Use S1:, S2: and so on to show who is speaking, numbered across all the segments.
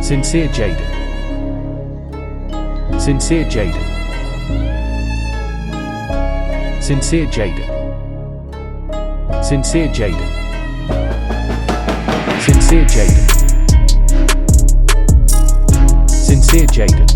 S1: Sincere Jaden. Sincere Jaden. Sincere Jaden. Sincere Jaden. Sincere Jaden. Sincere Jaden.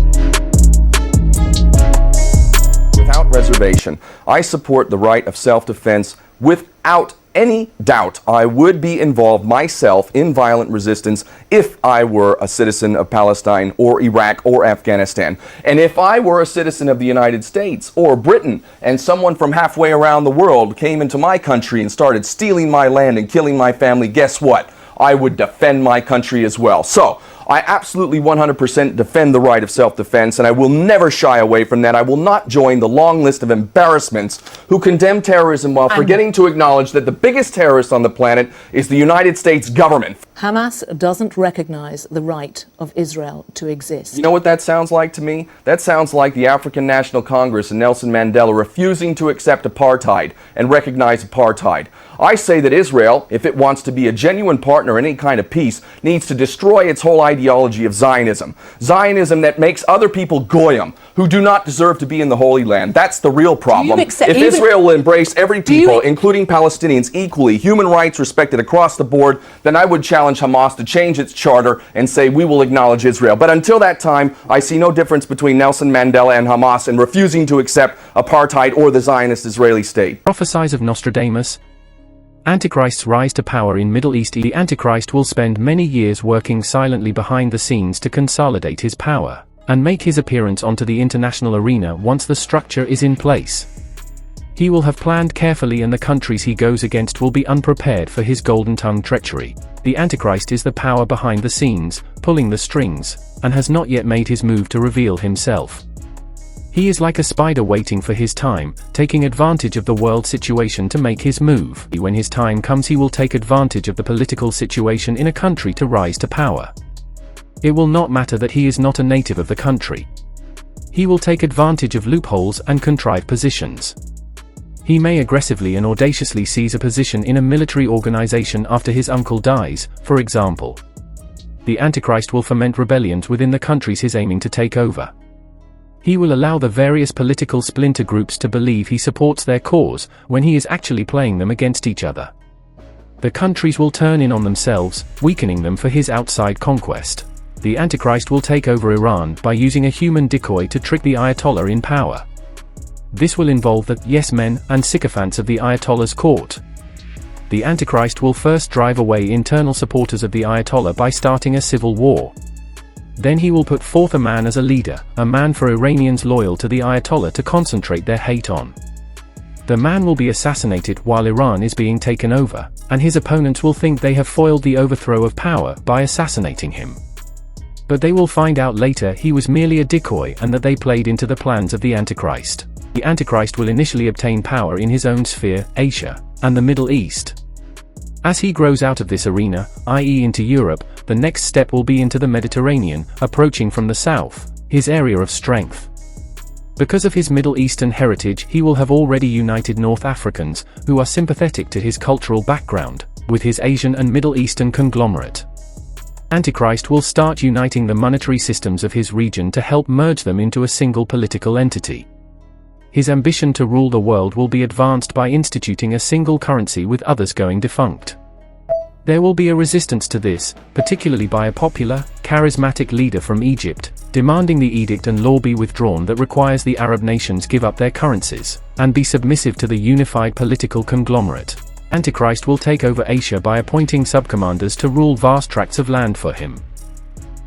S2: Without reservation, I support the right of self-defense. Without any doubt, I would be involved myself in violent resistance if I were a citizen of Palestine or Iraq or Afghanistan. And if I were a citizen of the United States or Britain and someone from halfway around the world came into my country and started stealing my land and killing my family, guess what? I would defend my country as well. So, I absolutely 100% defend the right of self-defense, and I will never shy away from that. I will not join the long list of embarrassments who condemn terrorism while forgetting to acknowledge that the biggest terrorist on the planet is the United States government.
S3: Hamas doesn't recognize the right of Israel to exist.
S2: You know what that sounds like to me? That sounds like the African National Congress and Nelson Mandela refusing to accept apartheid and recognize apartheid. I say that Israel, if it wants to be a genuine partner in any kind of peace, needs to destroy its whole ideology of Zionism. Zionism that makes other people goyim, who do not deserve to be in the Holy Land. That's the real problem. If Israel will embrace every people, including Palestinians, equally, human rights respected across the board, then I would challenge Hamas to change its charter and say we will acknowledge Israel. But until that time, I see no difference between Nelson Mandela and Hamas in refusing to accept apartheid or the Zionist Israeli state.
S1: Prophesies of Nostradamus. Antichrist's rise to power in Middle East. The Antichrist will spend many years working silently behind the scenes to consolidate his power and make his appearance onto the international arena once the structure is in place. He will have planned carefully, and the countries he goes against will be unprepared for his golden-tongued treachery. The Antichrist is the power behind the scenes, pulling the strings, and has not yet made his move to reveal himself. He is like a spider waiting for his time, taking advantage of the world situation to make his move. When his time comes, he will take advantage of the political situation in a country to rise to power. It will not matter that he is not a native of the country. He will take advantage of loopholes and contrive positions. He may aggressively and audaciously seize a position in a military organization after his uncle dies, for example. The Antichrist will foment rebellions within the countries he's aiming to take over. He will allow the various political splinter groups to believe he supports their cause, when he is actually playing them against each other. The countries will turn in on themselves, weakening them for his outside conquest. The Antichrist will take over Iran by using a human decoy to trick the Ayatollah in power. This will involve the yes men and sycophants of the Ayatollah's court. The Antichrist will first drive away internal supporters of the Ayatollah by starting a civil war. Then he will put forth a man as a leader, a man for Iranians loyal to the Ayatollah to concentrate their hate on. The man will be assassinated while Iran is being taken over, and his opponents will think they have foiled the overthrow of power by assassinating him. But they will find out later he was merely a decoy and that they played into the plans of the Antichrist. The Antichrist will initially obtain power in his own sphere, Asia, and the Middle East. As he grows out of this arena, i.e. into Europe, the next step will be into the Mediterranean, approaching from the south, his area of strength. Because of his Middle Eastern heritage, he will have already united North Africans, who are sympathetic to his cultural background, with his Asian and Middle Eastern conglomerate. Antichrist will start uniting the monetary systems of his region to help merge them into a single political entity. His ambition to rule the world will be advanced by instituting a single currency with others going defunct. There will be a resistance to this, particularly by a popular, charismatic leader from Egypt, demanding the edict and law be withdrawn that requires the Arab nations give up their currencies, and be submissive to the unified political conglomerate. Antichrist will take over Asia by appointing subcommanders to rule vast tracts of land for him.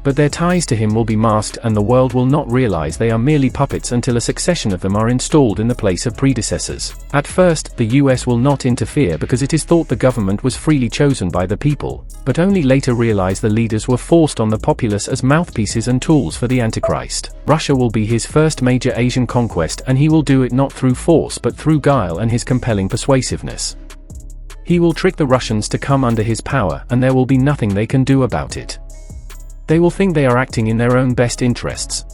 S1: But their ties to him will be masked, and the world will not realize they are merely puppets until a succession of them are installed in the place of predecessors. At first, the US will not interfere because it is thought the government was freely chosen by the people, but only later realize the leaders were forced on the populace as mouthpieces and tools for the Antichrist. Russia will be his first major Asian conquest, and he will do it not through force but through guile and his compelling persuasiveness. He will trick the Russians to come under his power, and there will be nothing they can do about it. They will think they are acting in their own best interests.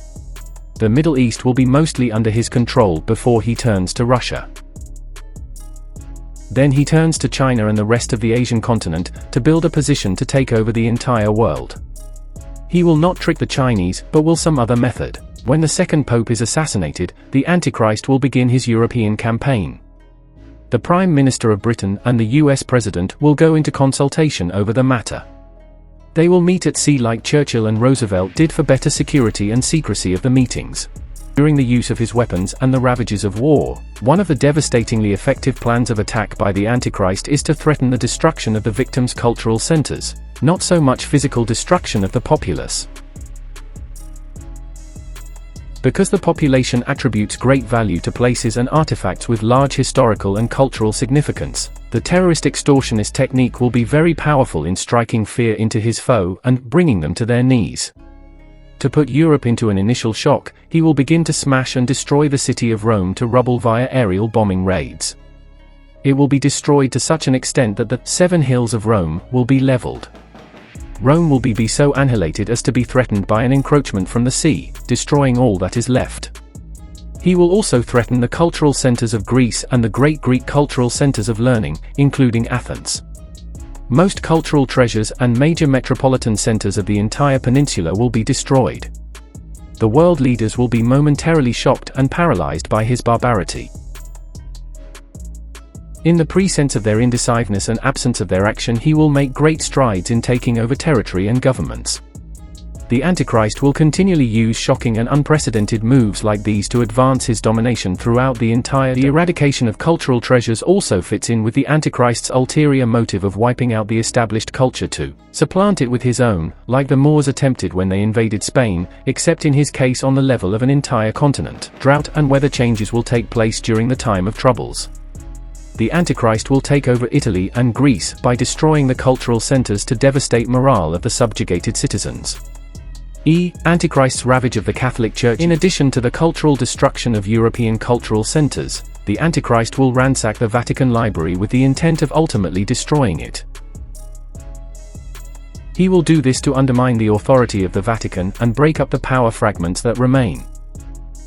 S1: The Middle East will be mostly under his control before he turns to Russia. Then he turns to China and the rest of the Asian continent to build a position to take over the entire world. He will not trick the Chinese, but will some other method. When the second pope is assassinated, the Antichrist will begin his European campaign. The Prime Minister of Britain and the US President will go into consultation over the matter. They will meet at sea like Churchill and Roosevelt did for better security and secrecy of the meetings. During the use of his weapons and the ravages of war, one of the devastatingly effective plans of attack by the Antichrist is to threaten the destruction of the victim's cultural centers, not so much physical destruction of the populace. Because the population attributes great value to places and artifacts with large historical and cultural significance, the terrorist extortionist technique will be very powerful in striking fear into his foe and bringing them to their knees. To put Europe into an initial shock, he will begin to smash and destroy the city of Rome to rubble via aerial bombing raids. It will be destroyed to such an extent that the 7 hills of Rome will be leveled. Rome will be so annihilated as to be threatened by an encroachment from the sea, destroying all that is left. He will also threaten the cultural centers of Greece and the great Greek cultural centers of learning, including Athens. Most cultural treasures and major metropolitan centers of the entire peninsula will be destroyed. The world leaders will be momentarily shocked and paralyzed by his barbarity. In the pretense of their indecisiveness and absence of their action, he will make great strides in taking over territory and governments. The Antichrist will continually use shocking and unprecedented moves like these to advance his domination throughout the entire. The eradication of cultural treasures also fits in with the Antichrist's ulterior motive of wiping out the established culture to supplant it with his own, like the Moors attempted when they invaded Spain, except in his case on the level of an entire continent. Drought and weather changes will take place during the time of troubles. The Antichrist will take over Italy and Greece by destroying the cultural centers to devastate morale of the subjugated citizens. Antichrist's ravage of the Catholic Church. In addition to the cultural destruction of European cultural centers, the Antichrist will ransack the Vatican Library with the intent of ultimately destroying it. He will do this to undermine the authority of the Vatican and break up the power fragments that remain.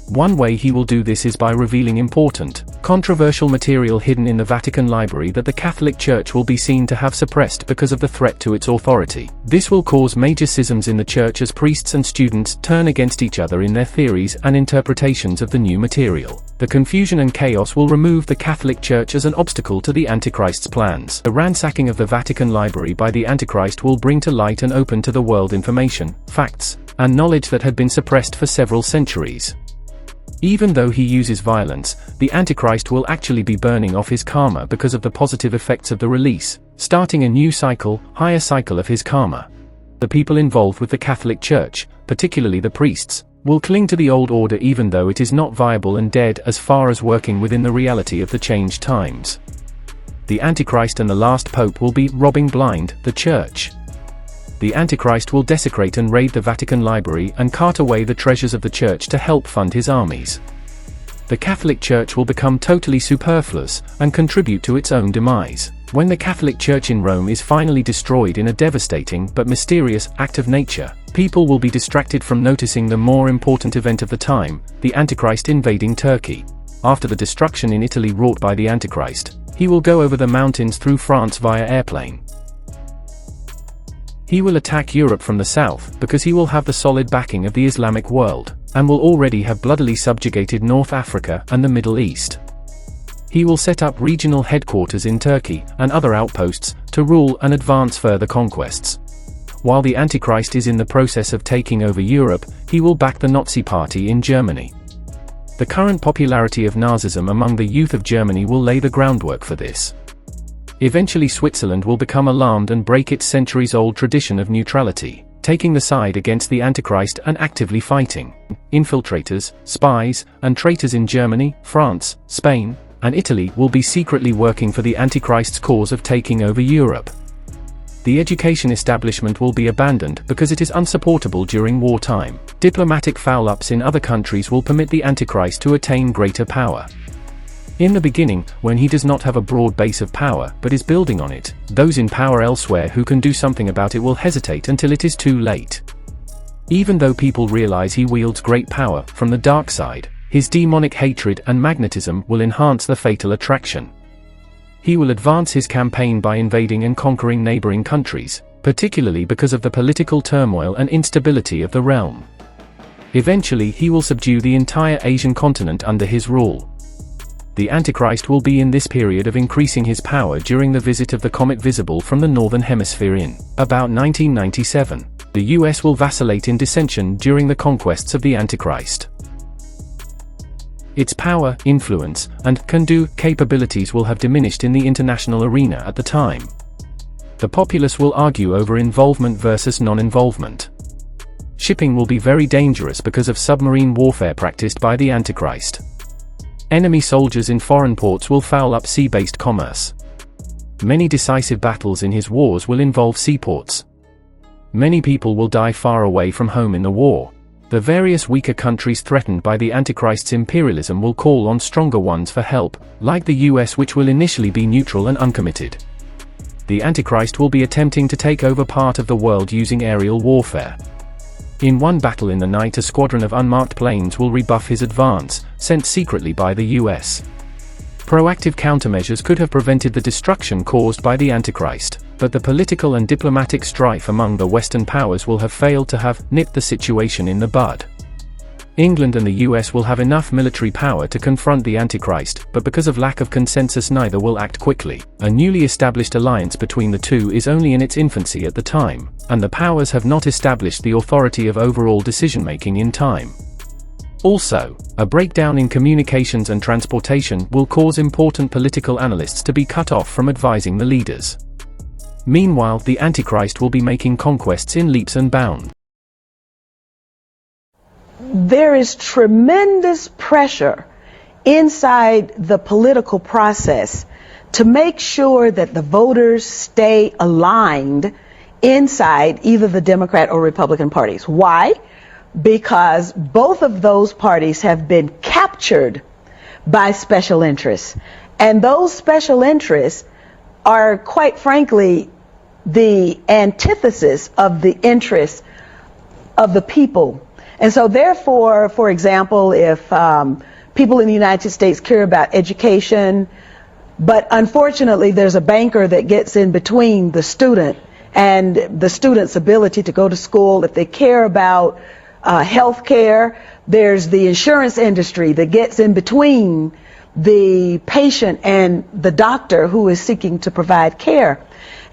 S1: One way he will do this is by revealing important, controversial material hidden in the Vatican Library that the Catholic Church will be seen to have suppressed because of the threat to its authority. This will cause major schisms in the Church as priests and students turn against each other in their theories and interpretations of the new material. The confusion and chaos will remove the Catholic Church as an obstacle to the Antichrist's plans. The ransacking of the Vatican Library by the Antichrist will bring to light and open to the world information, facts, and knowledge that had been suppressed for several centuries. Even though he uses violence, the Antichrist will actually be burning off his karma because of the positive effects of the release, starting a new cycle, higher cycle of his karma. The people involved with the Catholic Church, particularly the priests, will cling to the old order even though it is not viable and dead as far as working within the reality of the changed times. The Antichrist and the last pope will be robbing blind the Church. The Antichrist will desecrate and raid the Vatican Library and cart away the treasures of the Church to help fund his armies. The Catholic Church will become totally superfluous and contribute to its own demise. When the Catholic Church in Rome is finally destroyed in a devastating but mysterious act of nature, people will be distracted from noticing the more important event of the time, the Antichrist invading Turkey. After the destruction in Italy wrought by the Antichrist, he will go over the mountains through France via airplane. He will attack Europe from the south because he will have the solid backing of the Islamic world, and will already have bloodily subjugated North Africa and the Middle East. He will set up regional headquarters in Turkey and other outposts to rule and advance further conquests. While the Antichrist is in the process of taking over Europe, he will back the Nazi Party in Germany. The current popularity of Nazism among the youth of Germany will lay the groundwork for this. Eventually Switzerland will become alarmed and break its centuries-old tradition of neutrality, taking the side against the Antichrist and actively fighting. Infiltrators, spies, and traitors in Germany, France, Spain, and Italy will be secretly working for the Antichrist's cause of taking over Europe. The education establishment will be abandoned because it is unsupportable during wartime. Diplomatic foul-ups in other countries will permit the Antichrist to attain greater power. In the beginning, when he does not have a broad base of power but is building on it, those in power elsewhere who can do something about it will hesitate until it is too late. Even though people realize he wields great power from the dark side, his demonic hatred and magnetism will enhance the fatal attraction. He will advance his campaign by invading and conquering neighboring countries, particularly because of the political turmoil and instability of the realm. Eventually he will subdue the entire Asian continent under his rule. The Antichrist will be in this period of increasing his power during the visit of the comet visible from the northern hemisphere in about 1997. The US will vacillate in dissension during the conquests of the Antichrist. Its power, influence, and can-do capabilities will have diminished in the international arena at the time. The populace will argue over involvement versus non-involvement. Shipping will be very dangerous because of submarine warfare practiced by the Antichrist. Enemy soldiers in foreign ports will foul up sea-based commerce. Many decisive battles in his wars will involve seaports. Many people will die far away from home in the war. The various weaker countries threatened by the Antichrist's imperialism will call on stronger ones for help, like the US, which will initially be neutral and uncommitted. The Antichrist will be attempting to take over part of the world using aerial warfare. In one battle in the night, a squadron of unmarked planes will rebuff his advance, sent secretly by the US. Proactive countermeasures could have prevented the destruction caused by the Antichrist, but the political and diplomatic strife among the Western powers will have failed to have nipped the situation in the bud. England and the US will have enough military power to confront the Antichrist, but because of lack of consensus neither will act quickly. A newly established alliance between the two is only in its infancy at the time, and the powers have not established the authority of overall decision-making in time. Also, a breakdown in communications and transportation will cause important political analysts to be cut off from advising the leaders. Meanwhile, the Antichrist will be making conquests in leaps and bounds.
S4: There is tremendous pressure inside the political process to make sure that the voters stay aligned inside either the Democrat or Republican parties. Why? Because both of those parties have been captured by special interests. And those special interests are, quite frankly, the antithesis of the interests of the people. And so therefore, for example, if people in the United States care about education, but unfortunately there's a banker that gets in between the student and the student's ability to go to school, if they care about health care, there's the insurance industry that gets in between the patient and the doctor who is seeking to provide care.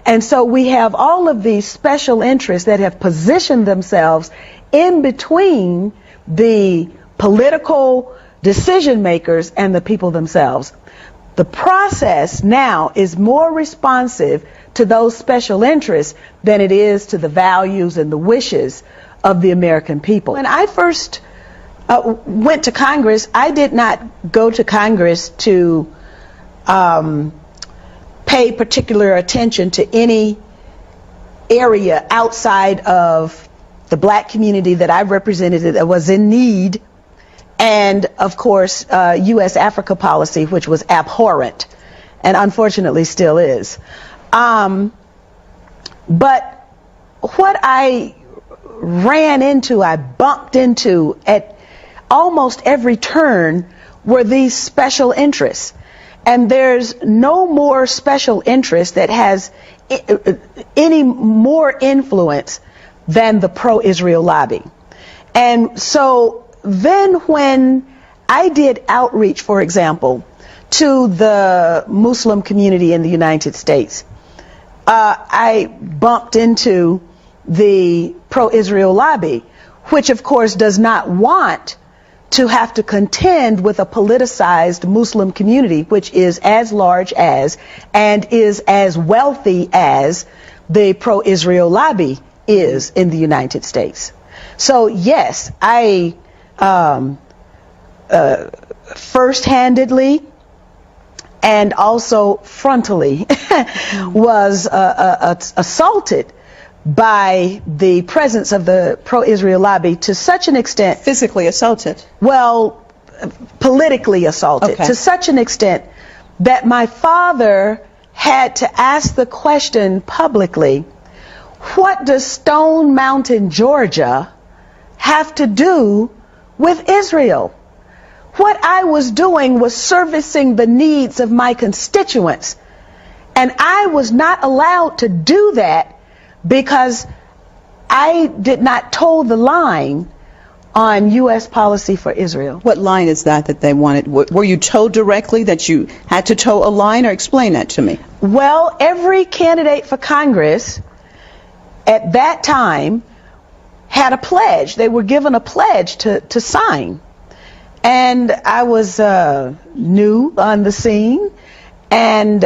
S4: And so we have all of these special interests that have positioned themselves in between the political decision makers and the people themselves. The process now is more responsive to those special interests than it is to the values and the wishes of the American people. When I first went to Congress, I did not go to Congress to pay particular attention to any area outside of the black community that I represented that was in need, and of course U.S. Africa policy, which was abhorrent and unfortunately still is. But what I bumped into at almost every turn were these special interests. And there's no more special interest that has any more influence than the pro-Israel lobby. And so then when I did outreach, for example, to the Muslim community in the United States, I bumped into the pro-Israel lobby, which of course does not want to have to contend with a politicized Muslim community, which is as large as and is as wealthy as the pro-Israel lobby is in the United States. So yes, I first-handedly and also frontally was assaulted by the presence of the pro-Israel lobby to such an extent.
S3: Physically assaulted?
S4: Well, politically assaulted.
S3: Okay.
S4: To such an extent that my father had to ask the question publicly, what does Stone Mountain, Georgia have to do with Israel? What I was doing was servicing the needs of my constituents. And I was not allowed to do that because I did not toe the line on U.S. policy for Israel.
S5: What line is that they wanted? Were you told directly that you had to toe a line, or explain that to me?
S4: Well, every candidate for Congress at that time had a pledge. They were given a pledge to sign. And I was new on the scene. And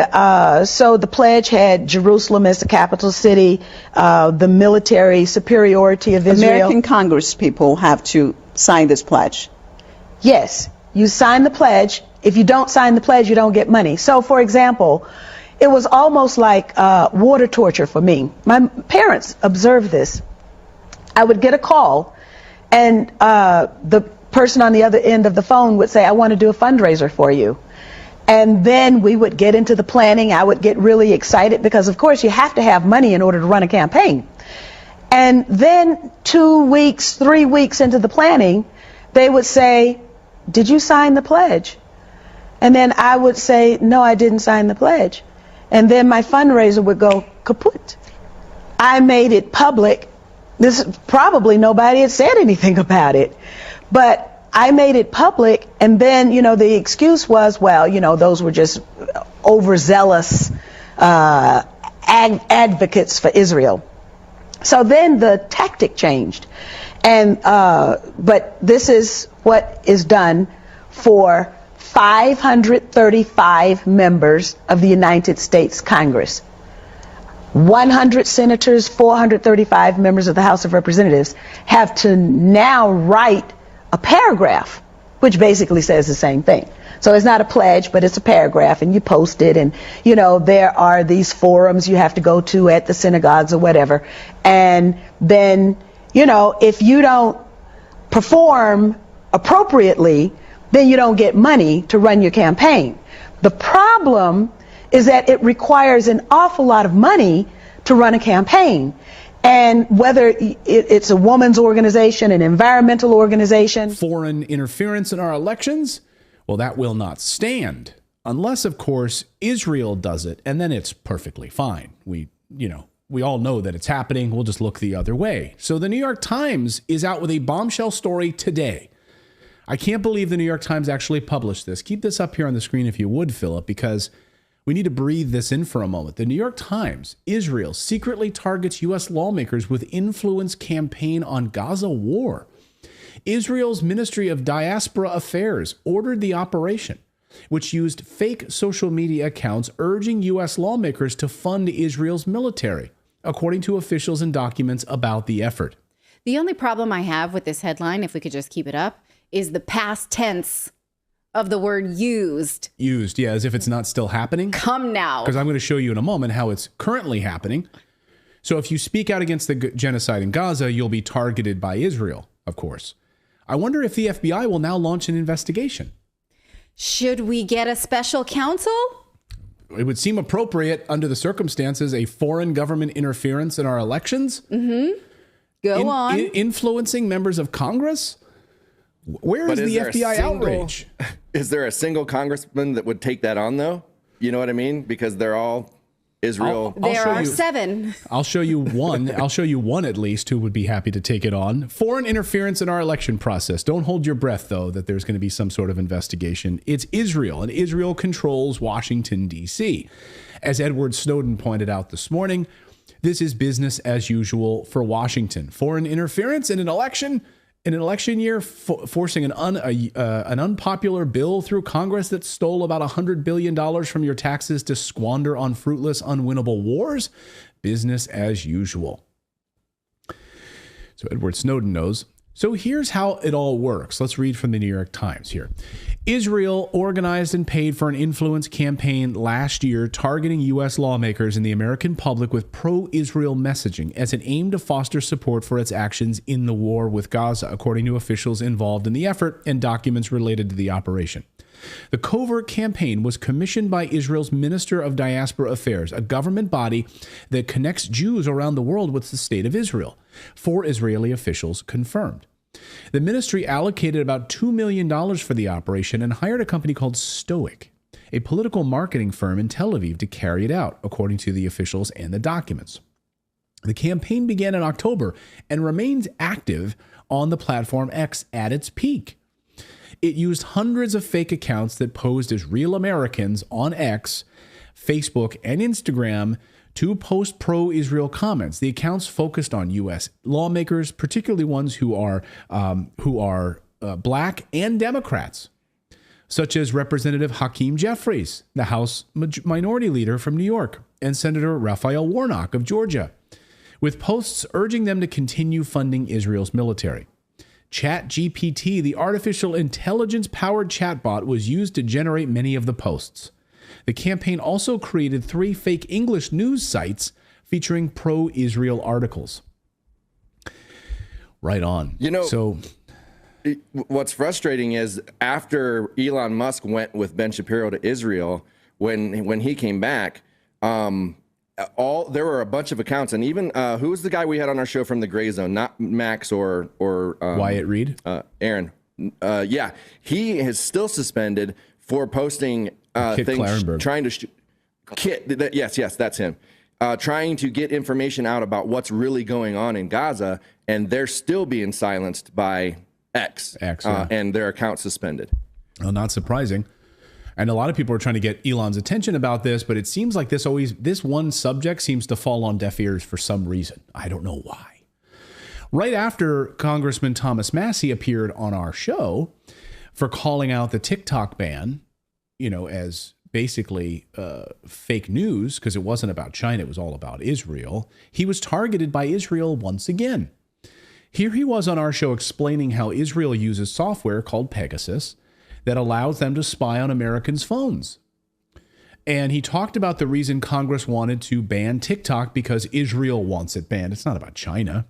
S4: so the pledge had Jerusalem as the capital city, the military superiority of Israel.
S5: American Congress people have to sign this pledge.
S4: Yes, you sign the pledge. If you don't sign the pledge, you don't get money. So, for example, it was almost like water torture for me. My parents observed this. I would get a call, and the person on the other end of the phone would say, I want to do a fundraiser for you. And then we would get into the planning. I would get really excited because, of course, you have to have money in order to run a campaign. And then 2 weeks, 3 weeks into the planning, they would say, did you sign the pledge? And then I would say, no, I didn't sign the pledge. And then my fundraiser would go kaput. I made it public. This probably nobody had said anything about it. But I made it public, and then, the excuse was, well, those were just overzealous advocates for Israel. So then the tactic changed. And but this is what is done for 535 members of the United States Congress. 100 senators, 435 members of the House of Representatives have to now write a paragraph, which basically says the same thing. So it's not a pledge, but it's a paragraph, and you post it, and there are these forums you have to go to at the synagogues or whatever. And then, if you don't perform appropriately, then you don't get money to run your campaign. The problem is that it requires an awful lot of money to run a campaign. And whether it's a woman's organization, an environmental organization.
S6: Foreign interference in our elections? Well, that will not stand. Unless, of course, Israel does it, and then it's perfectly fine. We all know that it's happening. We'll just look the other way. So the New York Times is out with a bombshell story today. I can't believe the New York Times actually published this. Keep this up here on the screen if you would, Philip, because we need to breathe this in for a moment. The New York Times, Israel secretly targets U.S. lawmakers with influence campaign on Gaza war. Israel's Ministry of Diaspora Affairs ordered the operation, which used fake social media accounts urging U.S. lawmakers to fund Israel's military, according to officials and documents about the effort.
S7: The only problem I have with this headline, if we could just keep it up, is the past tense of the word used.
S6: Used, yeah, as if it's not still happening.
S7: Come now.
S6: Because I'm going to show you in a moment how it's currently happening. So if you speak out against the genocide in Gaza, you'll be targeted by Israel, of course. I wonder if the FBI will now launch an investigation.
S7: Should we get a special counsel?
S6: It would seem appropriate under the circumstances, a foreign government interference in our elections.
S7: Mm-hmm. Go on.
S6: Influencing members of Congress? Where is the FBI outrage?
S8: Is there a single congressman that would take that on, though? You know what I mean? Because they're all Israel.
S7: There are 7.
S6: I'll show you one. I'll show you one at least who would be happy to take it on. Foreign interference in our election process. Don't hold your breath, though, that there's going to be some sort of investigation. It's Israel, and Israel controls Washington, D.C. As Edward Snowden pointed out this morning, this is business as usual for Washington. Foreign interference in an election year, forcing an unpopular bill through Congress that stole about $100 billion from your taxes to squander on fruitless, unwinnable wars. Business as usual. So Edward Snowden knows. So here's how it all works. Let's read from the New York Times here. Israel organized and paid for an influence campaign last year targeting U.S. lawmakers and the American public with pro-Israel messaging as an aim to foster support for its actions in the war with Gaza, according to officials involved in the effort and documents related to the operation. The covert campaign was commissioned by Israel's Minister of Diaspora Affairs, a government body that connects Jews around the world with the state of Israel. 4 Israeli officials confirmed. The ministry allocated about $2 million for the operation and hired a company called Stoic, a political marketing firm in Tel Aviv, to carry it out, according to the officials and the documents. The campaign began in October and remains active on the platform X at its peak. It used hundreds of fake accounts that posed as real Americans on X, Facebook, and Instagram to post pro-Israel comments. The accounts focused on U.S. lawmakers, particularly ones who are black and Democrats, such as Representative Hakeem Jeffries, the House Minority Leader from New York, and Senator Raphael Warnock of Georgia, with posts urging them to continue funding Israel's military. ChatGPT, the artificial intelligence-powered chatbot, was used to generate many of the posts. The campaign also created 3 fake English news sites featuring pro-Israel articles. Right on. So
S8: what's frustrating is after Elon Musk went with Ben Shapiro to Israel, when he came back, there were a bunch of accounts, and even who was the guy we had on our show from the Gray Zone? Not Max or
S6: Wyatt Reed,
S8: Aaron. Yeah, he is still suspended for posting
S6: Kit
S8: things
S6: Clarenberg.
S8: trying to yes, that's him. Trying to get information out about what's really going on in Gaza, and they're still being silenced by X,
S6: yeah.
S8: And their account suspended.
S6: Well, not surprising. And a lot of people are trying to get Elon's attention about this, but it seems like this one subject seems to fall on deaf ears for some reason. I don't know why. Right after Congressman Thomas Massie appeared on our show for calling out the TikTok ban, as basically fake news, because it wasn't about China, it was all about Israel, he was targeted by Israel once again. Here he was on our show explaining how Israel uses software called Pegasus that allows them to spy on Americans' phones. And he talked about the reason Congress wanted to ban TikTok because Israel wants it banned. It's not about China.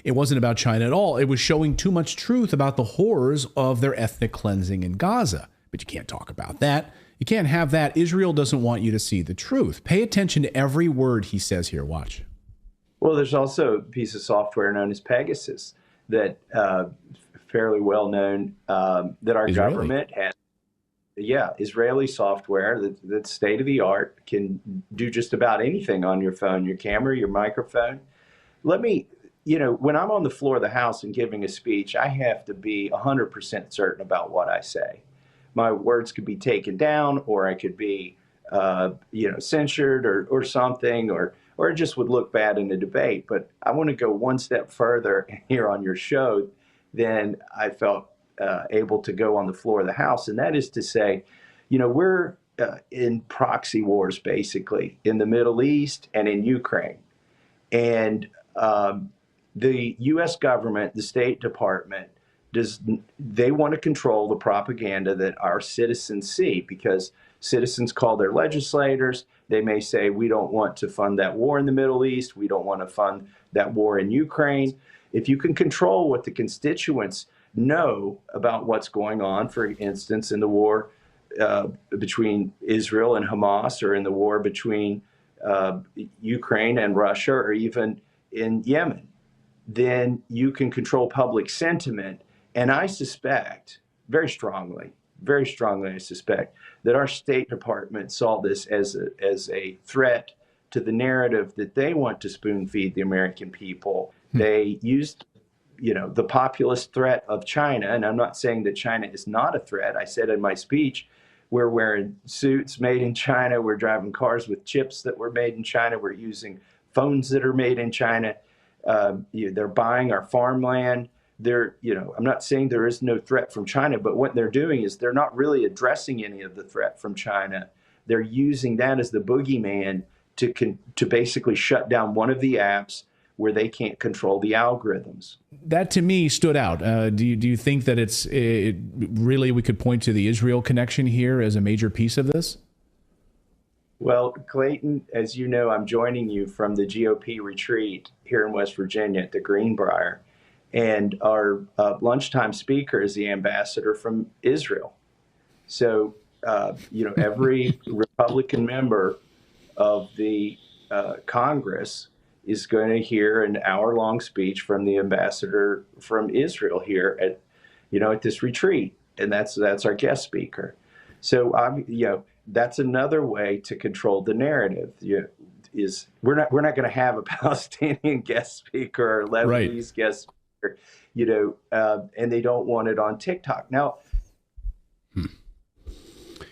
S6: It wasn't about China at all. It was showing too much truth about the horrors of their ethnic cleansing in Gaza. But you can't talk about that. You can't have that. Israel doesn't want you to see the truth. Pay attention to every word he says here. Watch.
S9: Well, there's also a piece of software known as Pegasus that fairly well known that our
S6: Israeli
S9: government has. Yeah, Israeli software that's state of the art, can do just about anything on your phone, your camera, your microphone. Let me, when I'm on the floor of the House and giving a speech, I have to be 100% certain about what I say. My words could be taken down, or I could be, censured or something, or it just would look bad in a debate. But I want to go one step further here on your show than I felt able to go on the floor of the House. And that is to say, we're in proxy wars, basically, in the Middle East and in Ukraine. And the U.S. government, the State Department, they want to control the propaganda that our citizens see, because citizens call their legislators. They may say, we don't want to fund that war in the Middle East. We don't want to fund that war in Ukraine. If you can control what the constituents know about what's going on, for instance, in the war between Israel and Hamas, or in the war between Ukraine and Russia, or even in Yemen, then you can control public sentiment. And I suspect, very strongly, I suspect that our State Department saw this as a threat to the narrative that they want to spoon feed the American people. They used, the populist threat of China. And I'm not saying that China is not a threat. I said in my speech, we're wearing suits made in China. We're driving cars with chips that were made in China. We're using phones that are made in China. They're buying our farmland. I'm not saying there is no threat from China, but what they're doing is they're not really addressing any of the threat from China. They're using that as the boogeyman to basically shut down one of the apps where they can't control the algorithms.
S6: That to me stood out. Do you think that it really we could point to the Israel connection here as a major piece of this?
S9: Well, Clayton, as you know, I'm joining you from the GOP retreat here in West Virginia at the Greenbrier. And our lunchtime speaker is the ambassador from Israel. So, every Republican member of the Congress is going to hear an hour-long speech from the ambassador from Israel here at this retreat, and that's our guest speaker. So that's another way to control the narrative. is we're not going to have a Palestinian guest speaker or Lebanese guest speaker, and they don't want it on TikTok. Now,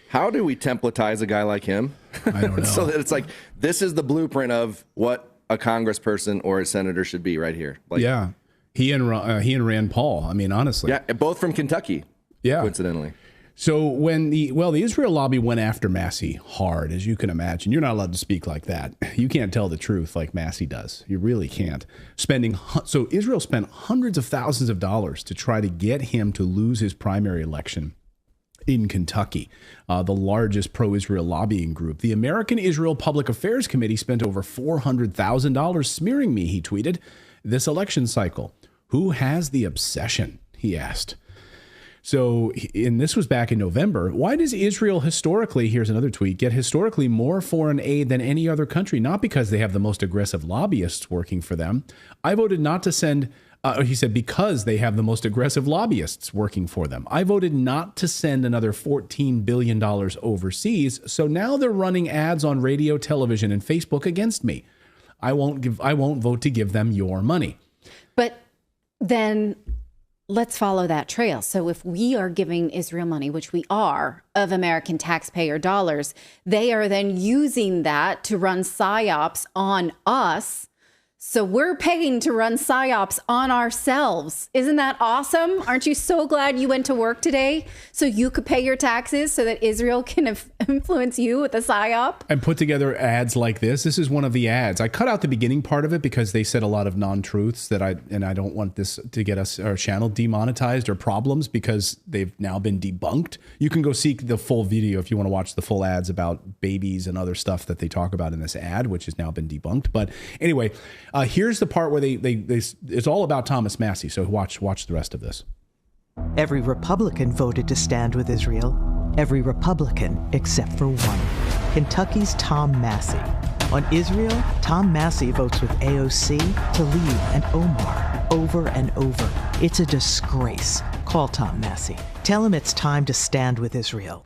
S8: how do we templatize a guy like him?
S6: I don't know.
S8: So that it's like, this is the blueprint of what a congressperson or a senator should be right here. Like,
S6: yeah. He and Rand Paul. I mean, honestly.
S8: Yeah, both from Kentucky.
S6: Yeah.
S8: Coincidentally.
S6: So when the Israel lobby went after Massey hard, as you can imagine, you're not allowed to speak like that. You can't tell the truth like Massey does. You really can't. So Israel spent hundreds of thousands of dollars to try to get him to lose his primary election in Kentucky, the largest pro-Israel lobbying group. The American Israel Public Affairs Committee spent over $400,000 smearing me, he tweeted, this election cycle. Who has the obsession? He asked. So, and this was back in November. Why does Israel historically, here's another tweet, get historically more foreign aid than any other country? Not because they have the most aggressive lobbyists working for them. I voted not to send, he said, because they have the most aggressive lobbyists working for them. I voted not to send another $14 billion overseas. So now they're running ads on radio, television, and Facebook against me. I won't vote to give them your money.
S7: But then let's follow that trail. So if we are giving Israel money, which we are, of American taxpayer dollars, they are then using that to run psyops on us. So we're paying to run psyops on ourselves. Isn't that awesome? Aren't you so glad you went to work today so you could pay your taxes so that Israel can influence you with a psyop?
S6: And put together ads like this. This is one of the ads. I cut out the beginning part of it because they said a lot of non-truths that I don't want this to get our channel demonetized or problems because they've now been debunked. You can go seek the full video if you want to watch the full ads about babies and other stuff that they talk about in this ad, which has now been debunked. But anyway, here's the part where they it's all about Thomas Massey. So watch the rest of this.
S10: Every Republican voted to stand with Israel. Every Republican except for one. Kentucky's Tom Massey. On Israel, Tom Massey votes with AOC, Tlaib, and Omar over and over. It's a disgrace. Call Tom Massey. Tell him it's time to stand with Israel.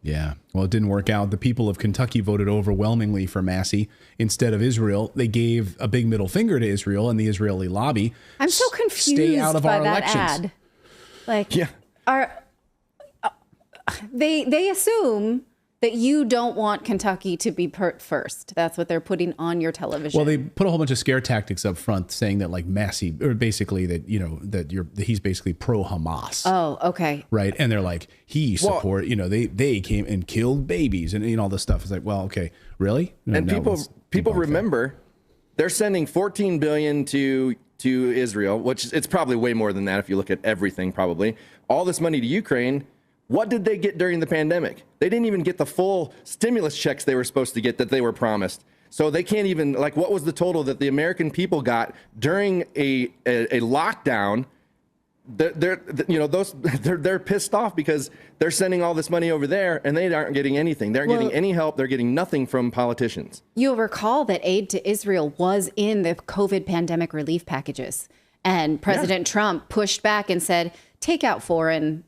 S6: Yeah, well, it didn't work out. The people of Kentucky voted overwhelmingly for Massey instead of Israel. They gave a big middle finger to Israel and the Israeli lobby.
S7: I'm so confused
S6: Stay out of
S7: by
S6: our
S7: that
S6: elections.
S7: ad. Like, they assume that you don't want Kentucky to be put first. That's what they're putting on your television.
S6: Well, they put a whole bunch of scare tactics up front, saying that like Massey, or basically that that he's basically pro Hamas.
S7: Oh, okay.
S6: Right, and they're like they came and killed babies and all this stuff. It's like, well, okay, really?
S8: And people remember they're sending $14 billion to Israel, which it's probably way more than that if you look at everything. Probably all this money to Ukraine. What did they get during the pandemic? They didn't even get the full stimulus checks they were supposed to get that they were promised. So they can't even, like, what was the total that the American people got during a lockdown? They're pissed off because they're sending all this money over there and they aren't getting anything. They aren't getting any help. They're getting nothing from politicians. You'll
S7: recall that aid to Israel was in the COVID pandemic relief packages. And President Trump pushed back and said, take out foreign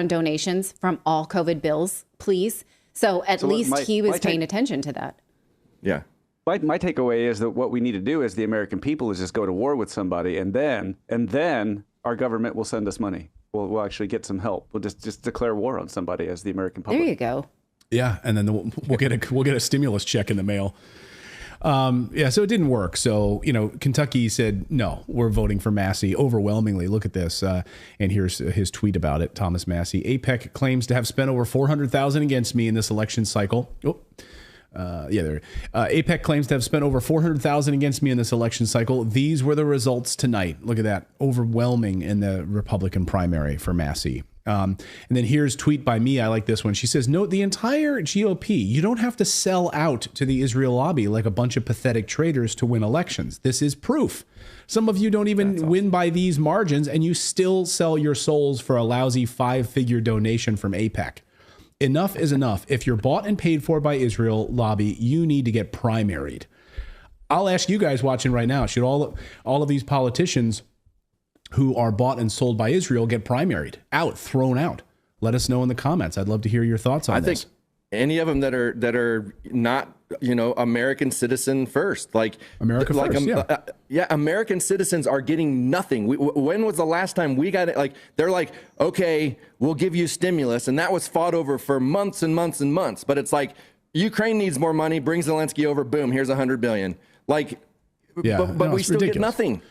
S7: donations from all COVID bills, please. So at least he was paying attention to that.
S8: Yeah.
S11: My takeaway is that what we need to do as the American people is just go to war with somebody, and then our government will send us money. We'll actually get some help. We'll just declare war on somebody as the American public.
S7: There you go.
S6: Yeah, and then we'll get a stimulus check in the mail. So it didn't work. So, Kentucky said, no, we're voting for Massey overwhelmingly. Look at this. And here's his tweet about it. Thomas Massey. APEC claims to have spent over $400,000 against me in this election cycle. APEC claims to have spent over $400,000 against me in this election cycle. These were the results tonight. Look at that. Overwhelming in the Republican primary for Massey. And then here's tweet by me. I like this one. She says, note the entire GOP. You don't have to sell out to the Israel lobby like a bunch of pathetic traitors to win elections. This is proof. Some of you don't even win by these margins, and you still sell your souls for a lousy 5-figure donation from AIPAC. Enough is enough. If you're bought and paid for by Israel lobby, you need to get primaried. I'll ask you guys watching right now, should all of these politicians who are bought and sold by Israel get primaried, thrown out? Let us know in the comments. I'd love to hear your thoughts on this.
S8: any of them that are not, American citizen first. Like
S6: America first,
S8: yeah. American citizens are getting nothing. When was the last time we got it? Like, they're like, okay, we'll give you stimulus. And that was fought over for months and months and months. But it's like, Ukraine needs more money, bring Zelensky over, boom, here's $100 billion. Like, but we still get nothing.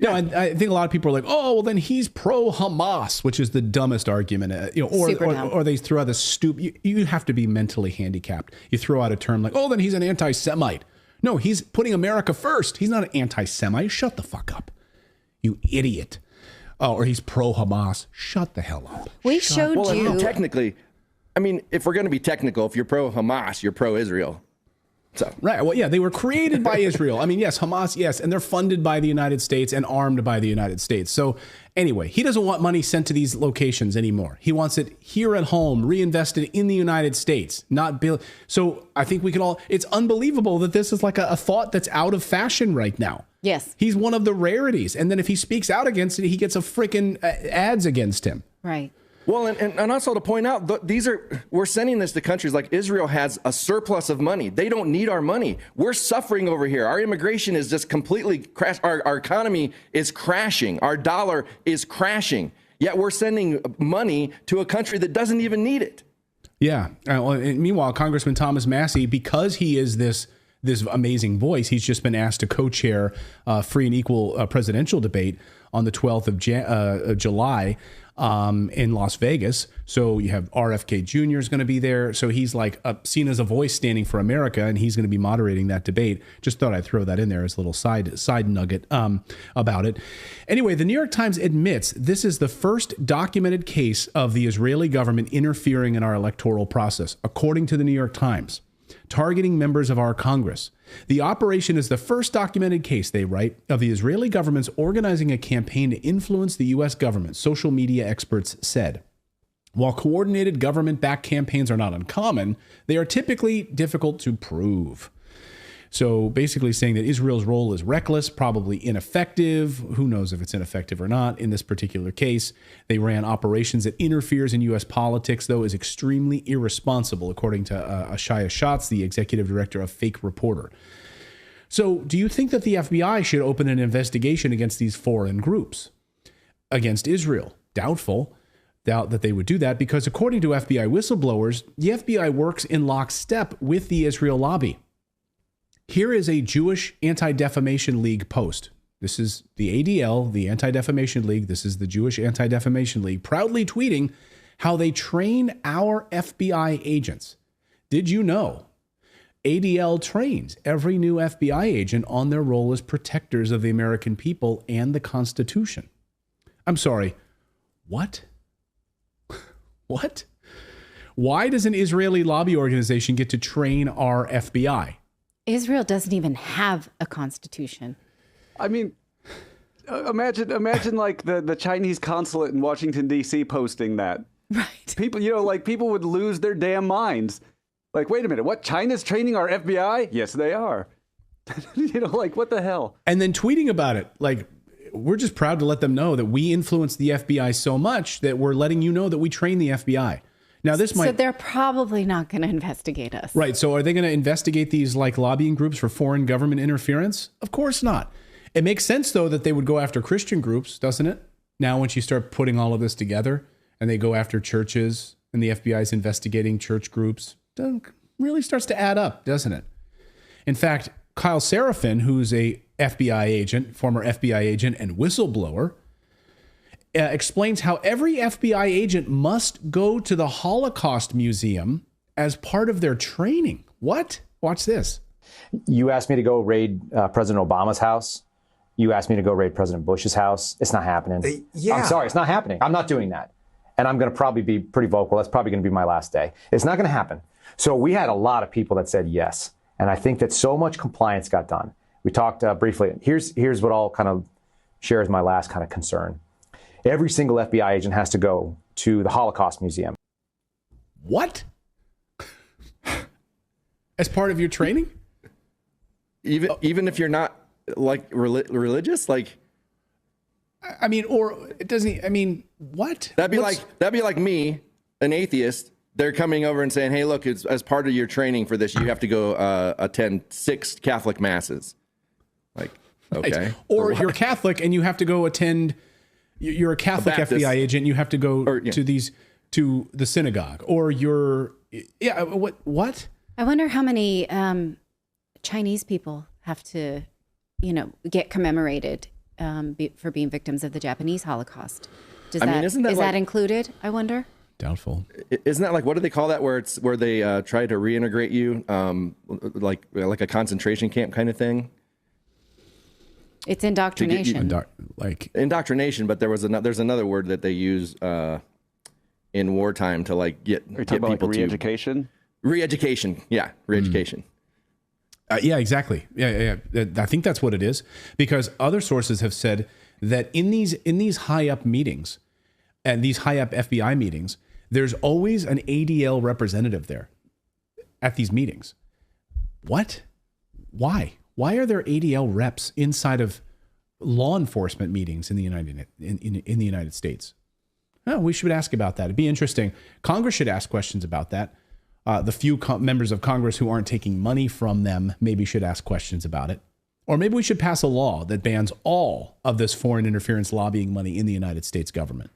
S6: No, I think a lot of people are like, oh, well, then he's pro-Hamas, which is the dumbest argument. Or they throw out the stupid. You have to be mentally handicapped. You throw out a term like, oh, then he's an anti-Semite. No, he's putting America first. He's not an anti-Semite. Shut the fuck up, you idiot. Oh, or he's pro-Hamas. Shut the hell up.
S8: Technically, if we're going to be technical, if you're pro-Hamas, you're pro-Israel. So.
S6: Right. Well, yeah, they were created by Israel. Yes, Hamas, yes, and they're funded by the United States and armed by the United States. So anyway, he doesn't want money sent to these locations anymore. He wants it here at home, reinvested in the United States, not build. So I think we can all, it's unbelievable that this is like a thought that's out of fashion right now.
S7: Yes.
S6: He's one of the rarities. And then if he speaks out against it, he gets a freaking ads against him.
S7: Right.
S8: Well, and also to point out, we're sending this to countries like Israel has a surplus of money. They don't need our money. We're suffering over here. Our immigration is just completely crashed. Our economy is crashing. Our dollar is crashing. Yet we're sending money to a country that doesn't even need it.
S6: Yeah. Meanwhile, Congressman Thomas Massie, because he is this amazing voice, he's just been asked to co-chair free and equal presidential debate on the 12th of July. In Las Vegas. So you have RFK Jr. is going to be there. So he's like seen as a voice standing for America, and he's going to be moderating that debate. Just thought I'd throw that in there as a little side nugget about it. Anyway, the New York Times admits this is the first documented case of the Israeli government interfering in our electoral process, according to the New York Times, targeting members of our Congress. The operation is the first documented case, they write, of the Israeli government's organizing a campaign to influence the U.S. government, social media experts said. While coordinated government-backed campaigns are not uncommon, they are typically difficult to prove. So basically saying that Israel's role is reckless, probably ineffective. Who knows if it's ineffective or not in this particular case. They ran operations that interferes in U.S. politics, though, is extremely irresponsible, according to Ashaya Schatz, the executive director of Fake Reporter. So do you think that the FBI should open an investigation against these foreign groups? Against Israel? Doubtful. Doubt that they would do that because according to FBI whistleblowers, the FBI works in lockstep with the Israel lobby. Here is a Jewish Anti-Defamation League post. This is the ADL, the Anti-Defamation League. This is the Jewish Anti-Defamation League, proudly tweeting how they train our FBI agents. Did you know? ADL trains every new FBI agent on their role as protectors of the American people and the Constitution. I'm sorry, what? What? Why does an Israeli lobby organization get to train our FBI?
S7: Israel doesn't even have a constitution.
S11: Imagine like the Chinese consulate in Washington, D.C. posting that.
S7: Right.
S11: People would lose their damn minds. Like, wait a minute, what? China's training our FBI? Yes, they are. What the hell?
S6: And then tweeting about it. Like, we're just proud to let them know that we influence the FBI so much that we're letting you know that we train the FBI. Now,
S7: So they're probably not going to investigate us.
S6: Right. So are they going to investigate these like lobbying groups for foreign government interference? Of course not. It makes sense, though, that they would go after Christian groups, doesn't it? Now, once you start putting all of this together and they go after churches and the FBI is investigating church groups, it really starts to add up, doesn't it? In fact, Kyle Seraphin, who's a FBI agent, former FBI agent and whistleblower, explains how every FBI agent must go to the Holocaust Museum as part of their training. What? Watch this.
S12: You asked me to go raid President Obama's house. You asked me to go raid President Bush's house. It's not happening. I'm sorry, it's not happening. I'm not doing that. And I'm going to probably be pretty vocal. That's probably going to be my last day. It's not going to happen. So we had a lot of people that said yes. And I think that so much compliance got done. We talked briefly. Here's what I'll kind of share as my last kind of concern. Every single FBI agent has to go to the Holocaust Museum.
S6: What? As part of your training?
S8: Even if you're not like religious, like.
S6: Or it doesn't. What?
S8: That'd be like me, an atheist, they're coming over and saying, hey, look, it's, as part of your training for this, you have to go attend 6 Catholic masses. Like, okay.
S6: Right. Or you're Catholic and you have to go attend, you're a Catholic FBI agent, you have to go to the synagogue. Or you're, what?
S7: I wonder how many Chinese people have to, get commemorated for being victims of the Japanese Holocaust. Is that included, I wonder?
S6: Doubtful.
S8: Isn't that like, what do they call that, where they try to reintegrate you, like a concentration camp kind of thing?
S7: It's indoctrination.
S8: Indoctrination, but there's another word that they use in wartime to like get people
S11: like re-education?
S8: Re-education, yeah, re-education.
S6: Yeah, exactly. Yeah. I think that's what it is, because other sources have said that in these high up meetings and these high up FBI meetings, there's always an ADL representative there at these meetings. What? Why? Why are there ADL reps inside of law enforcement meetings in the United States? Oh, we should ask about that. It'd be interesting. Congress should ask questions about that. The few members of Congress who aren't taking money from them maybe should ask questions about it. Or maybe we should pass a law that bans all of this foreign interference lobbying money in the United States government.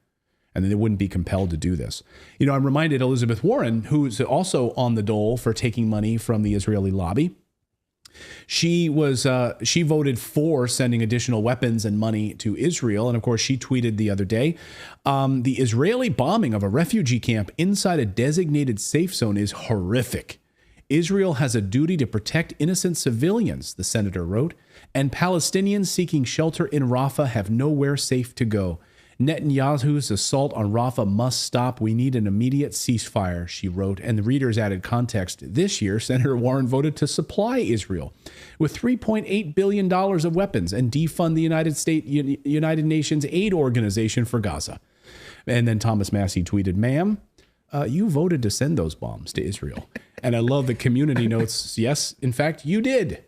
S6: And then they wouldn't be compelled to do this. I'm reminded Elizabeth Warren, who's also on the dole for taking money from the Israeli lobby. She voted for sending additional weapons and money to Israel. And of course, she tweeted the other day, the Israeli bombing of a refugee camp inside a designated safe zone is horrific. Israel has a duty to protect innocent civilians, the senator wrote, and Palestinians seeking shelter in Rafah have nowhere safe to go. Netanyahu's assault on Rafah must stop. We need an immediate ceasefire, she wrote. And the readers added context. This year, Senator Warren voted to supply Israel with $3.8 billion of weapons and defund the United Nations aid organization for Gaza. And then Thomas Massey tweeted, ma'am, you voted to send those bombs to Israel. And I love the community notes. Yes, in fact, you did.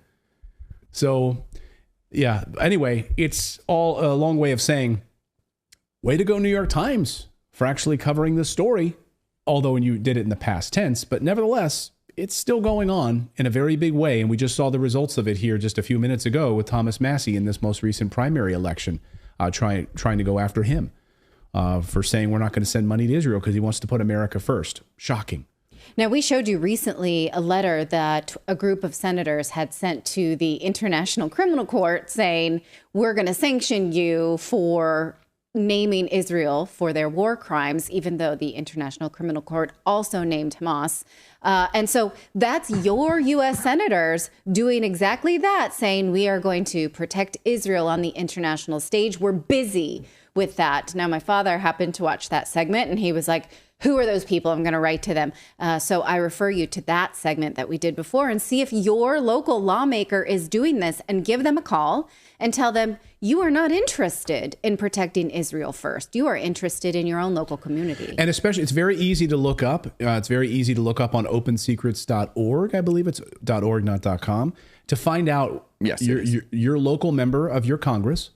S6: So, yeah. Anyway, it's all a long way of saying, way to go, New York Times, for actually covering this story, although you did it in the past tense. But nevertheless, it's still going on in a very big way. And we just saw the results of it here just a few minutes ago with Thomas Massey in this most recent primary election, trying to go after him for saying we're not going to send money to Israel because he wants to put America first. Shocking.
S7: Now, we showed you recently a letter that a group of senators had sent to the International Criminal Court saying, we're going to sanction you for naming Israel for their war crimes, even though the International Criminal Court also named Hamas. And so that's your U.S. senators doing exactly that, saying we are going to protect Israel on the international stage. We're busy with that. Now, my father happened to watch that segment and he was like, who are those people? I'm going to write to them. So I refer you to that segment that we did before and see if your local lawmaker is doing this, and give them a call and tell them you are not interested in protecting Israel first. You are interested in your own local community.
S6: And especially, it's very easy to look up. It's very easy to look up on opensecrets.org. I believe it's .org, not .com, to find out your local member of your Congress.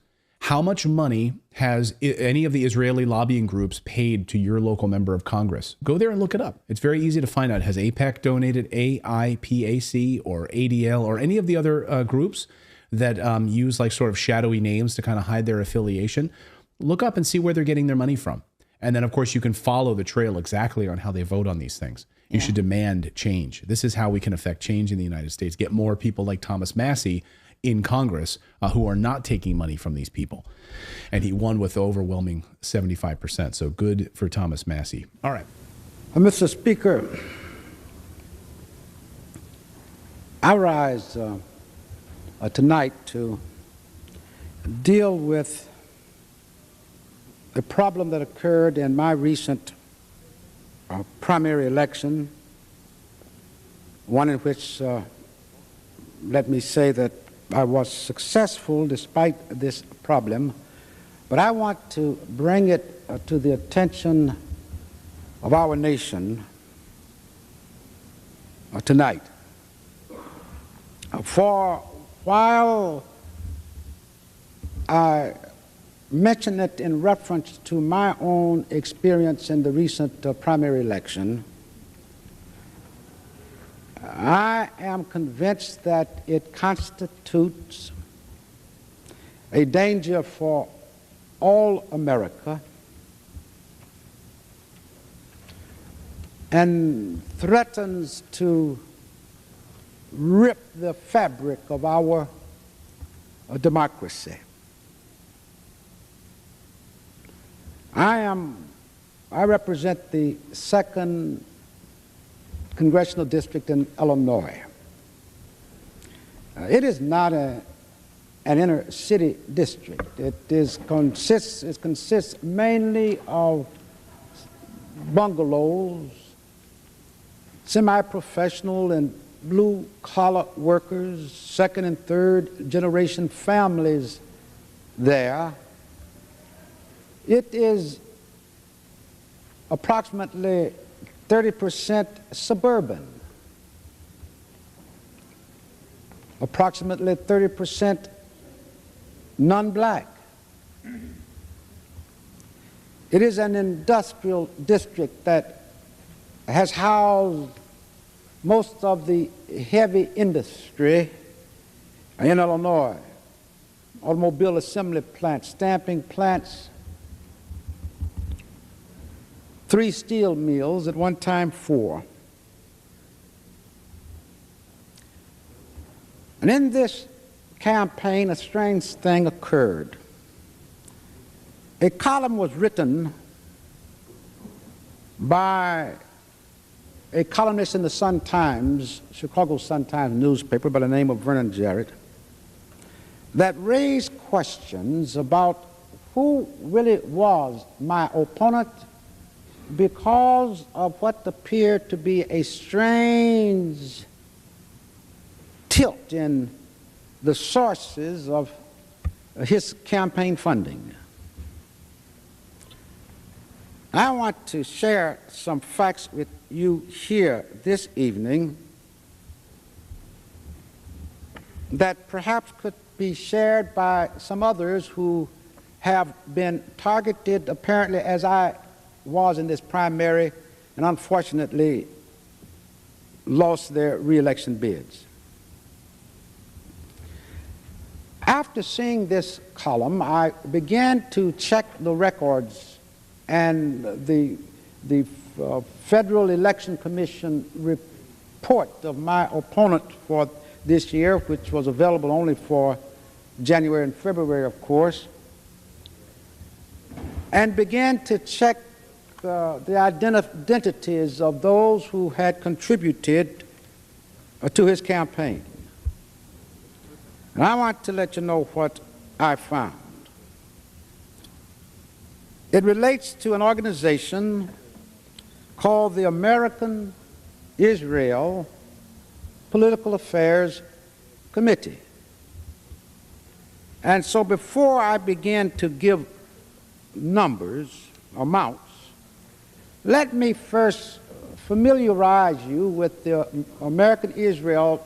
S6: How much money has any of the Israeli lobbying groups paid to your local member of Congress? Go there and look it up. It's very easy to find out. Has AIPAC donated, AIPAC or ADL or any of the other groups that use like sort of shadowy names to kind of hide their affiliation? Look up and see where they're getting their money from. And then, of course, you can follow the trail exactly on how they vote on these things. You should demand change. This is how we can affect change in the United States. Get more people like Thomas Massey in Congress who are not taking money from these people. And he won with overwhelming 75%. So good for Thomas Massey. All right.
S13: Mr. Speaker, I rise tonight to deal with a problem that occurred in my recent primary election, one in which, let me say that I was successful despite this problem, but I want to bring it to the attention of our nation tonight. For while I mention it in reference to my own experience in the recent primary election, I am convinced that it constitutes a danger for all America and threatens to rip the fabric of our democracy. I represent the 2nd Congressional District in Illinois. It is not an inner city district. It consists mainly of bungalows, semi-professional and blue-collar workers, 2nd and 3rd generation families there. It is approximately 30% suburban, approximately 30% non-black. It is an industrial district that has housed most of the heavy industry in Illinois: automobile assembly plants, stamping plants, 3 steel mills, at one time 4. And in this campaign, a strange thing occurred. A column was written by a columnist in the Sun-Times, Chicago Sun-Times newspaper, by the name of Vernon Jarrett, that raised questions about who really was my opponent because of what appeared to be a strange tilt in the sources of his campaign funding. I want to share some facts with you here this evening that perhaps could be shared by some others who have been targeted, apparently, as I was in this primary, and unfortunately lost their re-election bids. After seeing this column, I began to check the records and the Federal Election Commission report of my opponent for this year, which was available only for January and February, of course, and began to check the identities of those who had contributed to his campaign. And I want to let you know what I found. It relates to an organization called the American Israel Political Affairs Committee. And so before I begin to give numbers, amounts, let me first familiarize you with the American Israel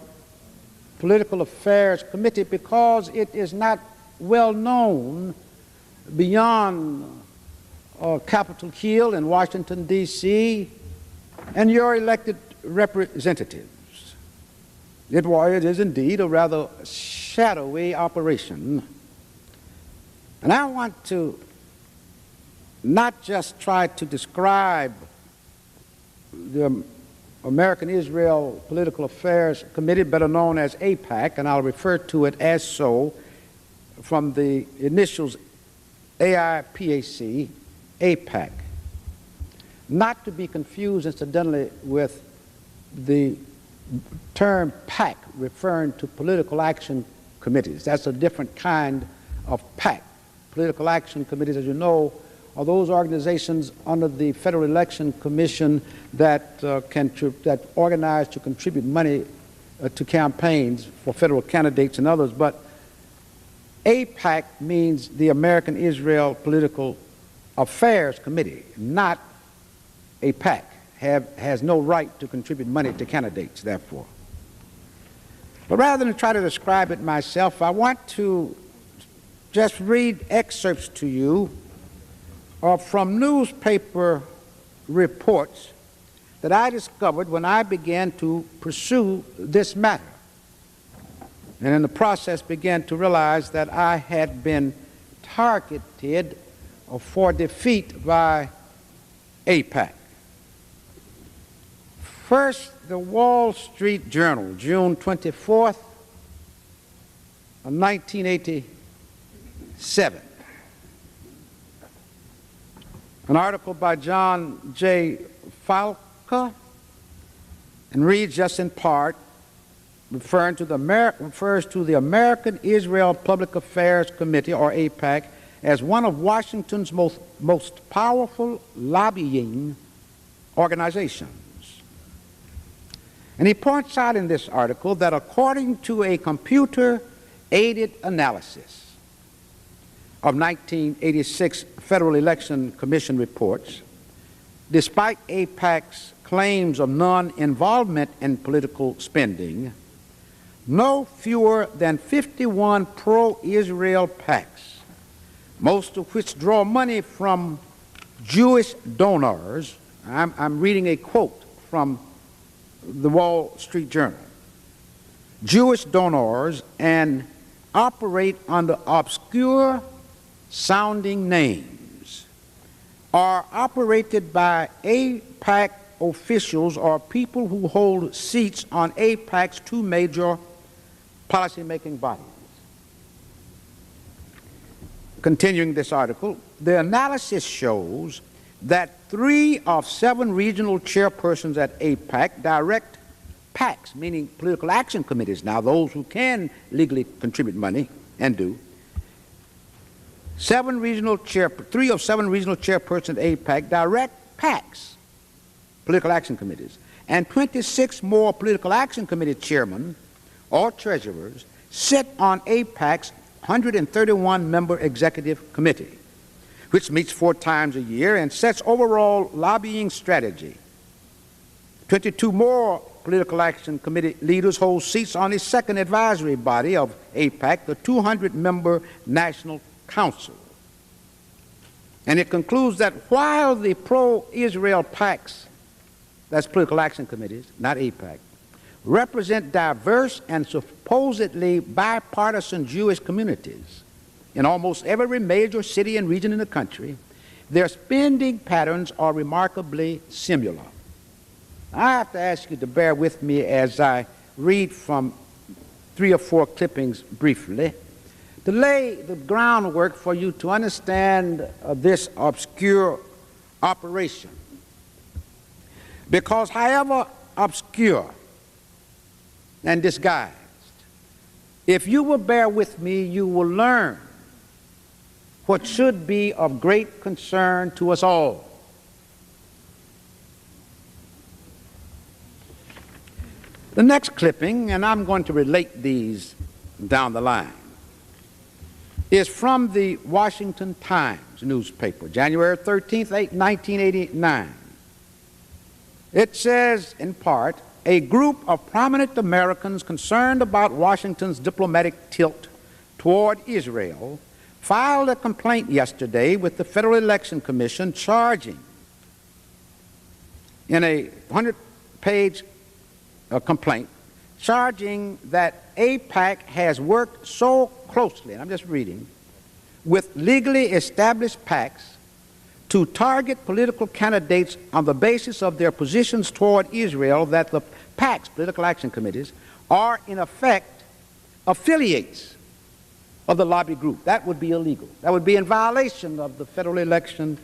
S13: Political Affairs Committee, because it is not well known beyond Capitol Hill in Washington, D.C., and your elected representatives. It is indeed a rather shadowy operation. And I want to not just try to describe the American Israel Political Affairs Committee, better known as AIPAC, and I'll refer to it as so from the initials AIPAC, AIPAC. Not to be confused, incidentally, with the term PAC, referring to political action committees. That's a different kind of PAC. Political action committees, as you know, are those organizations under the Federal Election Commission that that organize to contribute money to campaigns for federal candidates and others. But AIPAC means the American Israel Political Affairs Committee, not a PAC. Has no right to contribute money to candidates, therefore. But rather than try to describe it myself, I want to just read excerpts to you from newspaper reports that I discovered when I began to pursue this matter, and in the process began to realize that I had been targeted for defeat by AIPAC. First, the Wall Street Journal, June 24th of 1987. An article by John J. Falca, and reads just in part, refers to the American Israel Public Affairs Committee, or AIPAC, as one of Washington's most powerful lobbying organizations. And he points out in this article that according to a computer-aided analysis of 1986 Federal Election Commission reports, despite AIPAC's claims of non-involvement in political spending, no fewer than 51 pro-Israel PACs, most of which draw money from Jewish donors. I'm reading a quote from the Wall Street Journal. Jewish donors and operate under obscure sounding names, are operated by AIPAC officials or people who hold seats on AIPAC's two major policymaking bodies. Continuing this article, the analysis shows that 3 of 7 regional chairpersons at AIPAC direct PACs, meaning political action committees, now those who can legally contribute money and do. 3 of 7 regional chairpersons at AIPAC direct PACs, political action committees, and 26 more political action committee chairmen or treasurers sit on AIPAC's 131-member executive committee, which meets 4 times a year and sets overall lobbying strategy. 22 more political action committee leaders hold seats on the second advisory body of AIPAC, the 200-member National Council. And it concludes that while the pro-Israel PACs, that's political action committees, not AIPAC, represent diverse and supposedly bipartisan Jewish communities in almost every major city and region in the country, their spending patterns are remarkably similar. I have to ask you to bear with me as I read from 3 or 4 clippings briefly to lay the groundwork for you to understand this obscure operation. Because however obscure and disguised, if you will bear with me, you will learn what should be of great concern to us all. The next clipping, and I'm going to relate these down the line, is from the Washington Times newspaper, January 13th, 1989. It says, in part, a group of prominent Americans concerned about Washington's diplomatic tilt toward Israel filed a complaint yesterday with the Federal Election Commission charging, in a 100-page complaint, charging that AIPAC has worked so closely, and I'm just reading, with legally established PACs to target political candidates on the basis of their positions toward Israel that the PACs, political action committees, are in effect affiliates of the lobby group. That would be illegal. That would be in violation of the federal election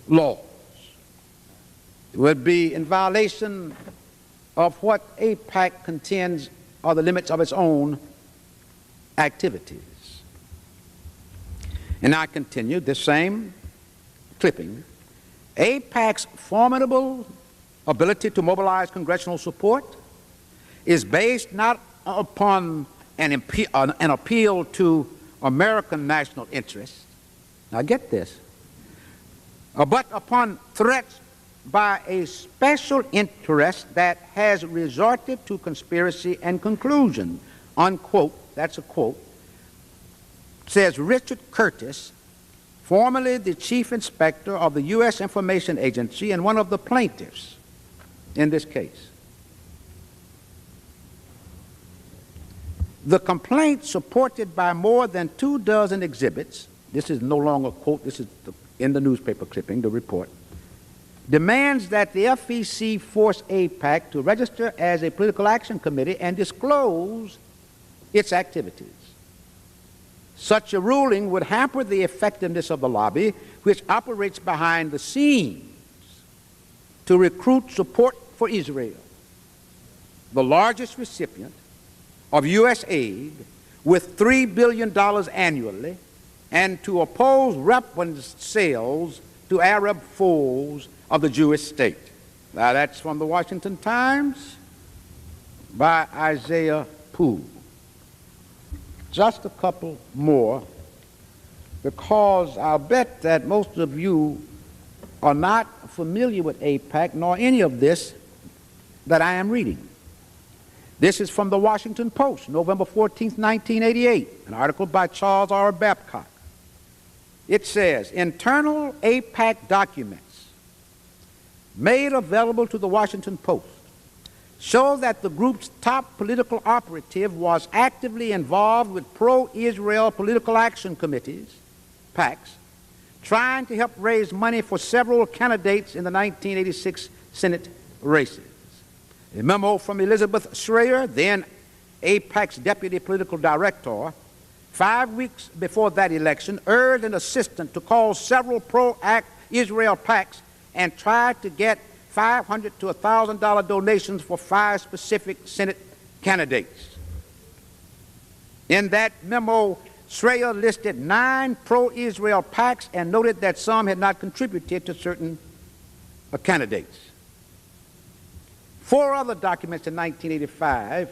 S13: laws. It would be in violation of what AIPAC contends are the limits of its own activities. And I continue this same clipping. AIPAC's formidable ability to mobilize congressional support is based not upon an appeal to American national interests, now get this, but upon threats by a special interest that has resorted to conspiracy and conclusion, unquote. That's a quote. Says Richard Curtis, formerly the chief inspector of the U.S. Information Agency and one of the plaintiffs in this case. The complaint, supported by more than 24 exhibits, this is no longer a quote, this is in the newspaper clipping, the report, demands that the FEC force AIPAC to register as a political action committee and disclose its activities. Such a ruling would hamper the effectiveness of the lobby, which operates behind the scenes to recruit support for Israel, the largest recipient of U.S. aid with $3 billion annually, and to oppose weapons sales to Arab foes of the Jewish state. Now that's from the Washington Times by Isaiah Poole. Just a couple more, because I'll bet that most of you are not familiar with AIPAC nor any of this that I am reading. This is from the Washington Post, November 14th, 1988, an article by Charles R. Babcock. It says, internal AIPAC documents made available to the Washington Post show that the group's top political operative was actively involved with pro-Israel political action committees, PACs, trying to help raise money for several candidates in the 1986 Senate races. A memo from Elizabeth Schreier, then AIPAC's deputy political director, 5 weeks before that election, urged an assistant to call several pro-Israel PACs and tried to get $500 to $1,000 donations for 5 specific Senate candidates. In that memo, Schreier listed 9 pro-Israel PACs and noted that some had not contributed to certain candidates. 4 other documents in 1985,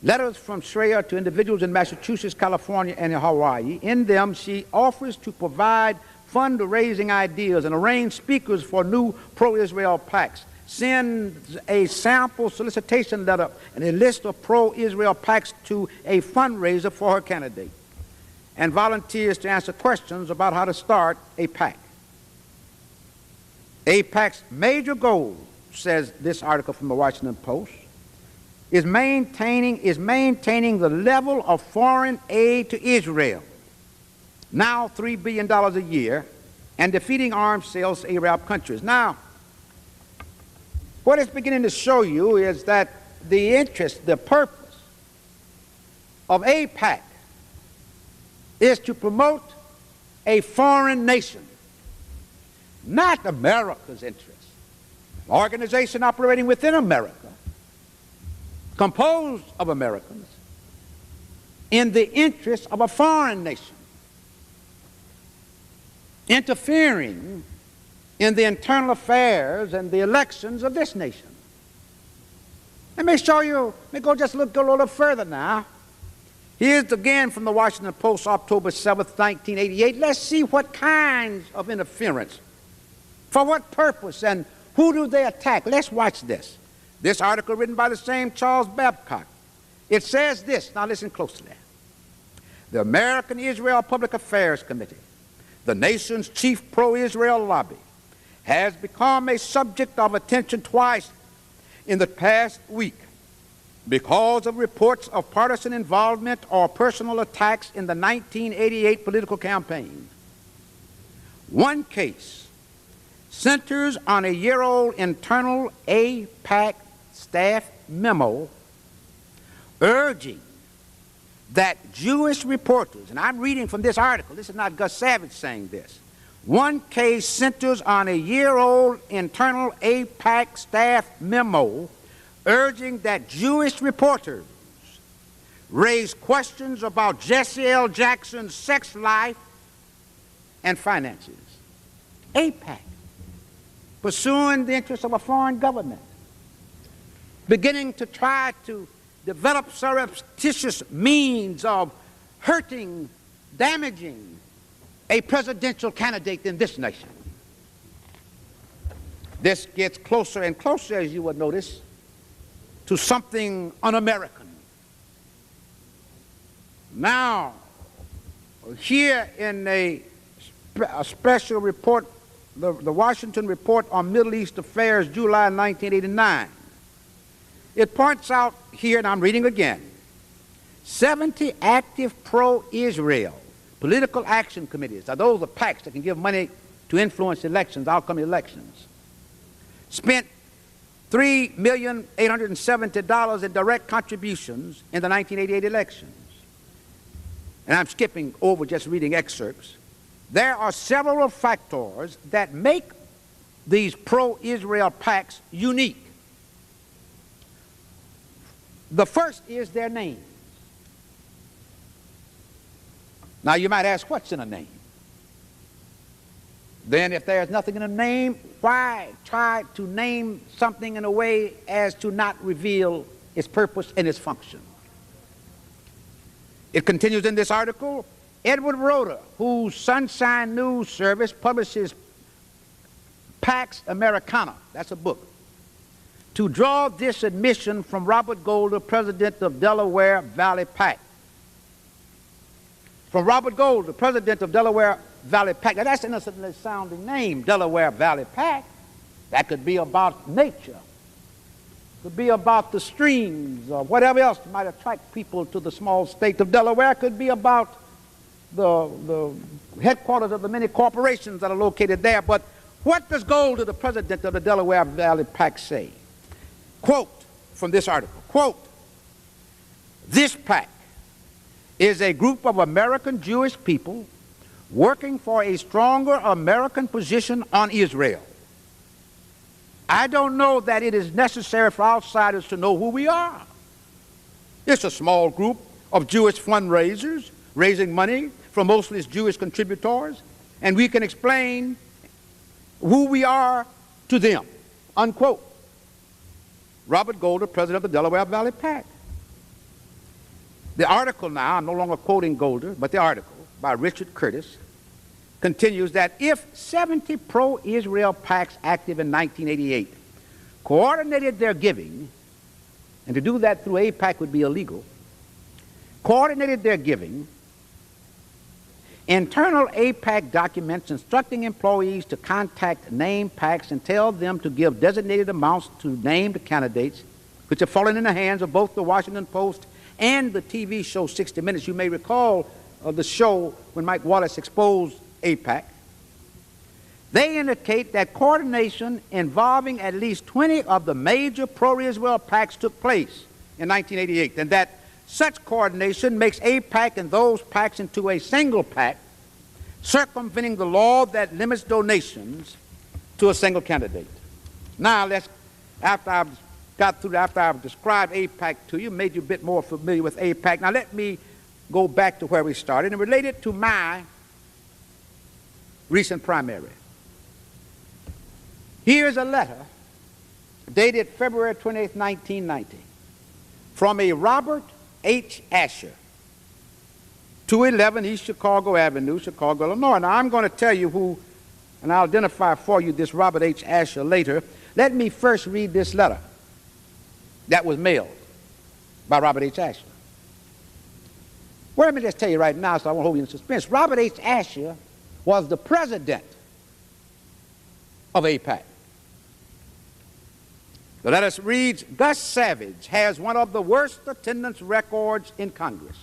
S13: letters from Schreier to individuals in Massachusetts, California, and Hawaii. In them, she offers to provide fundraising ideas and arrange speakers for new pro-Israel PACs, sends a sample solicitation letter and a list of pro-Israel PACs to a fundraiser for her candidate, and volunteers to answer questions about how to start a PAC. AIPAC's major goal, says this article from the Washington Post, is maintaining the level of foreign aid to Israel, now $3 billion a year, and defeating arms sales to Arab countries. Now, what it's beginning to show you is that the interest, the purpose of AIPAC is to promote a foreign nation, not America's interest. An organization operating within America, composed of Americans, in the interest of a foreign nation, interfering in the internal affairs and the elections of this nation. Let me show you, let me go just look a little further now. Here's again from the Washington Post, October 7th, 1988. Let's see what kinds of interference, for what purpose, and who do they attack? Let's watch this. This article written by the same Charles Babcock. It says this, now listen closely. The American Israel Public Affairs Committee, the nation's chief pro-Israel lobby, has become a subject of attention twice in the past week because of reports of partisan involvement or personal attacks in the 1988 political campaign. One case centers on a year-old internal AIPAC staff memo urging that Jewish reporters, and I'm reading from this article, this is not Gus Savage saying this. One case centers on a year-old internal AIPAC staff memo urging that Jewish reporters raise questions about Jesse L. Jackson's sex life and finances. AIPAC, pursuing the interests of a foreign government, beginning to try to develop surreptitious means of hurting, damaging a presidential candidate in this nation. This gets closer and closer, as you would notice, to something un-American. Now, here in a special report the Washington Report on Middle East Affairs, July 1989. It points out here, and I'm reading again, 70 active pro-Israel political action committees. Now, those are PACs that can give money to influence elections, outcome elections. Spent $3,870,000 in direct contributions in the 1988 elections. And I'm skipping over just reading excerpts. There are several factors that make these pro-Israel PACs unique. The first is their names. Now you might ask, what's in a name? Then if there's nothing in a name, why try to name something in a way as to not reveal its purpose and its function? It continues in this article, Edward Rhoda, whose Sunshine News Service publishes Pax Americana, that's a book, to draw this admission from Robert Golder, president of Delaware Valley PAC. From Robert Golder, president of Delaware Valley PAC. Now that's an innocently sounding name, Delaware Valley PAC. That could be about nature. Could be about the streams or whatever else might attract people to the small state of Delaware. Could be about the headquarters of the many corporations that are located there. But what does Golder, the president of the Delaware Valley PAC, say? Quote from this article, quote, "This PAC is a group of American Jewish people working for a stronger American position on Israel. I don't know that it is necessary for outsiders to know who we are. It's a small group of Jewish fundraisers raising money from mostly Jewish contributors, and we can explain who we are to them," unquote. Robert Golder, president of the Delaware Valley PAC. The article now, I'm no longer quoting Golder, but the article by Richard Curtis continues that if 70 pro-Israel PACs active in 1988 coordinated their giving, and to do that through AIPAC would be illegal, coordinated their giving, internal AIPAC documents instructing employees to contact named PACs and tell them to give designated amounts to named candidates, which have fallen in the hands of both the Washington Post and the TV show 60 Minutes. You may recall the show when Mike Wallace exposed AIPAC. They indicate that coordination involving at least 20 of the major pro-Israel PACs took place in 1988, and that such coordination makes AIPAC and those PACs into a single PAC, circumventing the law that limits donations to a single candidate. Now, after I've described AIPAC to you, made you a bit more familiar with AIPAC, now let me go back to where we started and relate it to my recent primary. Here's a letter dated February 28, 1990, from a Robert H. Asher, 211 East Chicago Avenue, Chicago, Illinois. Now, I'm going to tell you who, and I'll identify for you this Robert H. Asher later. Let me first read this letter that was mailed by Robert H. Asher. Well, let me just tell you right now, so I won't hold you in suspense. Robert H. Asher was the president of AIPAC. The letter reads, "Gus Savage has one of the worst attendance records in Congress."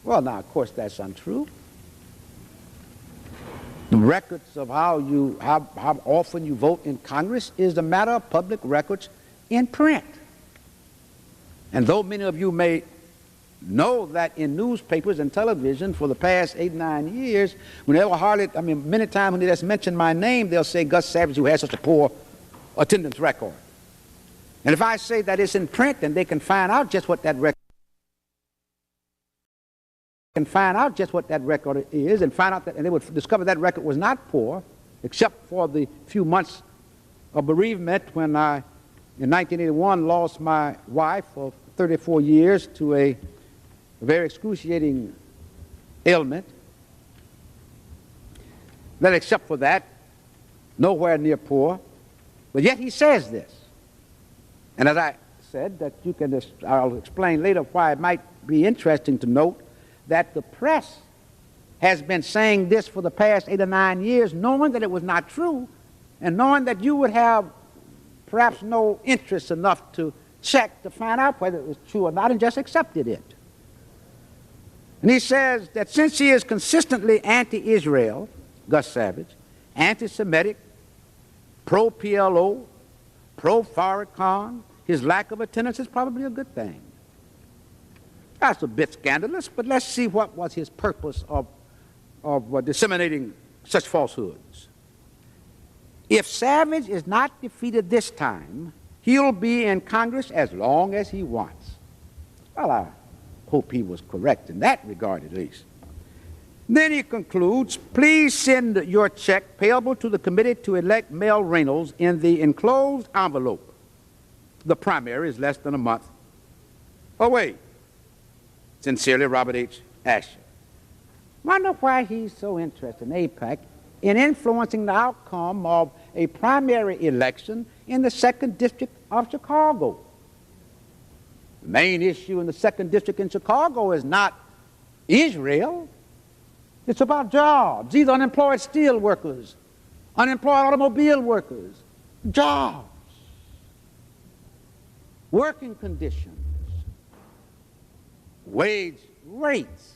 S13: Well, now, of course, that's untrue. The records of how often you vote in Congress is a matter of public records in print. And though many of you may know that in newspapers and television for the past 8, 9 years, many times when they just mention my name, they'll say Gus Savage, who has such a poor attendance record. And if I say that it's in print, then they can find out just what that record is, and find out that, and they would discover that record was not poor, except for the few months of bereavement when I, in 1981, lost my wife of 34 years to a very excruciating ailment. That except for that, nowhere near poor. But yet he says this. And as I said, that you can I'll explain later why it might be interesting to note that the press has been saying this for the past 8 or 9 years, knowing that it was not true, and knowing that you would have perhaps no interest enough to check to find out whether it was true or not, and just accepted it. And he says that since he is consistently anti-Israel, Gus Savage, anti-Semitic, pro-PLO, pro-Farrakhan, his lack of attendance is probably a good thing. That's a bit scandalous, but let's see what was his purpose of disseminating such falsehoods. If Savage is not defeated this time, he'll be in Congress as long as he wants. Well, I hope he was correct in that regard at least. Then he concludes, please send your check payable to the committee to elect Mel Reynolds in the enclosed envelope. The primary is less than a month away. Sincerely, Robert H. Asher. Wonder why he's so interested in AIPAC in influencing the outcome of a primary election in the 2nd District of Chicago. The main issue in the 2nd District in Chicago is not Israel. It's about jobs. These unemployed steel workers, unemployed automobile workers, jobs, working conditions, wage rates,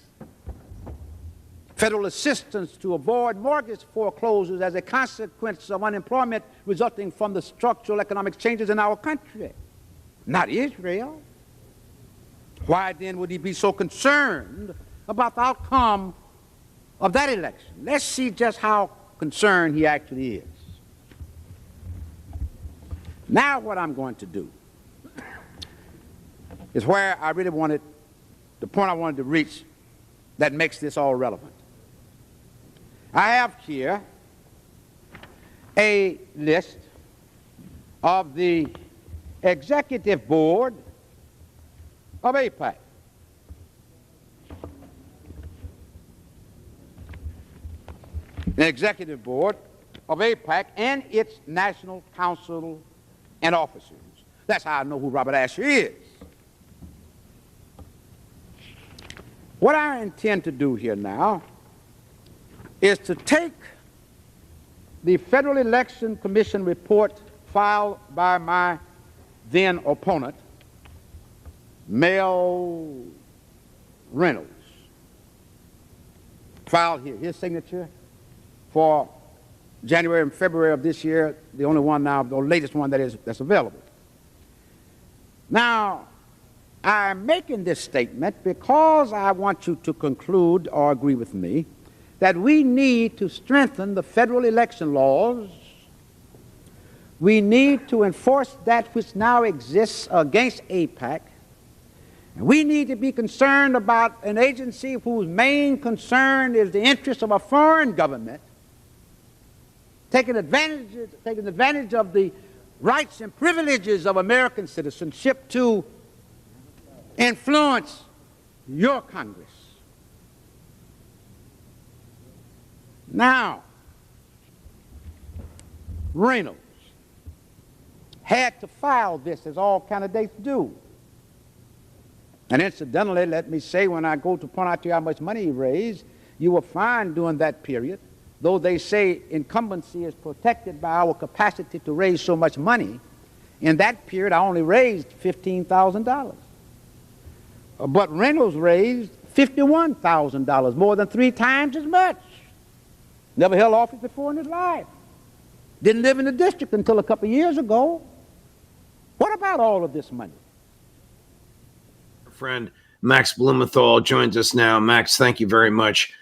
S13: federal assistance to avoid mortgage foreclosures as a consequence of unemployment resulting from the structural economic changes in our country. Not Israel. Why then would he be so concerned about the outcome of that election? Let's see just how concerned he actually is. Now what I'm going to do is where I really wanted, the point I wanted to reach that makes this all relevant. I have here a list of the executive board of AIPAC. The executive board of AIPAC and its national council and officers. That's how I know who Robert Asher is. What I intend to do here now is to take the Federal Election Commission report filed by my then opponent, Mel Reynolds, filed here, his signature for January and February of this year, the only one now, the latest one that's available. Now, I'm making this statement because I want you to conclude or agree with me that we need to strengthen the federal election laws. We need to enforce that which now exists against AIPAC. And we need to be concerned about an agency whose main concern is the interest of a foreign government taking advantage of the rights and privileges of American citizenship to influence your Congress. Now, Reynolds had to file this as all candidates do. And incidentally, let me say, when I go to point out to you how much money he raised, you will find during that period, though they say incumbency is protected by our capacity to raise so much money, in that period I only raised $15,000. But Reynolds raised $51,000, more than 3 times as much. Never held office before in his life. Didn't live in the district until a couple of years ago. What about all of this money?
S14: Friend Max Blumenthal joins us now. Max, thank you very much.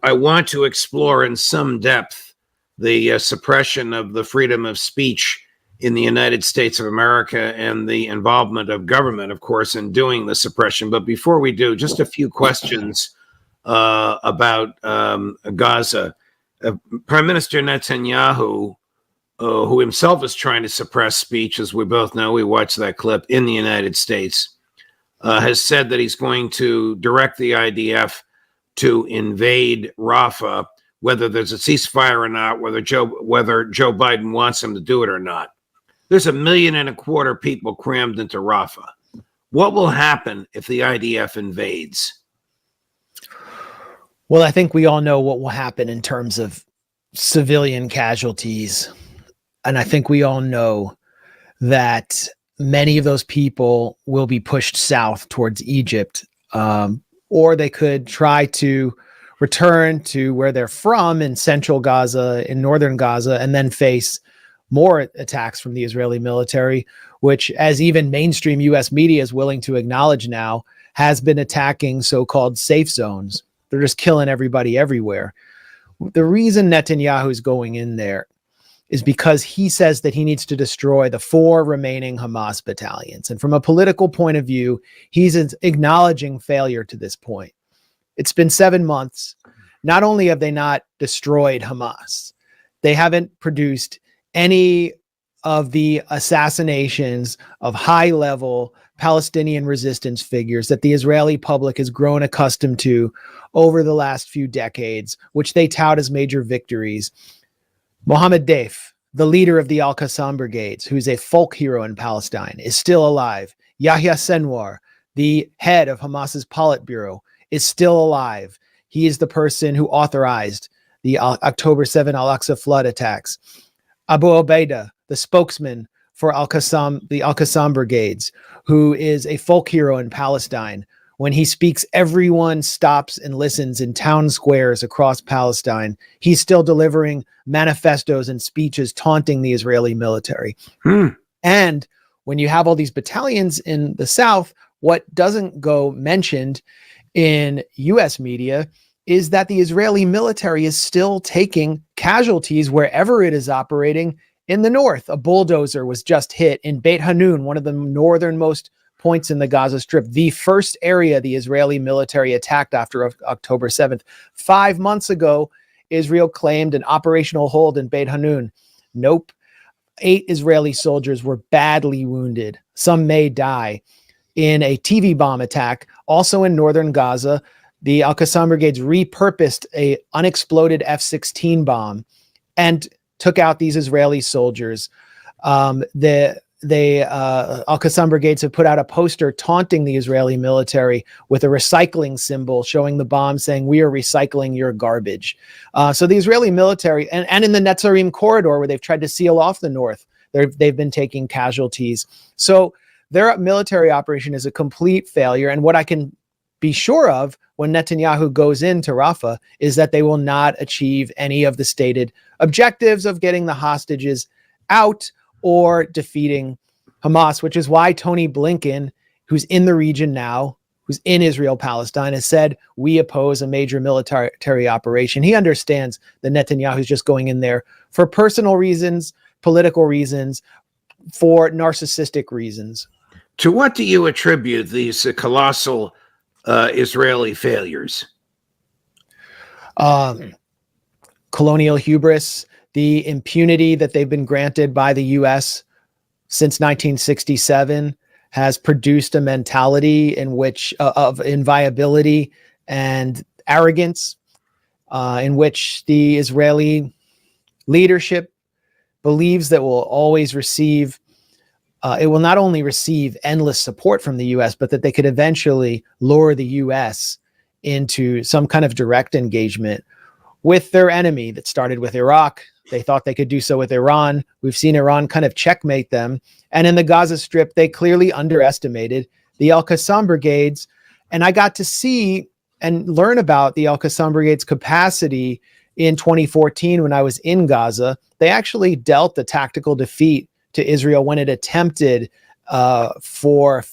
S14: I want to explore in some depth the suppression of the freedom of speech in the United States of America and the involvement of government, of course, in doing the suppression. But before we do, just a few questions about Gaza. Prime Minister Netanyahu, who himself is trying to suppress speech, as we both know, we watched that clip, in the United States, has said that he's going to direct the IDF to invade Rafah, whether there's a ceasefire or not, whether Joe Biden wants him to do it or not. There's 1.25 million people crammed into Rafah. What will happen if the IDF invades?
S15: Well, I think we all know what will happen in terms of civilian casualties. And I think we all know that many of those people will be pushed south towards Egypt, or they could try to return to where they're from in central Gaza, in northern Gaza, and then face more attacks from the Israeli military, which, as even mainstream US media is willing to acknowledge now, has been attacking so-called safe zones. They're just killing everybody everywhere. The reason Netanyahu is going in there is because he says that he needs to destroy the 4 remaining Hamas battalions. And from a political point of view, he's acknowledging failure to this point. It's been 7 months. Not only have they not destroyed Hamas, they haven't produced any of the assassinations of high-level Palestinian resistance figures that the Israeli public has grown accustomed to over the last few decades, which they tout as major victories. Mohammed Deif, the leader of the Al-Qassam brigades, who's a folk hero in Palestine, is still alive. Yahya Sinwar, the head of Hamas's Politburo, is still alive. He is the person who authorized the October 7 Al-Aqsa flood attacks. Abu Ubaidah, the spokesman for the Al-Qassam brigades, who is a folk hero in Palestine. When he speaks, everyone stops and listens in town squares across Palestine. He's still delivering manifestos and speeches taunting the Israeli military. And when you have all these battalions in the south, what doesn't go mentioned in US media is that the Israeli military is still taking casualties wherever it is operating in the north. A bulldozer was just hit in Beit Hanun, one of the northernmost points in the Gaza Strip, the first area the Israeli military attacked after October 7th. 5 months ago, Israel claimed an operational hold in Beit Hanun. Nope. 8 Israeli soldiers were badly wounded. Some may die in a TV bomb attack. Also in northern Gaza, the Al-Qassam brigades repurposed a unexploded F-16 bomb and took out these Israeli soldiers. Al-Qassam brigades have put out a poster taunting the Israeli military with a recycling symbol showing the bomb saying, "We are recycling your garbage." So the Israeli military, and in the Netzarim corridor where they've tried to seal off the north, they've been taking casualties. So their military operation is a complete failure. And what I can be sure of when Netanyahu goes into Rafah is that they will not achieve any of the stated objectives of getting the hostages out or defeating Hamas, which is why Tony Blinken, who's in the region now, who's in Israel, Palestine, has said, we oppose a major military operation. He understands that Netanyahu's just going in there for personal reasons, political reasons, for narcissistic reasons.
S14: To what do you attribute these colossal Israeli failures?
S15: Colonial hubris, the impunity that they've been granted by the U.S. since 1967 has produced a mentality in which of inviolability and arrogance, in which the Israeli leadership believes that will always receive, it will not only receive endless support from the U.S., but that they could eventually lure the U.S. into some kind of direct engagement with their enemy that started with Iraq. They thought they could do so with Iran. We've seen Iran kind of checkmate them. And in the Gaza Strip, they clearly underestimated the Al-Qassam brigades. And I got to see and learn about the Al-Qassam brigade's capacity in 2014 when I was in Gaza. They actually dealt a tactical defeat to Israel when it attempted for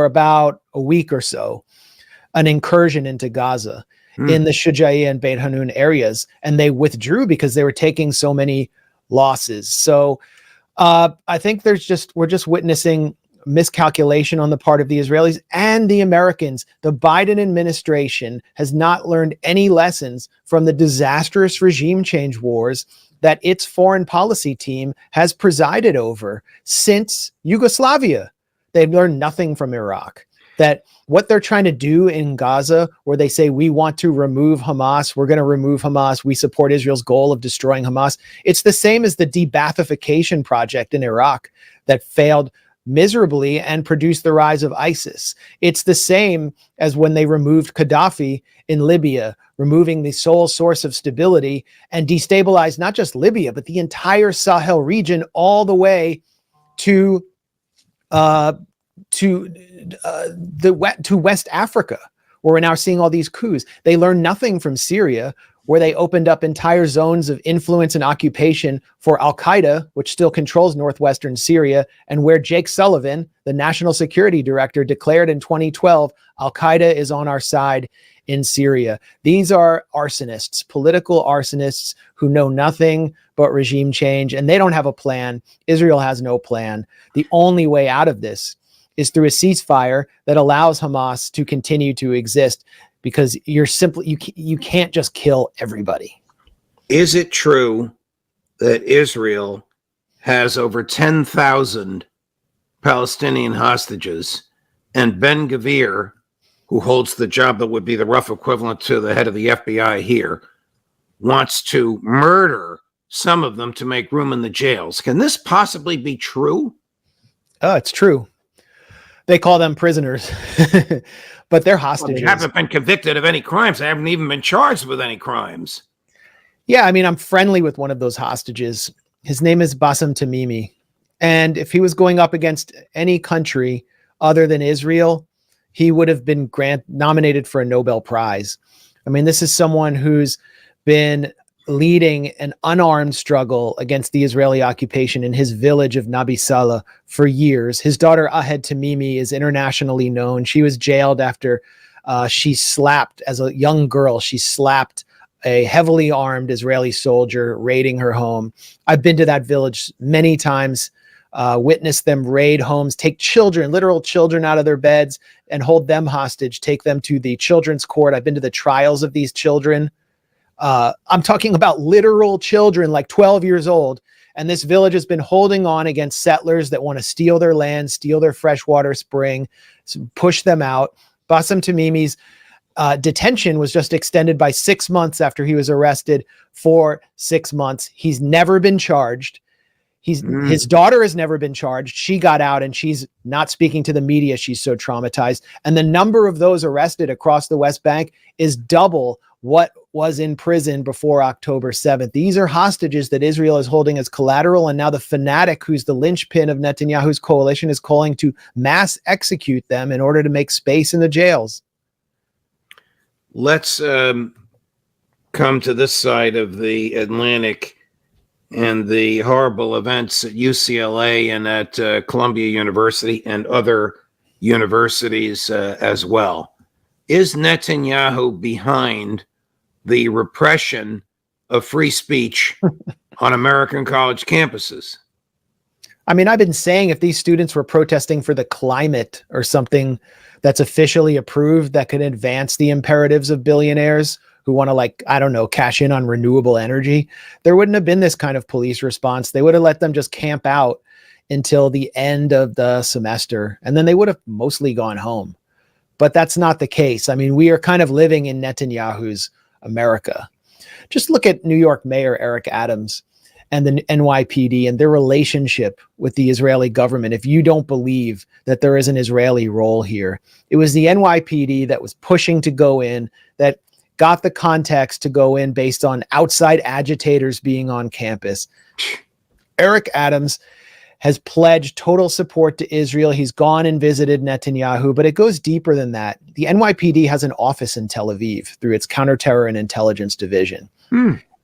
S15: about a week or so, an incursion into Gaza in the Shujaiya and Beit Hanun areas, and they withdrew because they were taking so many losses. So I think we're just witnessing miscalculation on the part of the Israelis and the Americans. The Biden administration has not learned any lessons from the disastrous regime change wars that its foreign policy team has presided over since Yugoslavia. They've learned nothing from Iraq. That what they're trying to do in Gaza, where they say, we want to remove Hamas, we're going to remove Hamas, we support Israel's goal of destroying Hamas. It's the same as the de-Baathification project in Iraq that failed miserably and produce the rise of ISIS. It's the same as when they removed Gaddafi in Libya, removing the sole source of stability, and destabilized not just Libya, but the entire Sahel region all the way to West Africa, where we're now seeing all these coups. They learned nothing from Syria, where they opened up entire zones of influence and occupation for Al-Qaeda, which still controls northwestern Syria, and where Jake Sullivan, the national security director, declared in 2012, Al-Qaeda is on our side in Syria. These are arsonists, political arsonists who know nothing but regime change, and they don't have a plan. Israel has no plan. The only way out of this is through a ceasefire that allows Hamas to continue to exist, because you can't just kill everybody.
S14: Is it true that Israel has over 10,000 Palestinian hostages, and Ben-Gvir, who holds the job that would be the rough equivalent to the head of the FBI here, wants to murder some of them to make room in the jails? Can this possibly be true?
S15: Oh, it's true. They call them prisoners, but they're hostages.
S14: Well, they haven't been convicted of any crimes. They haven't even been charged with any crimes.
S15: Yeah, I mean, I'm friendly with one of those hostages. His name is Bassem Tamimi. And if he was going up against any country other than Israel, he would have been nominated for a Nobel Prize. I mean, this is someone who's been leading an unarmed struggle against the Israeli occupation in his village of Nabi Saleh for years. His daughter Ahed Tamimi is internationally known. She was jailed after she slapped, as a young girl, she slapped a heavily armed Israeli soldier raiding her home. I've been to that village many times, witnessed them raid homes, take children, literal children, out of their beds and hold them hostage, take them to the children's court. I've been to the trials of these children. I'm talking about literal children, like 12 years old. And this village has been holding on against settlers that want to steal their land, steal their freshwater spring, push them out. Bassem Tamimi's detention was just extended by 6 months after he was arrested for 6 months. He's never been charged. His daughter has never been charged. She got out and she's not speaking to the media. She's so traumatized. And the number of those arrested across the West Bank is double what was in prison before October 7th. These are hostages that Israel is holding as collateral. And now the fanatic who's the linchpin of Netanyahu's coalition is calling to mass execute them in order to make space in the jails.
S14: Let's come to this side of the Atlantic and the horrible events at UCLA and at Columbia University and other universities as well. Is Netanyahu behind the repression of free speech on American college campuses?
S15: I mean, I've been saying if these students were protesting for the climate or something that's officially approved that could advance the imperatives of billionaires who want to, like, I don't know, cash in on renewable energy, there wouldn't have been this kind of police response. They would have let them just camp out until the end of the semester, and then they would have mostly gone home. But that's not the case. I mean, we are kind of living in Netanyahu's America. Just look at New York Mayor Eric Adams and the NYPD and their relationship with the Israeli government. If you don't believe that there is an Israeli role here, it was the NYPD that was pushing to go in, that got the context to go in based on outside agitators being on campus. Eric Adams has pledged total support to Israel. He's gone and visited Netanyahu, but it goes deeper than that. The NYPD has an office in Tel Aviv through its counterterror and intelligence division.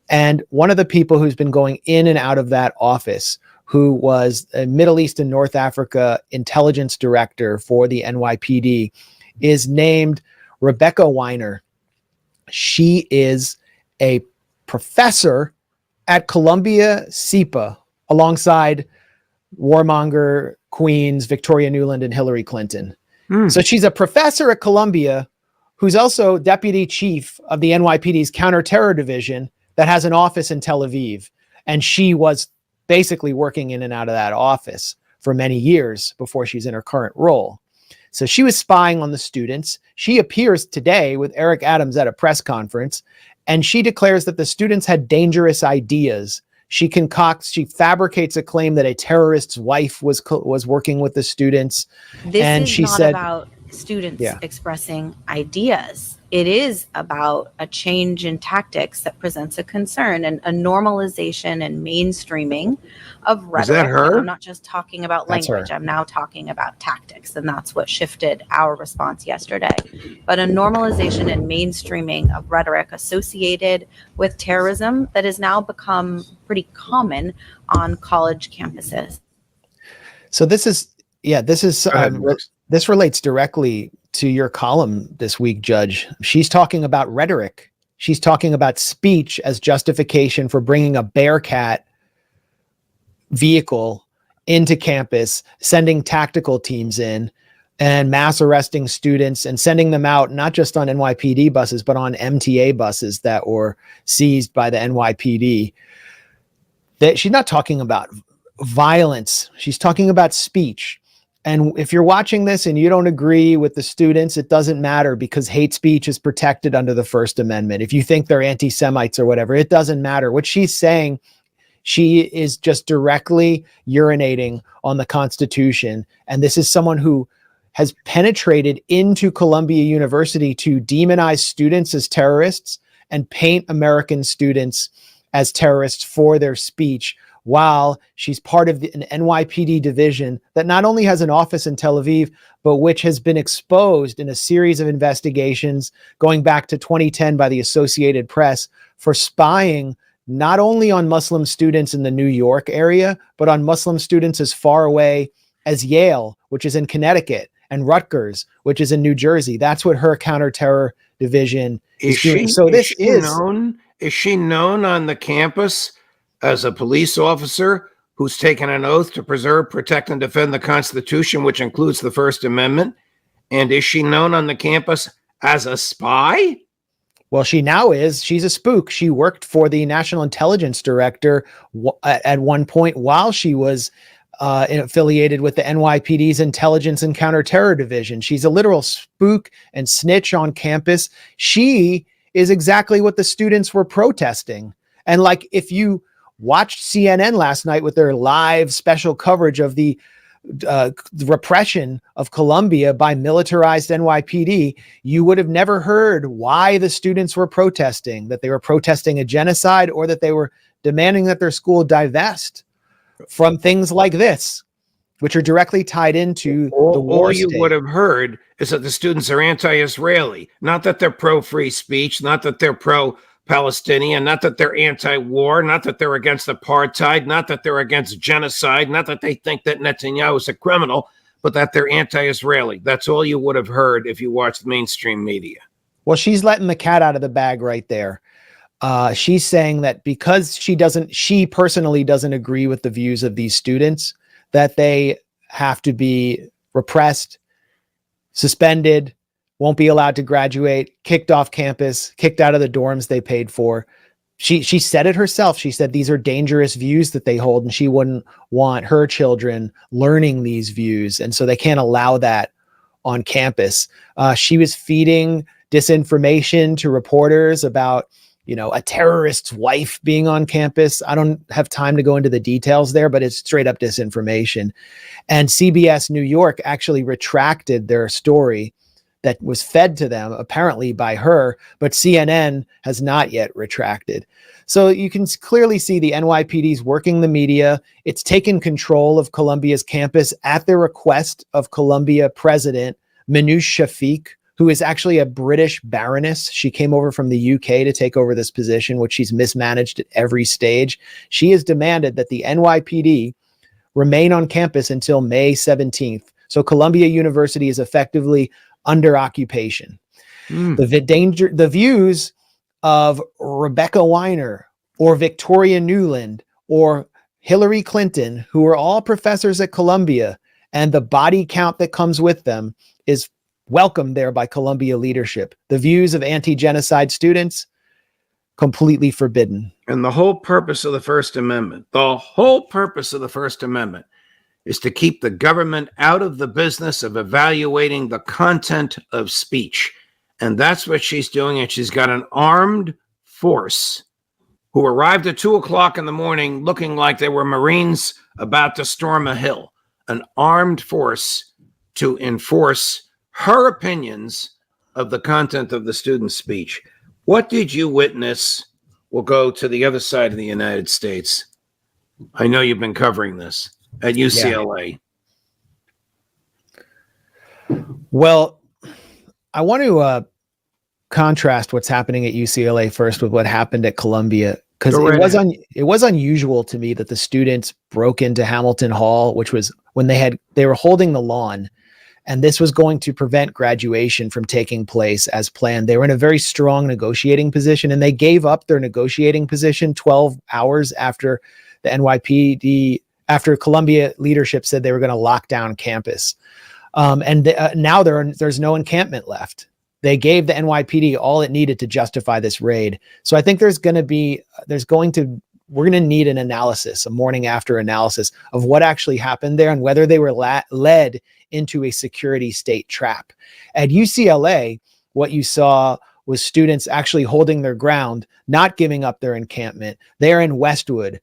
S15: And one of the people who's been going in and out of that office, who was a Middle East and North Africa intelligence director for the NYPD, is named Rebecca Weiner. She is a professor at Columbia SIPA alongside warmonger queens Victoria Nuland and Hillary Clinton. So she's a professor at Columbia who's also deputy chief of the NYPD's counterterror division that has an office in Tel Aviv. And she was basically working in and out of that office for many years before she's in her current role. So she was spying on the students. She appears today with Eric Adams at a press conference, and she declares that the students had dangerous ideas. She fabricates a claim that a terrorist's wife was working with the students.
S16: This
S15: and
S16: is
S15: she
S16: not
S15: said,
S16: about students
S15: Yeah.
S16: expressing ideas. It is about a change in tactics that presents a concern and a normalization and mainstreaming of rhetoric.
S14: Is that her?
S16: And I'm not just talking about
S15: That's her.
S16: language. I'm now talking about tactics, and that's what shifted our response yesterday. But a normalization and mainstreaming of rhetoric associated with terrorism that has now become pretty common on college campuses.
S15: So this relates directly to your column this week, Judge. She's talking about rhetoric. She's talking about speech as justification for bringing a Bearcat vehicle into campus, sending tactical teams in, and mass arresting students and sending them out, not just on NYPD buses, but on MTA buses that were seized by the NYPD. That she's not talking about violence. She's talking about speech. And if you're watching this and you don't agree with the students, it doesn't matter, because hate speech is protected under the First Amendment. If you think they're anti-Semites or whatever, it doesn't matter. What she's saying, she is just directly urinating on the Constitution. And this is someone who has penetrated into Columbia University to demonize students as terrorists and paint American students as terrorists for their speech, while she's part of an NYPD division that not only has an office in Tel Aviv, but which has been exposed in a series of investigations going back to 2010 by the Associated Press for spying not only on Muslim students in the New York area, but on Muslim students as far away as Yale, which is in Connecticut, and Rutgers, which is in New Jersey. That's what her counterterror division is doing. So is
S14: she known on the campus as a police officer who's taken an oath to preserve, protect, and defend the Constitution, which includes the First Amendment? And is she known on the campus as a spy?
S15: Well, she now is. She's a spook. She worked for the National Intelligence Director at one point while she was affiliated with the NYPD's Intelligence and Counterterror Division. She's a literal spook and snitch on campus. She is exactly what the students were protesting. And like, if you watched CNN last night with their live special coverage of the repression of Columbia by militarized NYPD, you would have never heard why the students were protesting, that they were protesting a genocide or that they were demanding that their school divest from things like this, which are directly tied into the war.
S14: All you would have heard is that the students are anti-Israeli, not that they're pro-free speech, not that they're pro-Palestinian, not that they're anti-war, not that they're against apartheid, not that they're against genocide, not that they think that Netanyahu is a criminal, but that they're anti-Israeli. That's all you would have heard if you watched mainstream media.
S15: Well, she's letting the cat out of the bag right there. She's saying that because she personally doesn't agree with the views of these students, that they have to be repressed, suspended, won't be allowed to graduate, kicked off campus, kicked out of the dorms they paid for. She said it herself. She said these are dangerous views that they hold, and she wouldn't want her children learning these views. And so they can't allow that on campus. She was feeding disinformation to reporters about, a terrorist's wife being on campus. I don't have time to go into the details there, but it's straight up disinformation. And CBS New York actually retracted their story that was fed to them, apparently by her, but CNN has not yet retracted. So you can clearly see the NYPD's working the media. It's taken control of Columbia's campus at the request of Columbia president Minouche Shafik, who is actually a British baroness. She came over from the UK to take over this position, which she's mismanaged at every stage. She has demanded that the NYPD remain on campus until May 17th. So Columbia University is effectively under occupation. The views of Rebecca Weiner or Victoria Nuland or Hillary Clinton, who are all professors at Columbia, and the body count that comes with them is welcomed there by Columbia leadership. The views of anti-genocide students, completely forbidden.
S14: And the whole purpose of the First Amendment, is to keep the government out of the business of evaluating the content of speech. And that's what she's doing. And she's got an armed force who arrived at 2 o'clock in the morning looking like they were Marines about to storm a hill, an armed force to enforce her opinions of the content of the student's speech. What did you witness? We'll go to the other side of the United States. I know you've been covering this at UCLA.
S15: Well, I want to contrast what's happening at UCLA first with what happened at Columbia, because it was unusual to me that the students broke into Hamilton Hall, which was when they were holding the lawn, and this was going to prevent graduation from taking place as planned. They were in a very strong negotiating position, and they gave up their negotiating position 12 hours after the NYPD, after Columbia leadership said they were going to lock down campus. Now there's no encampment left. They gave the NYPD all it needed to justify this raid. So I think we're going to need an analysis, a morning after analysis of what actually happened there and whether they were led into a security state trap. At UCLA, what you saw was students actually holding their ground, not giving up their encampment. They're in Westwood,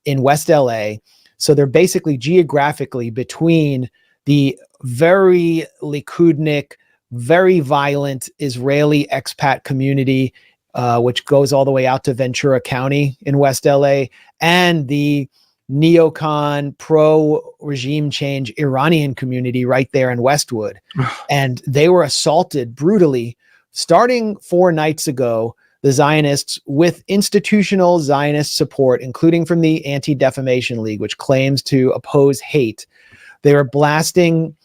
S15: in West LA. So they're basically geographically between the very Likudnik, very violent Israeli expat community, which goes all the way out to Ventura County in West LA, and the neocon pro-regime change Iranian community right there in Westwood. And they were assaulted brutally starting 4 nights ago. The Zionists, with institutional Zionist support, including from the Anti-Defamation League, which claims to oppose hate, they were blasting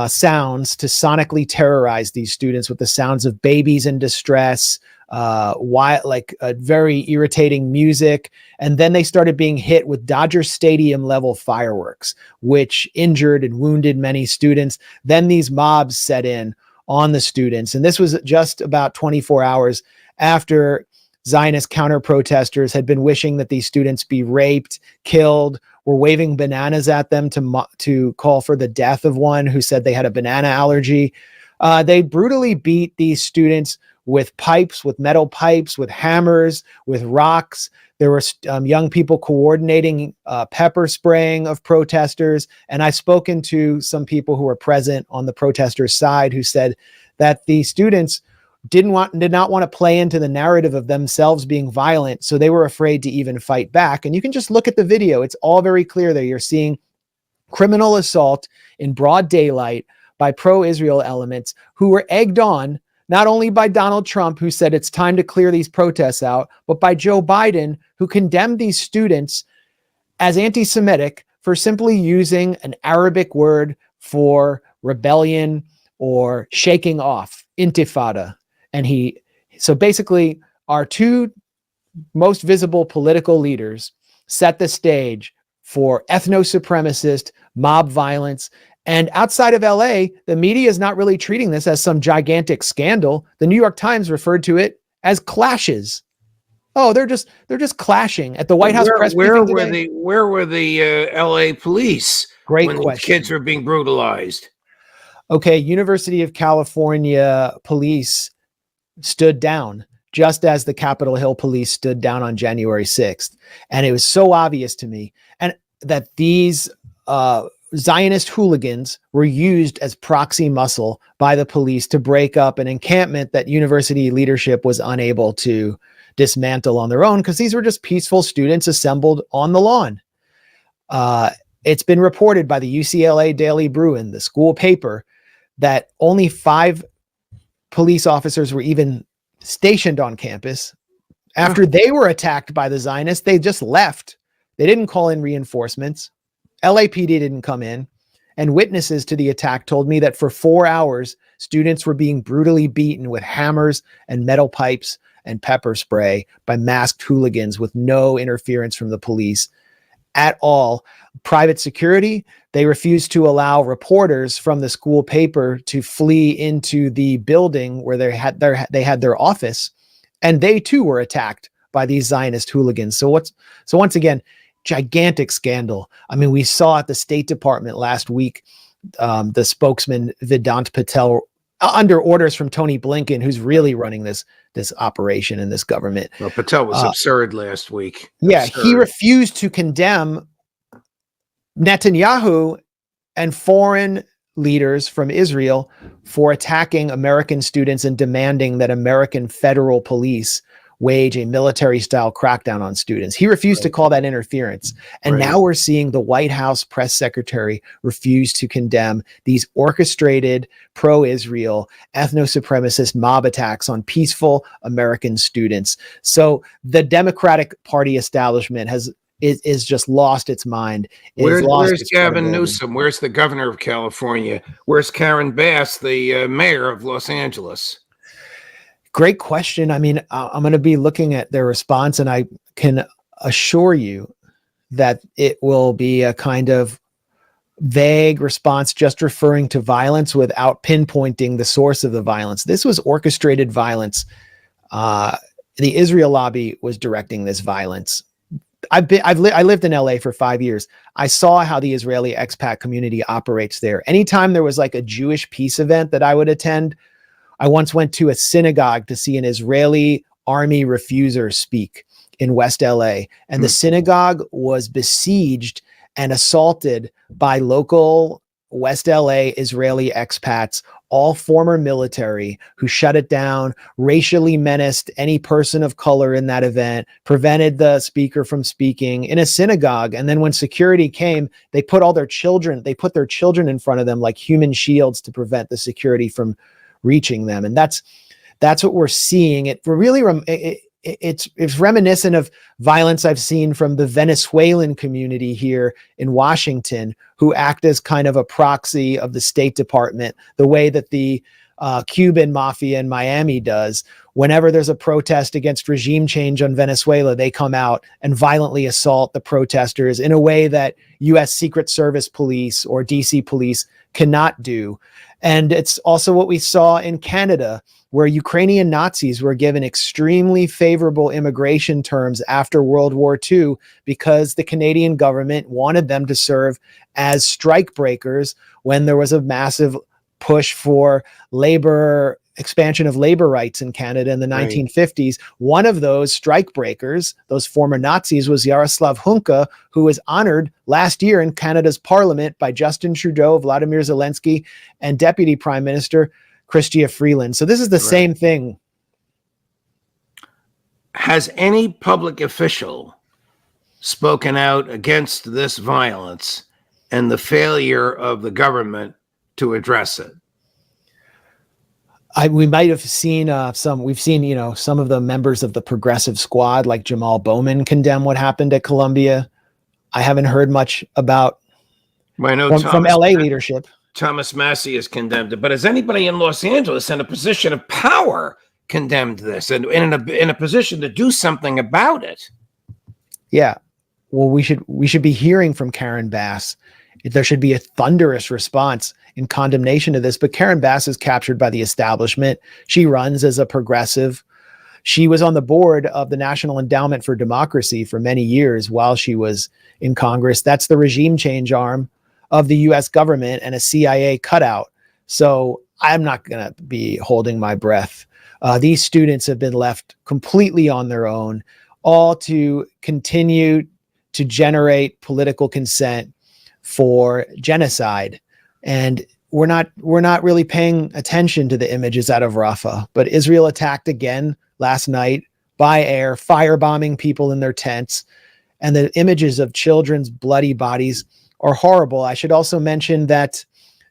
S15: sounds to sonically terrorize these students with the sounds of babies in distress, very irritating music. And then they started being hit with Dodger Stadium level fireworks, which injured and wounded many students. Then these mobs set in on the students. And this was just about 24 hours after Zionist counter-protesters had been wishing that these students be raped, killed, were waving bananas at them to call for the death of one who said they had a banana allergy. They brutally beat these students with pipes, with metal pipes, with hammers, with rocks. There were young people coordinating pepper spraying of protesters. And I've spoken to some people who were present on the protesters' side who said that the students did not want to play into the narrative of themselves being violent, so they were afraid to even fight back. And you can just look at the video. It's all very clear there. You're seeing criminal assault in broad daylight by pro-Israel elements who were egged on not only by Donald Trump, who said it's time to clear these protests out, but by Joe Biden, who condemned these students as anti-Semitic for simply using an Arabic word for rebellion or shaking off, intifada. And so basically our 2 most visible political leaders set the stage for ethno-supremacist mob violence. And outside of LA, the media is not really treating this as some gigantic scandal. The New York Times referred to it as clashes. Oh, they're just clashing at the White House press briefing today.
S14: Where were the LA police
S15: when
S14: these kids were being brutalized?
S15: Okay, University of California police stood down just as the Capitol Hill police stood down on January 6th. And it was so obvious to me and that these Zionist hooligans were used as proxy muscle by the police to break up an encampment that university leadership was unable to dismantle on their own, because these were just peaceful students assembled on the lawn. It's been reported by the UCLA Daily Bruin, the school paper, that only 5 police officers were even stationed on campus. After they were attacked by the Zionists, they just left. They didn't call in reinforcements. LAPD didn't come in. And witnesses to the attack told me that for 4 hours, students were being brutally beaten with hammers and metal pipes and pepper spray by masked hooligans with no interference from the police at all. Private security, they refused to allow reporters from the school paper to flee into the building where they had their office, and they too were attacked by these Zionist hooligans. So once again, gigantic scandal. I mean, we saw at the State Department last week, the spokesman Vedant Patel under orders from Tony Blinken, who's really running this operation in this government.
S14: Well, Patel was absurd last week.
S15: Yeah,
S14: Absurd.
S15: he refused to condemn Netanyahu and foreign leaders from Israel for attacking American students and demanding that American federal police wage a military-style crackdown on students. He refused to call that interference. And now we're seeing the White House press secretary refuse to condemn these orchestrated pro-Israel ethno-supremacist mob attacks on peaceful American students. So the Democratic Party establishment is just lost its mind.
S14: Where's Gavin Newsom? Where's the governor of California? Where's Karen Bass, the mayor of Los Angeles?
S15: Great question. I mean, I'm going to be looking at their response, and I can assure you that it will be a kind of vague response, just referring to violence without pinpointing the source of the violence. This was orchestrated violence. The Israel lobby was directing this violence. I lived in LA for 5 years. I saw how the Israeli expat community operates there. Anytime there was like a Jewish peace event that I would attend, I once went to a synagogue to see an Israeli army refuser speak in West LA. And the synagogue was besieged and assaulted by local West LA Israeli expats, all former military, who shut it down, racially menaced any person of color in that event, prevented the speaker from speaking in a synagogue. And then when security came, they put their children in front of them like human shields to prevent the security from reaching them. And that's what we're seeing. It's reminiscent of violence I've seen from the Venezuelan community here in Washington, who act as kind of a proxy of the State Department, the way that the Cuban mafia in Miami does. Whenever there's a protest against regime change on Venezuela, they come out and violently assault the protesters in a way that U.S. Secret Service police or DC police cannot do. And it's also what we saw in Canada, where Ukrainian Nazis were given extremely favorable immigration terms after World War II because the Canadian government wanted them to serve as strike breakers when there was a massive push for expansion of labor rights in Canada in the 1950s. One of those strike breakers, those former Nazis, was Yaroslav Hunka, who was honored last year in Canada's parliament by Justin Trudeau, Vladimir Zelensky, and Deputy Prime Minister Chrystia Freeland. So this is the same thing.
S14: Has any public official spoken out against this violence and the failure of the government to address it?
S15: We might have seen we've seen, some of the members of the progressive squad like Jamal Bowman condemn what happened at Columbia. I haven't heard much about from LA leadership.
S14: Thomas Massey has condemned it, but has anybody in Los Angeles in a position of power condemned this and in a position to do something about it?
S15: Yeah. Well, we should be hearing from Karen Bass. There should be a thunderous response in condemnation of this, but Karen Bass is captured by the establishment. She runs as a progressive. She was on the board of the National Endowment for Democracy for many years while she was in Congress. That's the regime change arm of the US government and a CIA cutout. So I'm not going to be holding my breath. These students have been left completely on their own, all to continue to generate political consent for genocide. And we're not really paying attention to the images out of Rafah, but Israel attacked again last night by air, firebombing people in their tents. And the images of children's bloody bodies are horrible. I should also mention that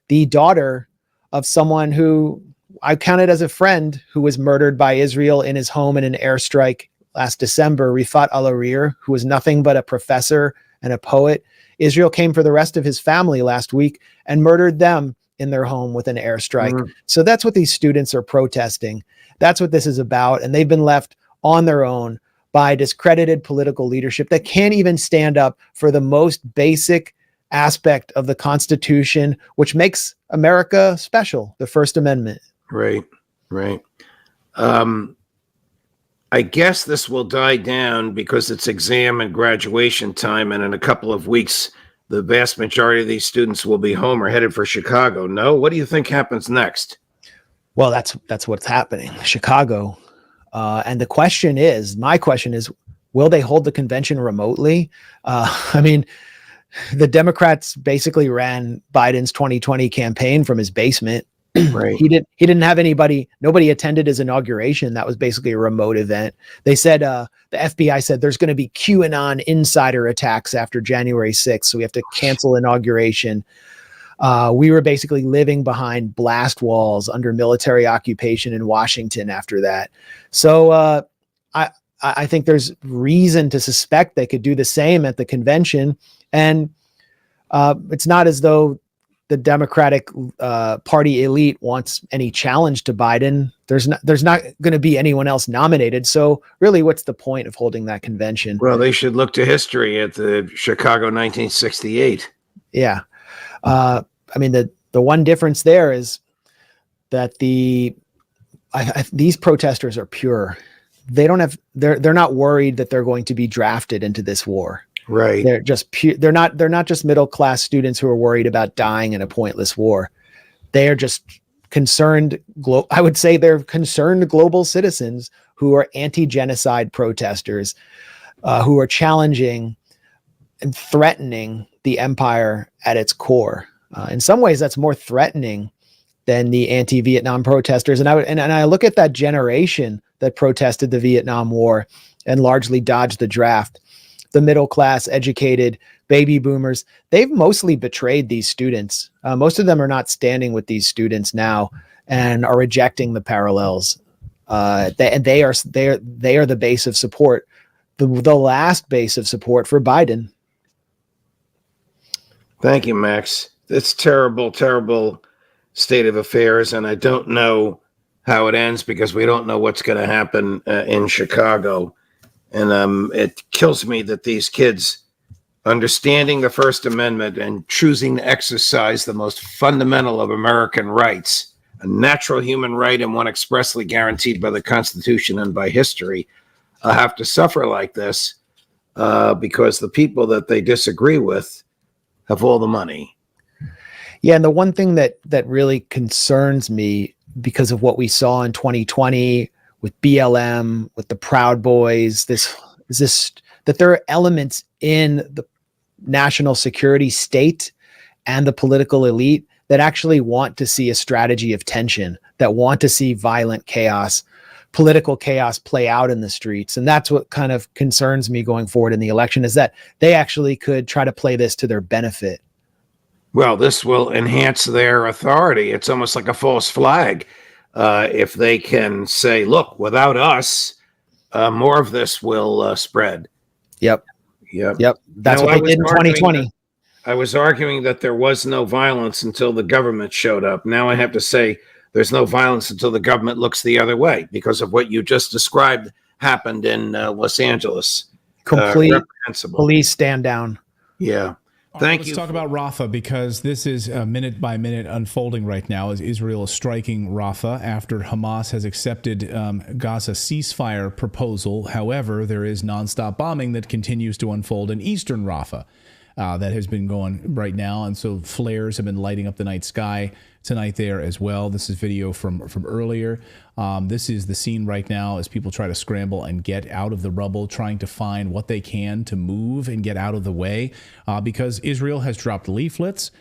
S15: the daughter of someone who I counted as a friend who was murdered by Israel in his home in an airstrike last December, Rifat Al-Arir, who was nothing but a professor and a poet. Israel came for the rest of his family last week and murdered them in their home with an airstrike. So that's what these students are protesting. That's what this is about. And they've been left on their own by discredited political leadership that can't even stand up for the most basic aspect of the Constitution, which makes America special, the First Amendment.
S14: Right. I guess this will die down because it's exam and graduation time, and in a couple of weeks, the vast majority of these students will be home or headed for Chicago. No? What do you think happens next?
S15: Well, that's what's happening. Chicago. And my question is, will they hold the convention remotely? I mean, the Democrats basically ran Biden's 2020 campaign from his basement.
S14: Right.
S15: He didn't have nobody attended his inauguration. That was basically a remote event. They said, the FBI said there's going to be QAnon insider attacks after January 6th. So we have to cancel inauguration. We were basically living behind blast walls under military occupation in Washington after that. So I think there's reason to suspect they could do the same at the convention. And it's not as though the Democratic Party elite wants any challenge to Biden. There's not going to be anyone else nominated. So really, what's the point of holding that convention?
S14: Well, they should look to history at the Chicago 1968.
S15: Yeah. I mean, the one difference there is that these protesters are pure. They're not worried that they're going to be drafted into this war.
S14: Right.
S15: They're just they're not just middle-class students who are worried about dying in a pointless war. They are just concerned. I would say they're concerned global citizens who are anti-genocide protesters, who are challenging and threatening the empire at its core. In some ways, that's more threatening than the anti-Vietnam protesters. And I look at that generation that protested the Vietnam War and largely dodged the draft. The middle-class, educated baby boomers, they've mostly betrayed these students. Most of them are not standing with these students now and are rejecting the parallels. They are the base of support, the last base of support for Biden.
S14: Thank you, Max. It's terrible, terrible state of affairs, and I don't know how it ends because we don't know what's going to happen in Chicago. And it kills me that these kids, understanding the First Amendment and choosing to exercise the most fundamental of American rights, a natural human right and one expressly guaranteed by the Constitution and by history, have to suffer like this because the people that they disagree with have all the money.
S15: Yeah, and the one thing that really concerns me because of what we saw in 2020 with BLM, with the Proud Boys, that there are elements in the national security state and the political elite that actually want to see a strategy of tension, that want to see violent chaos, political chaos play out in the streets. And that's what kind of concerns me going forward in the election, is that they actually could try to play this to their benefit.
S14: Well, this will enhance their authority. It's almost like a false flag. If they can say, look, without us, more of this will spread.
S15: Yep. That's what they did in 2020.
S14: I was arguing that there was no violence until the government showed up. Now I have to say there's no violence until the government looks the other way because of what you just described happened in Los Angeles.
S15: Complete police stand down.
S14: Yeah.
S6: Let's talk about Rafah, because this is minute by minute unfolding right now as Israel is striking Rafah after Hamas has accepted Gaza ceasefire proposal. However, there is nonstop bombing that continues to unfold in eastern Rafah that has been going right now. And so flares have been lighting up the night sky tonight there as well. This is video from earlier. This is the scene right now as people try to scramble and get out of the rubble, trying to find what they can to move and get out of the way because Israel has dropped leaflets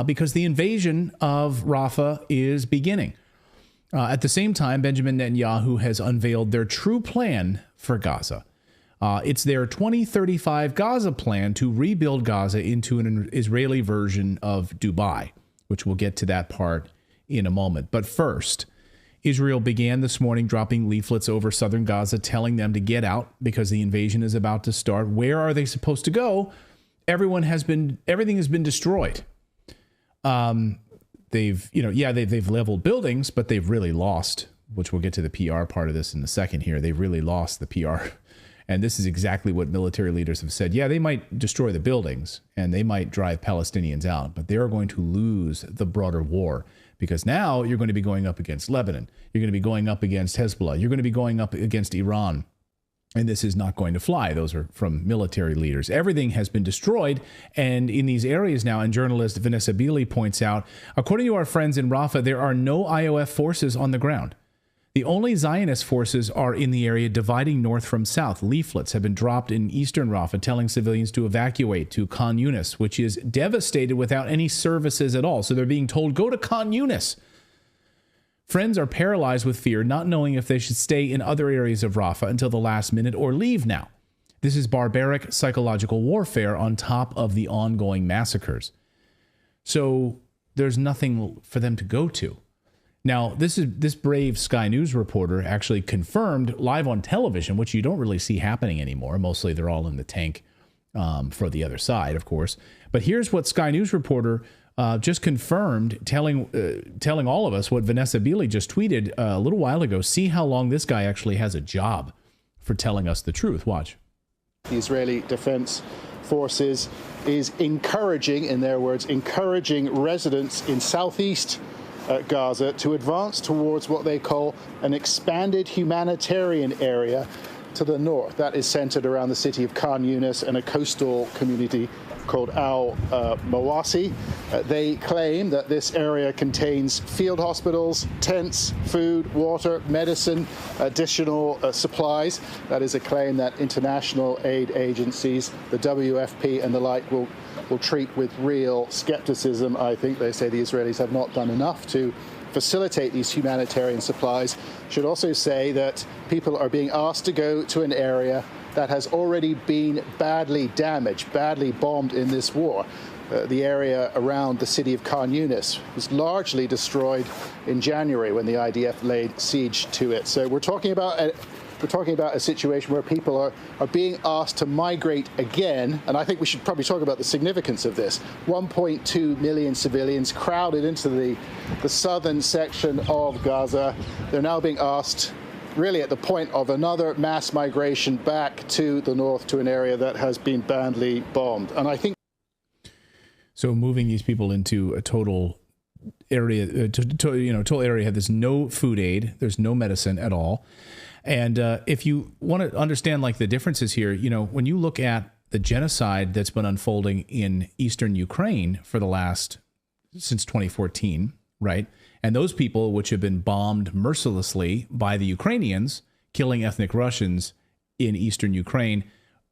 S6: because the invasion of Rafah is beginning. At the same time, Benjamin Netanyahu has unveiled their true plan for Gaza. It's their 2035 Gaza plan to rebuild Gaza into an Israeli version of Dubai, which we'll get to that part in a moment. But first, Israel began this morning dropping leaflets over southern Gaza, telling them to get out because the invasion is about to start. Where are they supposed to go? Everything has been destroyed. They've leveled buildings, but they've really lost, which we'll get to the PR part of this in a second here. They've really lost the PR. And this is exactly what military leaders have said. Yeah, they might destroy the buildings and they might drive Palestinians out, but they're going to lose the broader war because now you're going to be going up against Lebanon. You're going to be going up against Hezbollah. You're going to be going up against Iran. And this is not going to fly. Those are from military leaders. Everything has been destroyed. And in these areas now, and journalist Vanessa Beeley points out, according to our friends in Rafah, there are no IOF forces on the ground. The only Zionist forces are in the area dividing north from south. Leaflets have been dropped in eastern Rafah telling civilians to evacuate to Khan Yunis, which is devastated without any services at all. So they're being told, go to Khan Yunis. Friends are paralyzed with fear, not knowing if they should stay in other areas of Rafah until the last minute or leave now. This is barbaric psychological warfare on top of the ongoing massacres. So there's nothing for them to go to. Now, this brave Sky News reporter actually confirmed live on television, which you don't really see happening anymore. Mostly they're all in the tank for the other side, of course. But here's what Sky News reporter just confirmed, telling all of us what Vanessa Beeley just tweeted a little while ago. See how long this guy actually has a job for telling us the truth. Watch.
S17: The Israeli Defense Forces is encouraging, in their words, encouraging residents in southeast Gaza to advance towards what they call an expanded humanitarian area to the north. That is centered around the city of Khan Yunis and a coastal community called Al-Mawasi. They claim that this area contains field hospitals, tents, food, water, medicine, additional supplies. That is a claim that international aid agencies, the WFP and the like, will treat with real skepticism. I think they say the Israelis have not done enough to facilitate these humanitarian supplies. Should also say that people are being asked to go to an area that has already been badly damaged, badly bombed in this war. The area around the city of Khan Yunis was largely destroyed in January when the IDF laid siege to it. So we're talking about a situation where people are being asked to migrate again, and I think we should probably talk about the significance of this. 1.2 million civilians crowded into the southern section of Gaza. They're now being asked, really at the point of another mass migration back to the north to an area that has been badly bombed. And I think
S6: so moving these people into a total area, total area, there's no food aid, there's no medicine at all. And if you want to understand like the differences here, when you look at the genocide that's been unfolding in eastern Ukraine since 2014, right? And those people which have been bombed mercilessly by the Ukrainians, killing ethnic Russians in eastern Ukraine,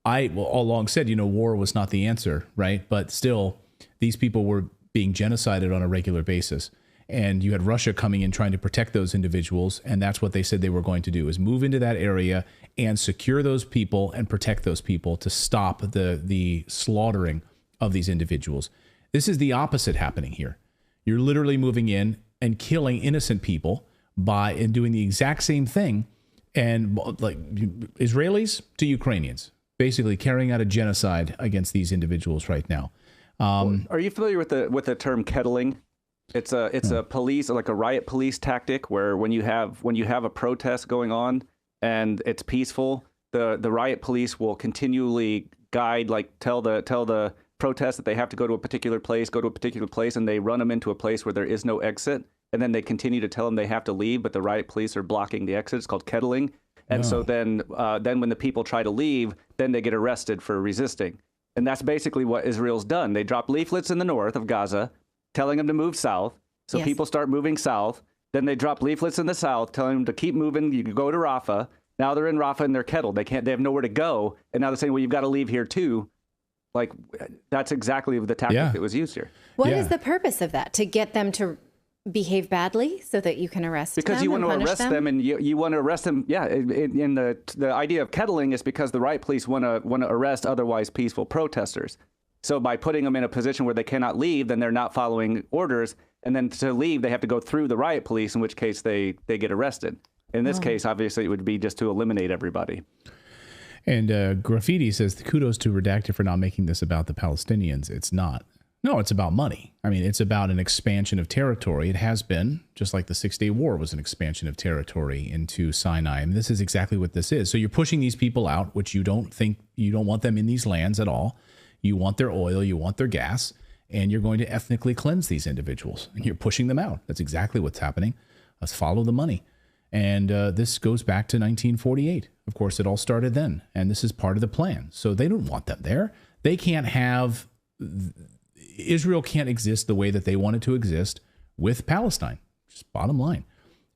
S6: I all along said, war was not the answer, right? But still, these people were being genocided on a regular basis. And you had Russia coming in trying to protect those individuals. And that's what they said they were going to do, is move into that area and secure those people and protect those people to stop the slaughtering of these individuals. This is the opposite happening here. You're literally moving in and killing innocent people and doing the exact same thing. And like Israelis to Ukrainians, basically carrying out a genocide against these individuals right now.
S11: Are you familiar with the term kettling? It's a police, like a riot police tactic, where when you have a protest going on and it's peaceful, the riot police will continually guide, like tell the protest that they have to go to a particular place, and they run them into a place where there is no exit, and then they continue to tell them they have to leave, but the riot police are blocking the exit. It's called kettling. And so then when the people try to leave, then they get arrested for resisting. And that's basically what Israel's done. They drop leaflets in the north of Gaza, telling them to move south. So yes. People start moving south. Then they drop leaflets in the south, telling them to keep moving. You can go to Rafah. Now they're in Rafah and they're kettled. They have nowhere to go. And now they're saying, well, you've got to leave here too. Like, that's exactly the tactic that was used here.
S7: What is the purpose of that? To get them to behave badly so that you can arrest them?
S11: Because you want to arrest them, and you want to arrest them. Yeah, in the idea of kettling is because the riot police want to arrest otherwise peaceful protesters. So by putting them in a position where they cannot leave, then they're not following orders. And then to leave, they have to go through the riot police, in which case they get arrested. In this case, obviously, it would be just to eliminate everybody.
S6: And Graffiti says, kudos to Redacted for not making this about the Palestinians. It's not. No, it's about money. I mean, it's about an expansion of territory. It has been, just like the 6-Day War was an expansion of territory into Sinai. I mean, this is exactly what this is. So you're pushing these people out, which you don't want them in these lands at all. You want their oil, you want their gas, and you're going to ethnically cleanse these individuals. And you're pushing them out. That's exactly what's happening. Let's follow the money. And this goes back to 1948. Of course, it all started then. And this is part of the plan. So they don't want them there. They can't have, Israel can't exist the way that they want it to exist with Palestine. Just bottom line.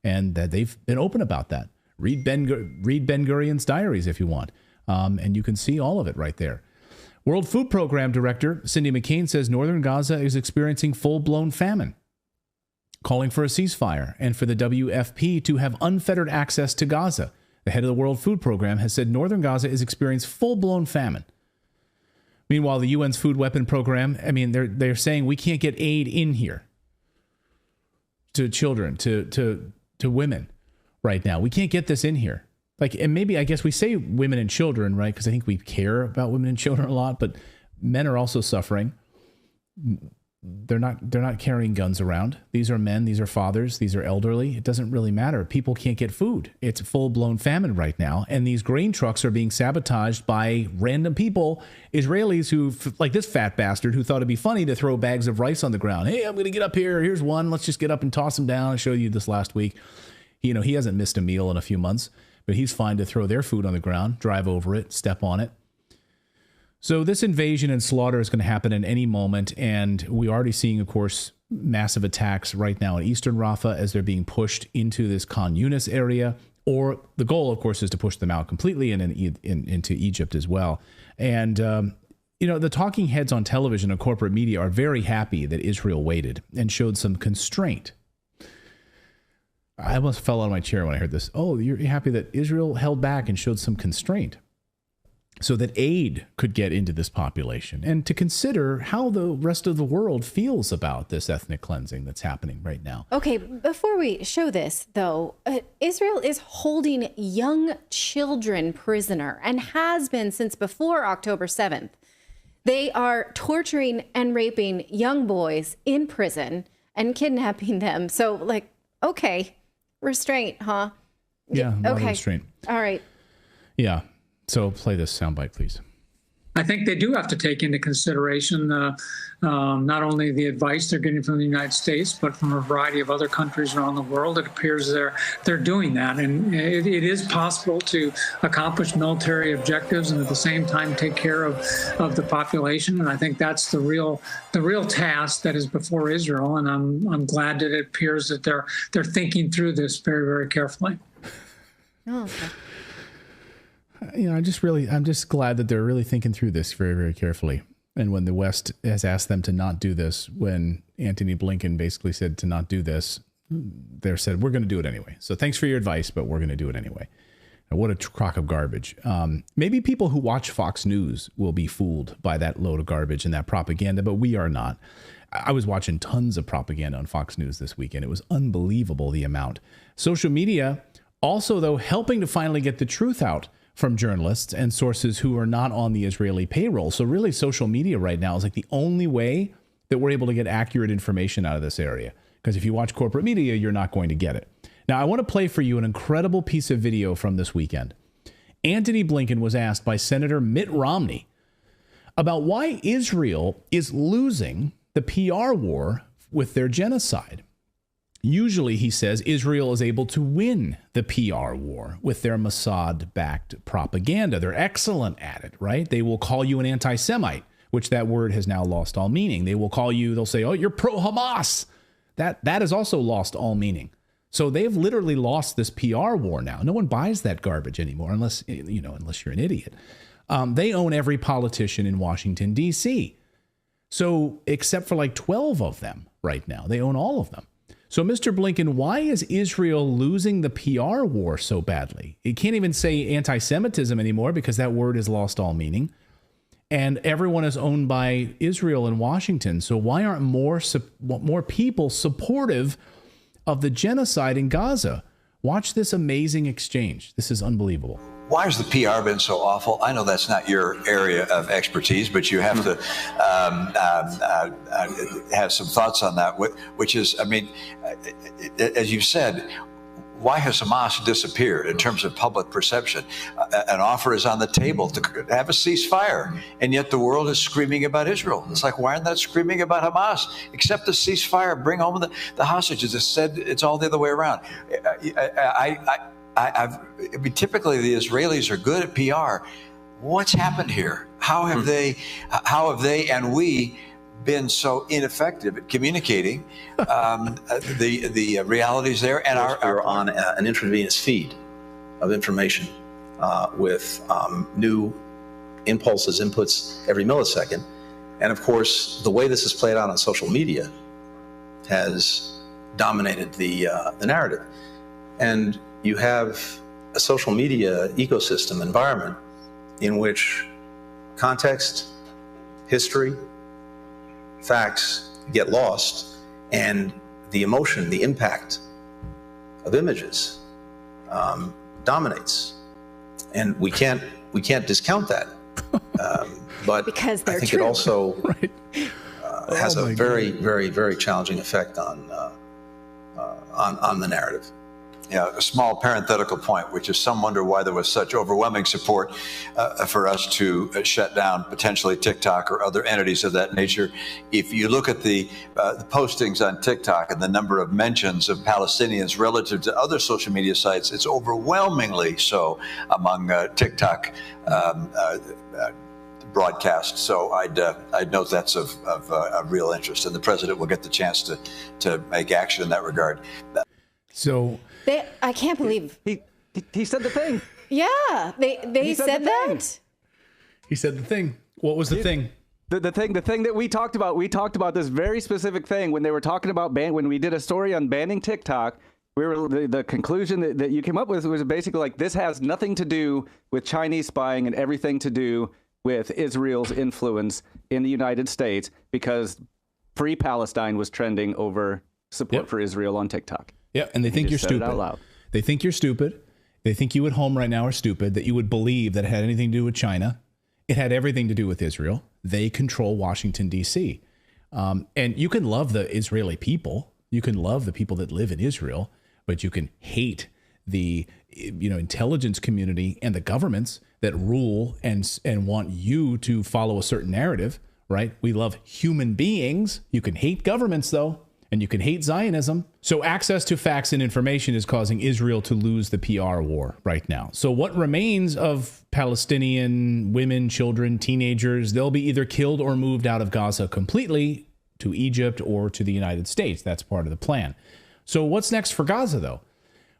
S6: And that they've been open about that. Read Ben Gurion's diaries if you want. And you can see all of it right there. World Food Program Director Cindy McCain says northern Gaza is experiencing full-blown famine, calling for a ceasefire and for the WFP to have unfettered access to Gaza. The head of the World Food Program has said northern Gaza is experiencing full-blown famine. Meanwhile, the UN's Food Weapon Program, they're saying we can't get aid in here to children, to women right now. We can't get this in here. And maybe, I guess we say women and children, right? Because I think we care about women and children a lot, but men are also suffering. They're not carrying guns around. These are men, these are fathers, these are elderly. It doesn't really matter. People can't get food. It's full-blown famine right now. And these grain trucks are being sabotaged by random people, Israelis who, like this fat bastard who thought it'd be funny to throw bags of rice on the ground. Hey, I'm going to get up here. Here's one. Let's just get up and toss them down. I showed you this last week. He hasn't missed a meal in a few months, but he's fine to throw their food on the ground, drive over it, step on it. So this invasion and slaughter is going to happen at any moment, and we're already seeing, of course, massive attacks right now in eastern Rafah as they're being pushed into this Khan Yunis area, or the goal, of course, is to push them out completely and into Egypt as well. And, the talking heads on television and corporate media are very happy that Israel waited and showed some constraint. I almost fell out of my chair when I heard this. Oh, you're happy that Israel held back and showed some constraint so that aid could get into this population, and to consider how the rest of the world feels about this ethnic cleansing that's happening right now.
S7: Okay, before we show this, though, Israel is holding young children prisoner and has been since before October 7th. They are torturing and raping young boys in prison and kidnapping them. So, okay, restraint, huh?
S6: Yeah,
S7: okay.
S6: Restraint.
S7: All right.
S6: Yeah. So play this soundbite, please.
S18: I think they do have to take into consideration not only the advice they're getting from the United States, but from a variety of other countries around the world. It appears they're doing that, and it is possible to accomplish military objectives and at the same time take care of the population. And I think that's the real task that is before Israel. And I'm glad that it appears that they're thinking through this very, very carefully.
S7: Oh, okay.
S6: I'm just glad that they're really thinking through this very, very carefully. And when the West has asked them to not do this, when Antony Blinken basically said to not do this, they said, we're going to do it anyway. So thanks for your advice, but we're going to do it anyway. And what a crock of garbage. Maybe people who watch Fox News will be fooled by that load of garbage and that propaganda, but we are not. I was watching tons of propaganda on Fox News this weekend. It was unbelievable, the amount. Social media also, though, helping to finally get the truth out from journalists and sources who are not on the Israeli payroll. So really, social media right now is like the only way that we're able to get accurate information out of this area. Because if you watch corporate media, you're not going to get it. Now, I want to play for you an incredible piece of video from this weekend. Antony Blinken was asked by Senator Mitt Romney about why Israel is losing the PR war with their genocide. Usually, he says, Israel is able to win the PR war with their Mossad-backed propaganda. They're excellent at it, right? They will call you an anti-Semite, which that word has now lost all meaning. They'll say, oh, you're pro-Hamas. That has also lost all meaning. So they've literally lost this PR war now. No one buys that garbage anymore unless you're an idiot. They own every politician in Washington, D.C. So except for like 12 of them right now, they own all of them. So, Mr. Blinken, why is Israel losing the PR war so badly? It can't even say anti-Semitism anymore because that word has lost all meaning. And everyone is owned by Israel in Washington. So why aren't more people supportive of the genocide in Gaza? Watch this amazing exchange. This is unbelievable.
S19: Why has the PR been so awful? I know that's not your area of expertise, but you have to have some thoughts on that, which is, as you said, why has Hamas disappeared in terms of public perception? An offer is on the table to have a ceasefire, and yet the world is screaming about Israel. It's like, why aren't they screaming about Hamas? Accept the ceasefire, bring home the hostages. It's said it's all the other way around. I mean, typically the Israelis are good at PR. What's happened here? How have they and we been so ineffective at communicating the realities there? And
S20: we're on an intravenous feed of information with new impulses, inputs every millisecond. And of course, the way this is played out on social media has dominated the narrative. And you have a social media ecosystem environment in which context, history, facts get lost, and the emotion, the impact of images dominates. And we can't discount that. But
S7: because
S20: I think
S7: true.
S20: it also has a very, very, very challenging effect on the narrative.
S19: Yeah, a small parenthetical point, which is some wonder why there was such overwhelming support for us to shut down potentially TikTok or other entities of that nature. If you look at the postings on TikTok and the number of mentions of Palestinians relative to other social media sites, it's overwhelmingly so among TikTok broadcasts. So I'd note that's of real interest, and the president will get the chance to make action in that regard.
S6: So
S7: I can't believe
S11: he said the thing.
S7: Yeah, they said that.
S6: He said the thing. What was the thing?
S11: The thing that we talked about. We talked about this very specific thing when they were talking about when we did a story on banning TikTok. The conclusion that you came up with was basically like, this has nothing to do with Chinese spying and everything to do with Israel's influence in the United States, because Free Palestine was trending over support for Israel on TikTok.
S6: Yeah, and they think you're stupid.
S11: Out loud.
S6: They think you're stupid. They think you at home right now are stupid, that you would believe that it had anything to do with China. It had everything to do with Israel. They control Washington, D.C. And you can love the Israeli people. You can love the people that live in Israel, but you can hate the intelligence community and the governments that rule and want you to follow a certain narrative, right? We love human beings. You can hate governments, though. And you can hate Zionism. So access to facts and information is causing Israel to lose the PR war right now. So what remains of Palestinian women, children, teenagers, they'll be either killed or moved out of Gaza completely to Egypt or to the United States. That's part of the plan. So what's next for Gaza, though?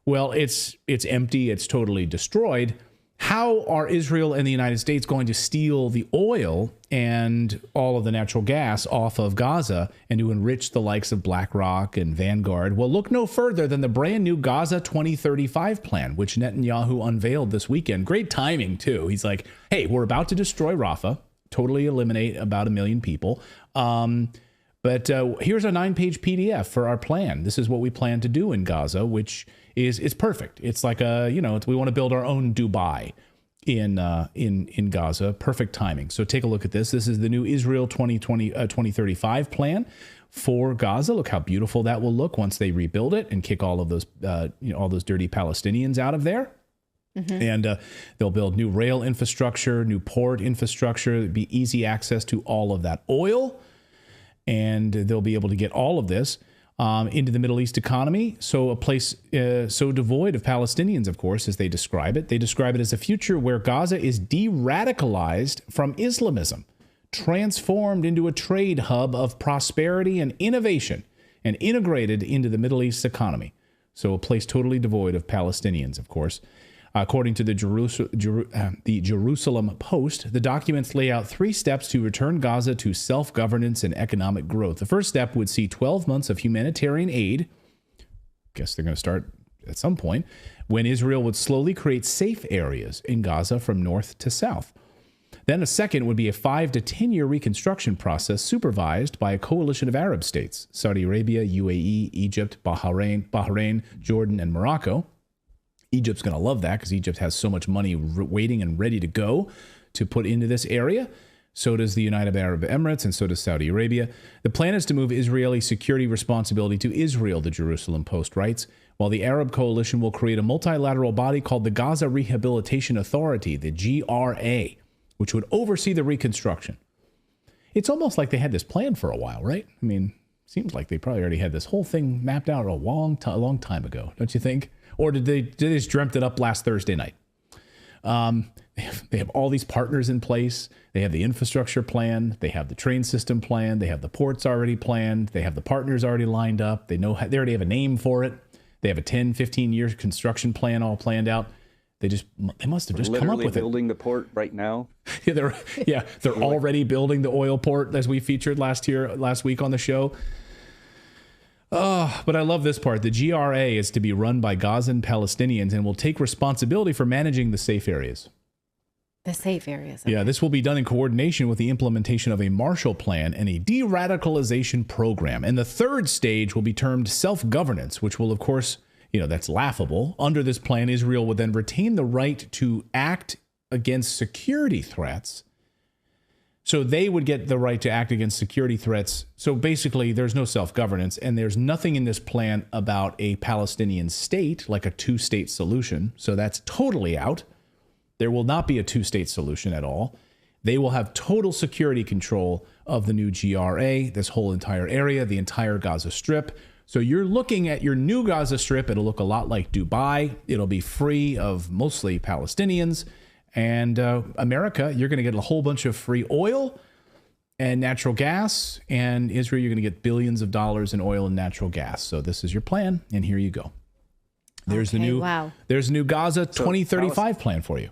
S6: Well, it's empty. It's totally destroyed. How are Israel and the United States going to steal the oil and all of the natural gas off of Gaza and to enrich the likes of BlackRock and Vanguard? Well, look no further than the brand new Gaza 2035 plan, which Netanyahu unveiled this weekend. Great timing, too. He's like, hey, we're about to destroy Rafah, totally eliminate about 1 million people. But here's a 9-page PDF for our plan. This is what we plan to do in Gaza, which is perfect. It's like we want to build our own Dubai in Gaza. Perfect timing. So take a look at this. This is the new Israel 2035 plan for Gaza. Look how beautiful that will look once they rebuild it and kick all of those all those dirty Palestinians out of there. Mm-hmm. And they'll build new rail infrastructure, new port infrastructure. It'd be easy access to all of that oil. And they'll be able to get all of this into the Middle East economy. So a place so devoid of Palestinians, of course, as they describe it. They describe it as a future where Gaza is de-radicalized from Islamism, transformed into a trade hub of prosperity and innovation, and integrated into the Middle East economy. So a place totally devoid of Palestinians, of course. According to the Jerusalem Post, the documents lay out 3 steps to return Gaza to self-governance and economic growth. The first step would see 12 months of humanitarian aid. Guess they're going to start at some point, when Israel would slowly create safe areas in Gaza from north to south. Then a second would be a 5 to 10 year reconstruction process supervised by a coalition of Arab states: Saudi Arabia, UAE, Egypt, Bahrain, Jordan, and Morocco. Egypt's going to love that because Egypt has so much money waiting and ready to go to put into this area. So does the United Arab Emirates, and so does Saudi Arabia. The plan is to move Israeli security responsibility to Israel, the Jerusalem Post writes, while the Arab coalition will create a multilateral body called the Gaza Rehabilitation Authority, the GRA, which would oversee the reconstruction. It's almost like they had this plan for a while, right? I mean, seems like they probably already had this whole thing mapped out a long time ago, don't you think? Or did they just dreamt it up last Thursday night? They have all these partners in place. They have the infrastructure plan. They have the train system plan. They have the ports already planned. They have the partners already lined up. They already have a name for it. They have a 10, 15-year construction plan all planned out. They must have just come up with it.
S11: Literally building the port right now.
S6: They're already building the oil port, as we featured last week on the show. But I love this part. The GRA is to be run by Gazan Palestinians and will take responsibility for managing the safe areas.
S7: The safe areas. Okay.
S6: Yeah, this will be done in coordination with the implementation of a Marshall Plan and a de-radicalization program. And the third stage will be termed self-governance, which will, of course, that's laughable. Under this plan, Israel would then retain the right to act against security threats. So they would get the right to act against security threats. So basically, there's no self-governance, and there's nothing in this plan about a Palestinian state, like a two-state solution. So that's totally out. There will not be a two-state solution at all. They will have total security control of the new GRA, this whole entire area, the entire Gaza Strip. So you're looking at your new Gaza Strip. It'll look a lot like Dubai. It'll be free of mostly Palestinians. And America, you're going to get a whole bunch of free oil and natural gas. And Israel, you're going to get billions of dollars in oil and natural gas. So this is your plan. And here you go. There's the new Gaza 2035 plan for you.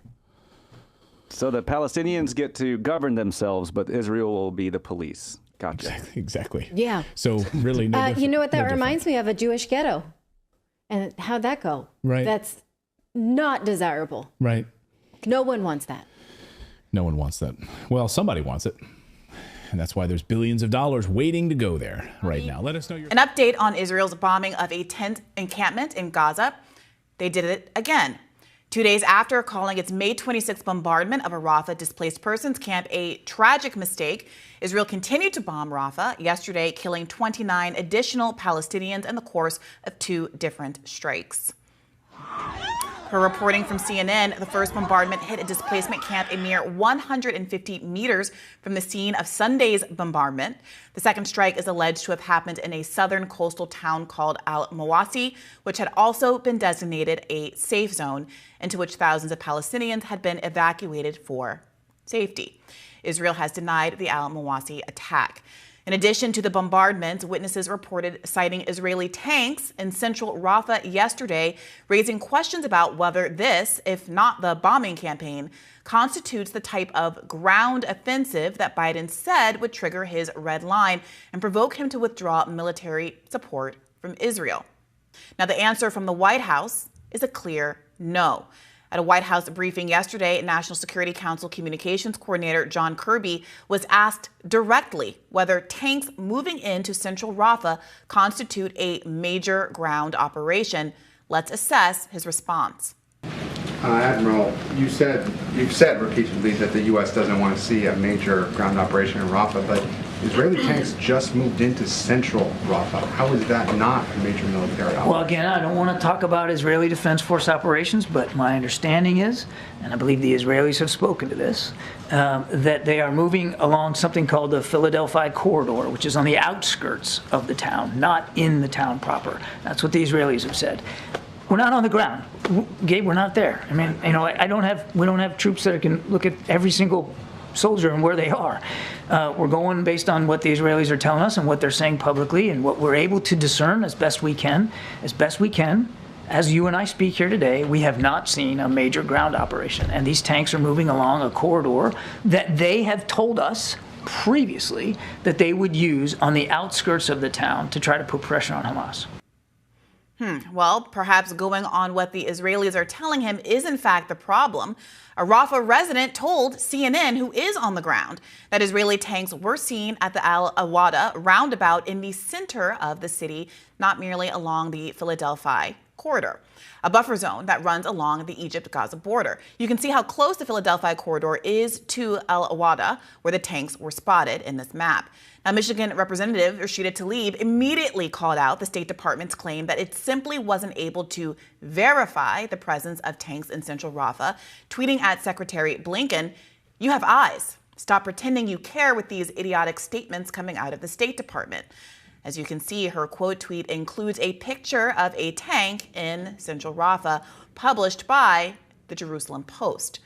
S11: So the Palestinians get to govern themselves, but Israel will be the police. Gotcha.
S6: Exactly.
S7: Yeah.
S6: So really,
S7: you know what that reminds me of? A Jewish ghetto. And how'd that go?
S6: Right.
S7: That's not desirable.
S6: Right.
S7: No one wants that.
S6: No one wants that. Well, somebody wants it. And that's why there's billions of dollars waiting to go there right now. Let us know your...
S21: An update on Israel's bombing of a tent encampment in Gaza. They did it again. 2 days after calling its May 26th bombardment of a Rafah displaced persons camp a tragic mistake, Israel continued to bomb Rafah yesterday, killing 29 additional Palestinians in the course of 2 different strikes. Per reporting from CNN, the first bombardment hit a displacement camp a mere 150 meters from the scene of Sunday's bombardment. The second strike is alleged to have happened in a southern coastal town called Al-Mawasi, which had also been designated a safe zone, into which thousands of Palestinians had been evacuated for safety. Israel has denied the Al-Mawasi attack. In addition to the bombardment, witnesses reported sighting Israeli tanks in central Rafah yesterday, raising questions about whether this, if not the bombing campaign, constitutes the type of ground offensive that Biden said would trigger his red line and provoke him to withdraw military support from Israel. Now, the answer from the White House is a clear no. At a White House briefing yesterday, National Security Council Communications Coordinator John Kirby was asked directly whether tanks moving into central Rafah constitute a major ground operation. Let's assess his response.
S22: Admiral, you've said repeatedly that the U.S. doesn't want to see a major ground operation in Rafah, but Israeli tanks just moved into central Rafah. How is that not a major military operation?
S23: Well, again, I don't want to talk about Israeli Defense Force operations, but my understanding is, and I believe the Israelis have spoken to this, that they are moving along something called the Philadelphia Corridor, which is on the outskirts of the town, not in the town proper. That's what the Israelis have said. We're not on the ground. Gabe, we're not there. I mean, we don't have troops that can look at every single soldier and where they are. We're going based on what the Israelis are telling us and what they're saying publicly and what we're able to discern as best we can. As you and I speak here today, we have not seen a major ground operation. And these tanks are moving along a corridor that they have told us previously that they would use on the outskirts of the town to try to put pressure on Hamas.
S21: Well, perhaps going on what the Israelis are telling him is in fact the problem. A Rafah resident told CNN, who is on the ground, that Israeli tanks were seen at the Al-Awada roundabout in the center of the city, not merely along the Philadelphia corridor, a buffer zone that runs along the Egypt-Gaza border. You can see how close the Philadelphia corridor is to El Awada, where the tanks were spotted in this map. Now, Michigan Representative Rashida Tlaib immediately called out the State Department's claim that it simply wasn't able to verify the presence of tanks in central Rafah, tweeting at Secretary Blinken, "You have eyes. Stop pretending you care with these idiotic statements coming out of the State Department." As you can see, her quote tweet includes a picture of a tank in central Rafah published by the Jerusalem Post.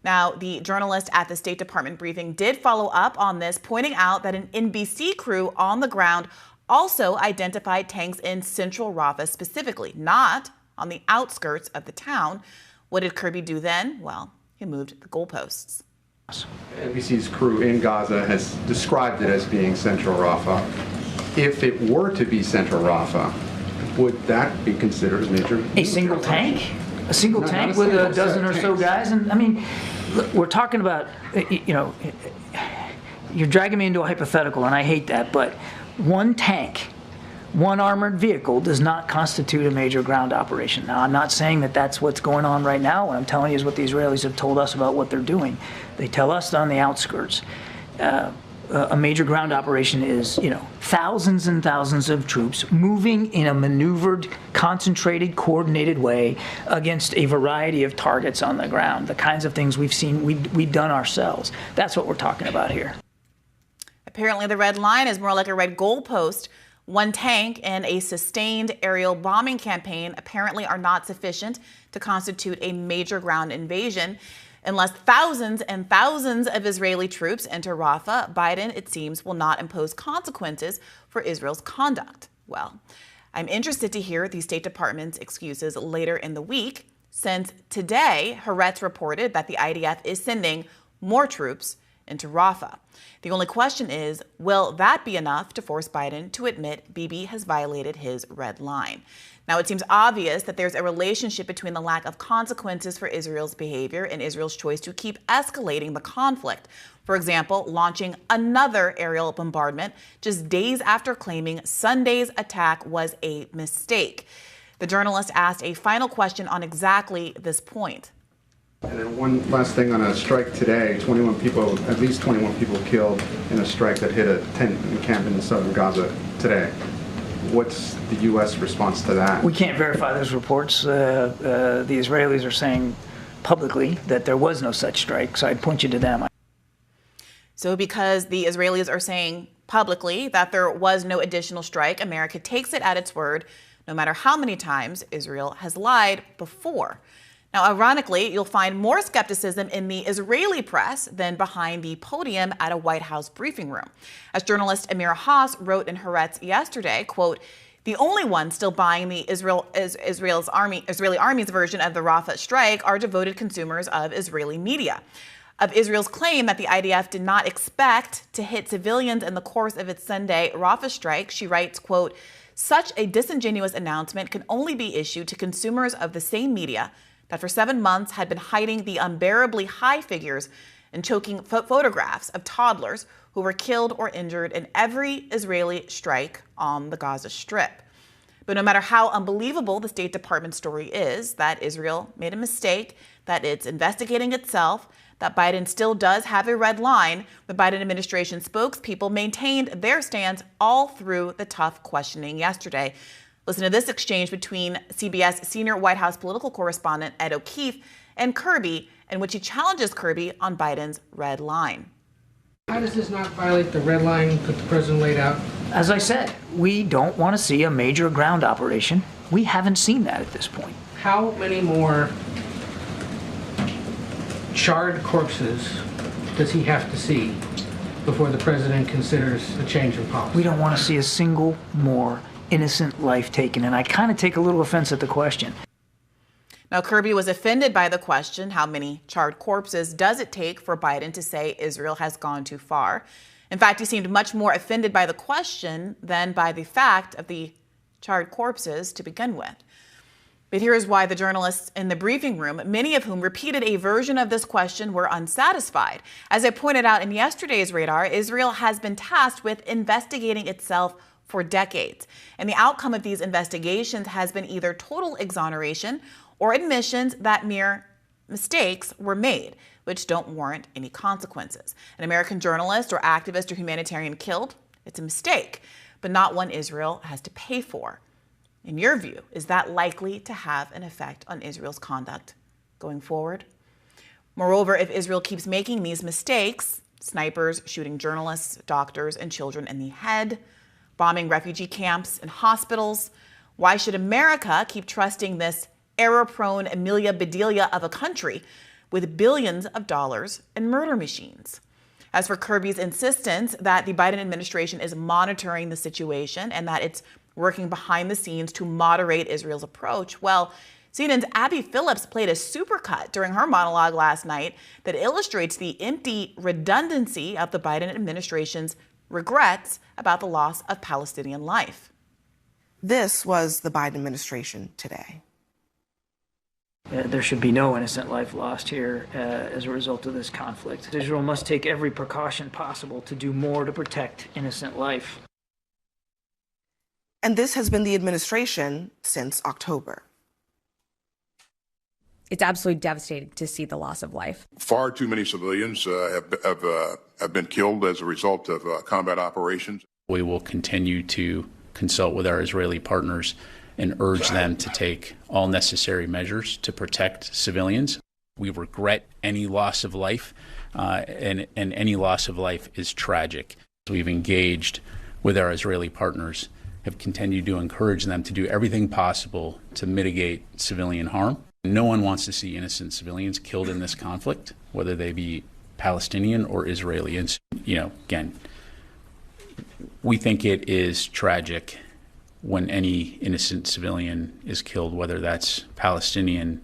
S21: Now, the journalist at the State Department briefing did follow up on this, pointing out that an NBC crew on the ground also identified tanks in central Rafah specifically, not on the outskirts of the town. What did Kirby do then? Well, he moved the goalposts.
S22: NBC's crew in Gaza has described it as being central Rafah. If it were to be central Rafah, would that be considered a major?
S23: A single tank? A single tank with a dozen or so guys? And I mean, look, we're talking about, you're dragging me into a hypothetical, and I hate that, but one tank, one armored vehicle does not constitute a major ground operation. Now, I'm not saying that that's what's going on right now. What I'm telling you is what the Israelis have told us about what they're doing. They tell us on the outskirts. A major ground operation is, thousands and thousands of troops moving in a maneuvered, concentrated, coordinated way against a variety of targets on the ground. The kinds of things we've seen, we've done ourselves. That's what we're talking about here.
S21: Apparently, the red line is more like a red goalpost. One tank and a sustained aerial bombing campaign apparently are not sufficient to constitute a major ground invasion. Unless thousands and thousands of Israeli troops enter Rafah, Biden, it seems, will not impose consequences for Israel's conduct. Well, I'm interested to hear the State Department's excuses later in the week, since today, Haaretz reported that the IDF is sending more troops into Rafah. The only question is, will that be enough to force Biden to admit Bibi has violated his red line? Now, it seems obvious that there's a relationship between the lack of consequences for Israel's behavior and Israel's choice to keep escalating the conflict. For example, launching another aerial bombardment just days after claiming Sunday's attack was a mistake. The journalist asked a final question on exactly this point.
S22: And then one last thing on a strike today, at least 21 people killed in a strike that hit a tent encampment in southern Gaza today. What's the U.S. response to that?
S23: We can't verify those reports. The Israelis are saying publicly that there was no such strike, so I'd point you to them.
S21: So because the Israelis are saying publicly that there was no additional strike, America takes it at its word, no matter how many times Israel has lied before. Now, ironically, you'll find more skepticism in the Israeli press than behind the podium at a White House briefing room. As journalist Amir Haas wrote in Haaretz yesterday, quote, "The only ones still buying the Israeli army's version of the Rafah strike are devoted consumers of Israeli media. Of Israel's claim that the IDF did not expect to hit civilians in the course of its Sunday Rafah strike," she writes, quote, "Such a disingenuous announcement can only be issued to consumers of the same media that for 7 months had been hiding the unbearably high figures and choking photographs of toddlers who were killed or injured in every Israeli strike on the Gaza Strip." But no matter how unbelievable the State Department story is, that Israel made a mistake, that it's investigating itself, that Biden still does have a red line, the Biden administration spokespeople maintained their stance all through the tough questioning yesterday. Listen to this exchange between CBS senior White House political correspondent Ed O'Keefe and Kirby, in which he challenges Kirby on Biden's red line.
S1: How does this not violate the red line that the president laid out?
S23: As I said, we don't want to see a major ground operation. We haven't seen that at this point.
S1: How many more charred corpses does he have to see before the president considers a change in policy?
S23: We don't want to see a single more innocent life taken, and I kind of take a little offense at the question.
S21: Now, Kirby was offended by the question, how many charred corpses does it take for Biden to say Israel has gone too far? In fact, he seemed much more offended by the question than by the fact of the charred corpses to begin with. But here is why the journalists in the briefing room, many of whom repeated a version of this question, were unsatisfied. As I pointed out in yesterday's Radar, Israel has been tasked with investigating itself for decades. And the outcome of these investigations has been either total exoneration or admissions that mere mistakes were made, which don't warrant any consequences. An American journalist or activist or humanitarian killed, it's a mistake, but not one Israel has to pay for. In your view, is that likely to have an effect on Israel's conduct going forward? Moreover, if Israel keeps making these mistakes, snipers shooting journalists, doctors, and children in the head, bombing refugee camps and hospitals, why should America keep trusting this error-prone Amelia Bedelia of a country with billions of dollars and murder machines? As for Kirby's insistence that the Biden administration is monitoring the situation and that it's working behind the scenes to moderate Israel's approach, well, CNN's Abby Phillips played a supercut during her monologue last night that illustrates the empty redundancy of the Biden administration's regrets about the loss of Palestinian life.
S2: This was the Biden administration today.
S23: There should be no innocent life lost here as a result of this conflict. Israel must take every precaution possible to do more to protect innocent life.
S2: And this has been the administration since October.
S3: It's absolutely devastating to see the loss of life.
S5: Far too many civilians have been killed as a result of combat operations.
S6: We will continue to consult with our Israeli partners and urge them to take all necessary measures to protect civilians. We regret any loss of life, and any loss of life is tragic. We've engaged with our Israeli partners, have continued to encourage them to do everything possible to mitigate civilian harm. No one wants to see innocent civilians killed in this conflict, whether they be Palestinian or Israeli. And, again, we think it is tragic when any innocent civilian is killed, whether that's Palestinian,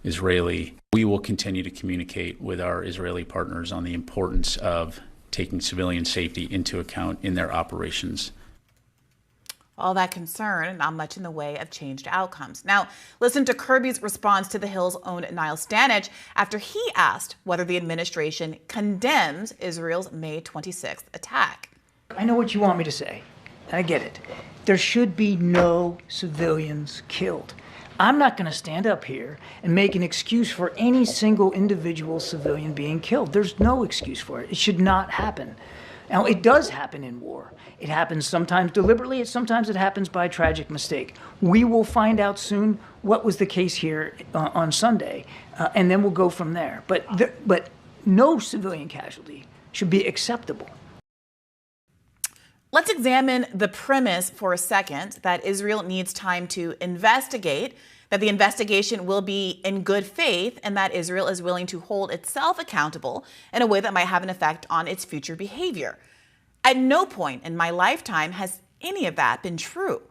S6: Israeli. We will continue to communicate with our Israeli partners on the importance of taking civilian safety into account in their operations.
S21: All that concern, not much in the way of changed outcomes. Now, listen to Kirby's response to The Hill's own Niall Stanage after he asked whether the administration condemns Israel's May 26th attack.
S23: I know what you want me to say. I get it. There should be no civilians killed. I'm not going to stand up here and make an excuse for any single individual civilian being killed. There's no excuse for it. It should not happen. Now, it does happen in war. It happens sometimes deliberately, sometimes it happens by tragic mistake. We will find out soon what was the case here on Sunday, and then we'll go from there. But no civilian casualty should be acceptable.
S21: Let's examine the premise for a second that Israel needs time to investigate, that the investigation will be in good faith, and that Israel is willing to hold itself accountable in a way that might have an effect on its future behavior. At no point in my lifetime has any of that been true.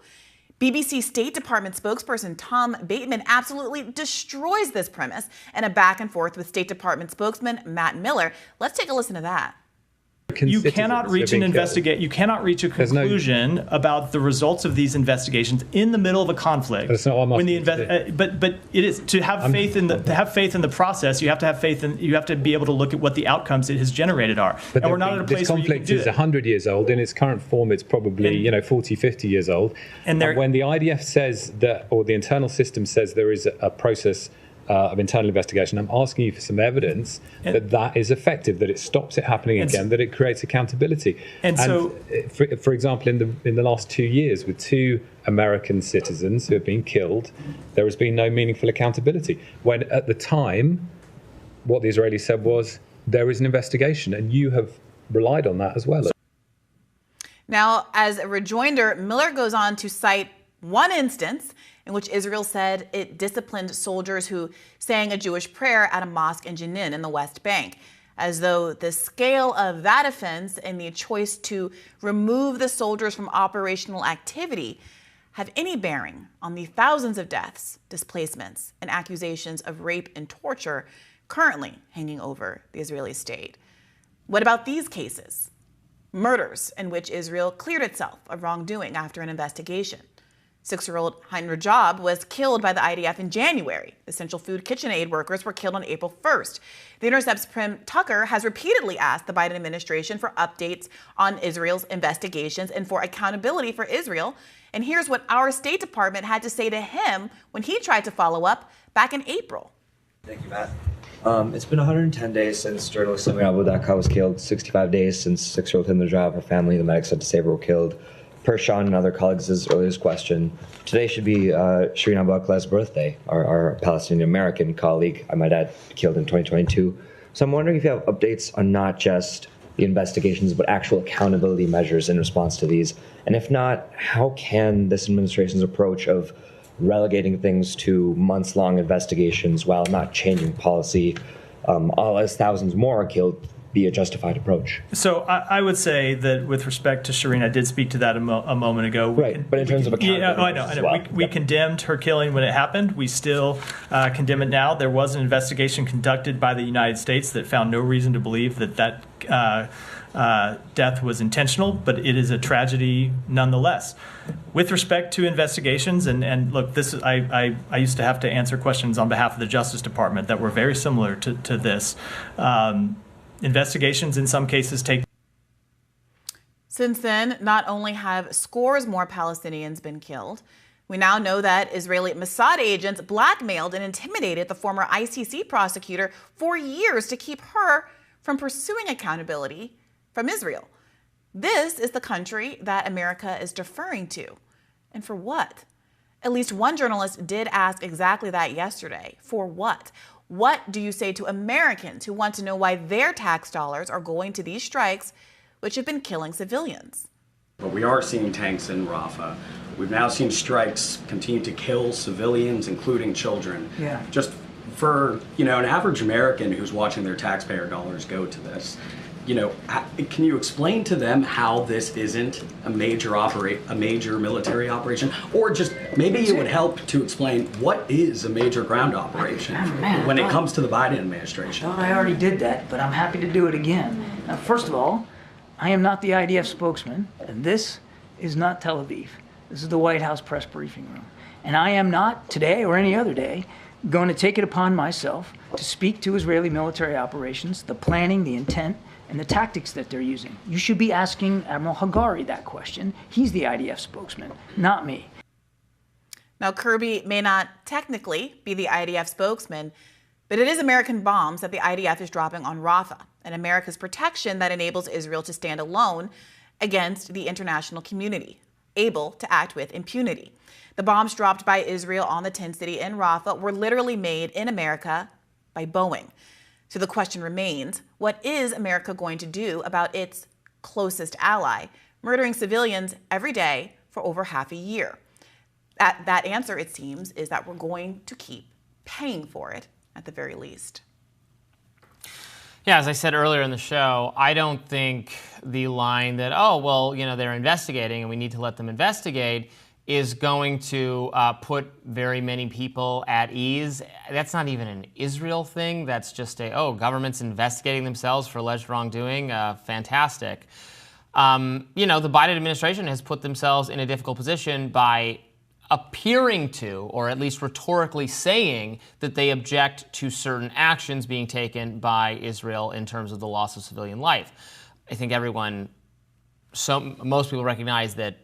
S21: BBC State Department spokesperson Tom Bateman absolutely destroys this premise in a back and forth with State Department spokesman Matt Miller. Let's take a listen to that.
S24: You cannot reach You cannot reach a conclusion about the results of these investigations in the middle of a conflict.
S12: That's not what I'm
S24: when
S12: asking
S24: the but it is to have faith in the process. You have to have faith in. You have to be able to look at what the outcomes it has generated are.
S12: But
S24: and we're not at a place
S12: this
S24: where you can
S12: conflict
S24: do
S12: is
S24: it.
S12: 100 years old. In its current form, it's probably 40, 50 years old. And when the IDF says that, or the internal system says there is a process of internal investigation, I'm asking you for some evidence that is effective, that it stops it happening again, that it creates accountability.
S24: And so,
S12: for example, in the last 2 years, with 2 American citizens who have been killed, there has been no meaningful accountability. When at the time, what the Israelis said was, there is an investigation, and you have relied on that as well.
S21: Now, as a rejoinder, Miller goes on to cite one instance in which Israel said it disciplined soldiers who sang a Jewish prayer at a mosque in Jenin in the West Bank, as though the scale of that offense and the choice to remove the soldiers from operational activity have any bearing on the thousands of deaths, displacements, and accusations of rape and torture currently hanging over the Israeli state. What about these cases? Murders in which Israel cleared itself of wrongdoing after an investigation. 6-year-old Hein Rajab was killed by the IDF in January. Essential food kitchen aid workers were killed on April 1st. The Intercept's Prim Tucker has repeatedly asked the Biden administration for updates on Israel's investigations and for accountability for Israel. And here's what our State Department had to say to him when he tried to follow up back in April.
S4: Thank you, Matt. It's been 110 days since journalist Samir Abu Daqqa was killed, 65 days since 6-year-old Hind Rajab, her family, the medics had to save her, were killed. Per Sean and other colleagues' earliest question, today should be Shireen Abu Akleh's birthday, our Palestinian-American colleague, my dad, killed in 2022. So I'm wondering if you have updates on not just the investigations, but actual accountability measures in response to these. And if not, how can this administration's approach of relegating things to months-long investigations while not changing policy, all as thousands more are killed, be a justified approach?
S24: So I would say that with respect to Shireen, I did speak to that a moment ago.
S4: But in terms of accountability,
S24: I know. We condemned her killing when it happened. We still condemn it now. There was an investigation conducted by the United States that found no reason to believe that death was intentional, but it is a tragedy nonetheless. With respect to investigations, and look, this is, I used to have to answer questions on behalf of the Justice Department that were very similar to this. Investigations in some cases take.
S21: Since then, not only have scores more Palestinians been killed, we now know that Israeli Mossad agents blackmailed and intimidated the former ICC prosecutor for years to keep her from pursuing accountability from Israel. This is the country that America is deferring to. And for what? At least one journalist did ask exactly that yesterday. For what? What do you say to Americans who want to know why their tax dollars are going to these strikes, which have been killing civilians?
S8: But we are seeing tanks in Rafah. We've now seen strikes continue to kill civilians, including children.
S23: Yeah.
S8: Just for, an average American who's watching their taxpayer dollars go to this, can you explain to them how this isn't a major military operation? Or just maybe it would help to explain what is a major ground operation when it comes to the Biden administration.
S23: I already did that, but I'm happy to do it again. Now, first of all, I am not the IDF spokesman, and this is not Tel Aviv. This is the White House press briefing room. And I am not, today or any other day, going to take it upon myself to speak to Israeli military operations, the planning, the intent, and the tactics that they're using. You should be asking Admiral Hagari that question. He's the IDF spokesman, not me.
S21: Now, Kirby may not technically be the IDF spokesman, but it is American bombs that the IDF is dropping on Rafah, and America's protection that enables Israel to stand alone against the international community, able to act with impunity. The bombs dropped by Israel on the tent city in Rafah were literally made in America by Boeing. So the question remains, what is America going to do about its closest ally, murdering civilians every day for over half a year? That answer, it seems, is that we're going to keep paying for it at the very least.
S9: Yeah, as I said earlier in the show, I don't think the line that, they're investigating and we need to let them investigate is going to put very many people at ease. That's not even an Israel thing. That's just government's investigating themselves for alleged wrongdoing. Fantastic. The Biden administration has put themselves in a difficult position by appearing to, or at least rhetorically saying, that they object to certain actions being taken by Israel in terms of the loss of civilian life. I think most people recognize that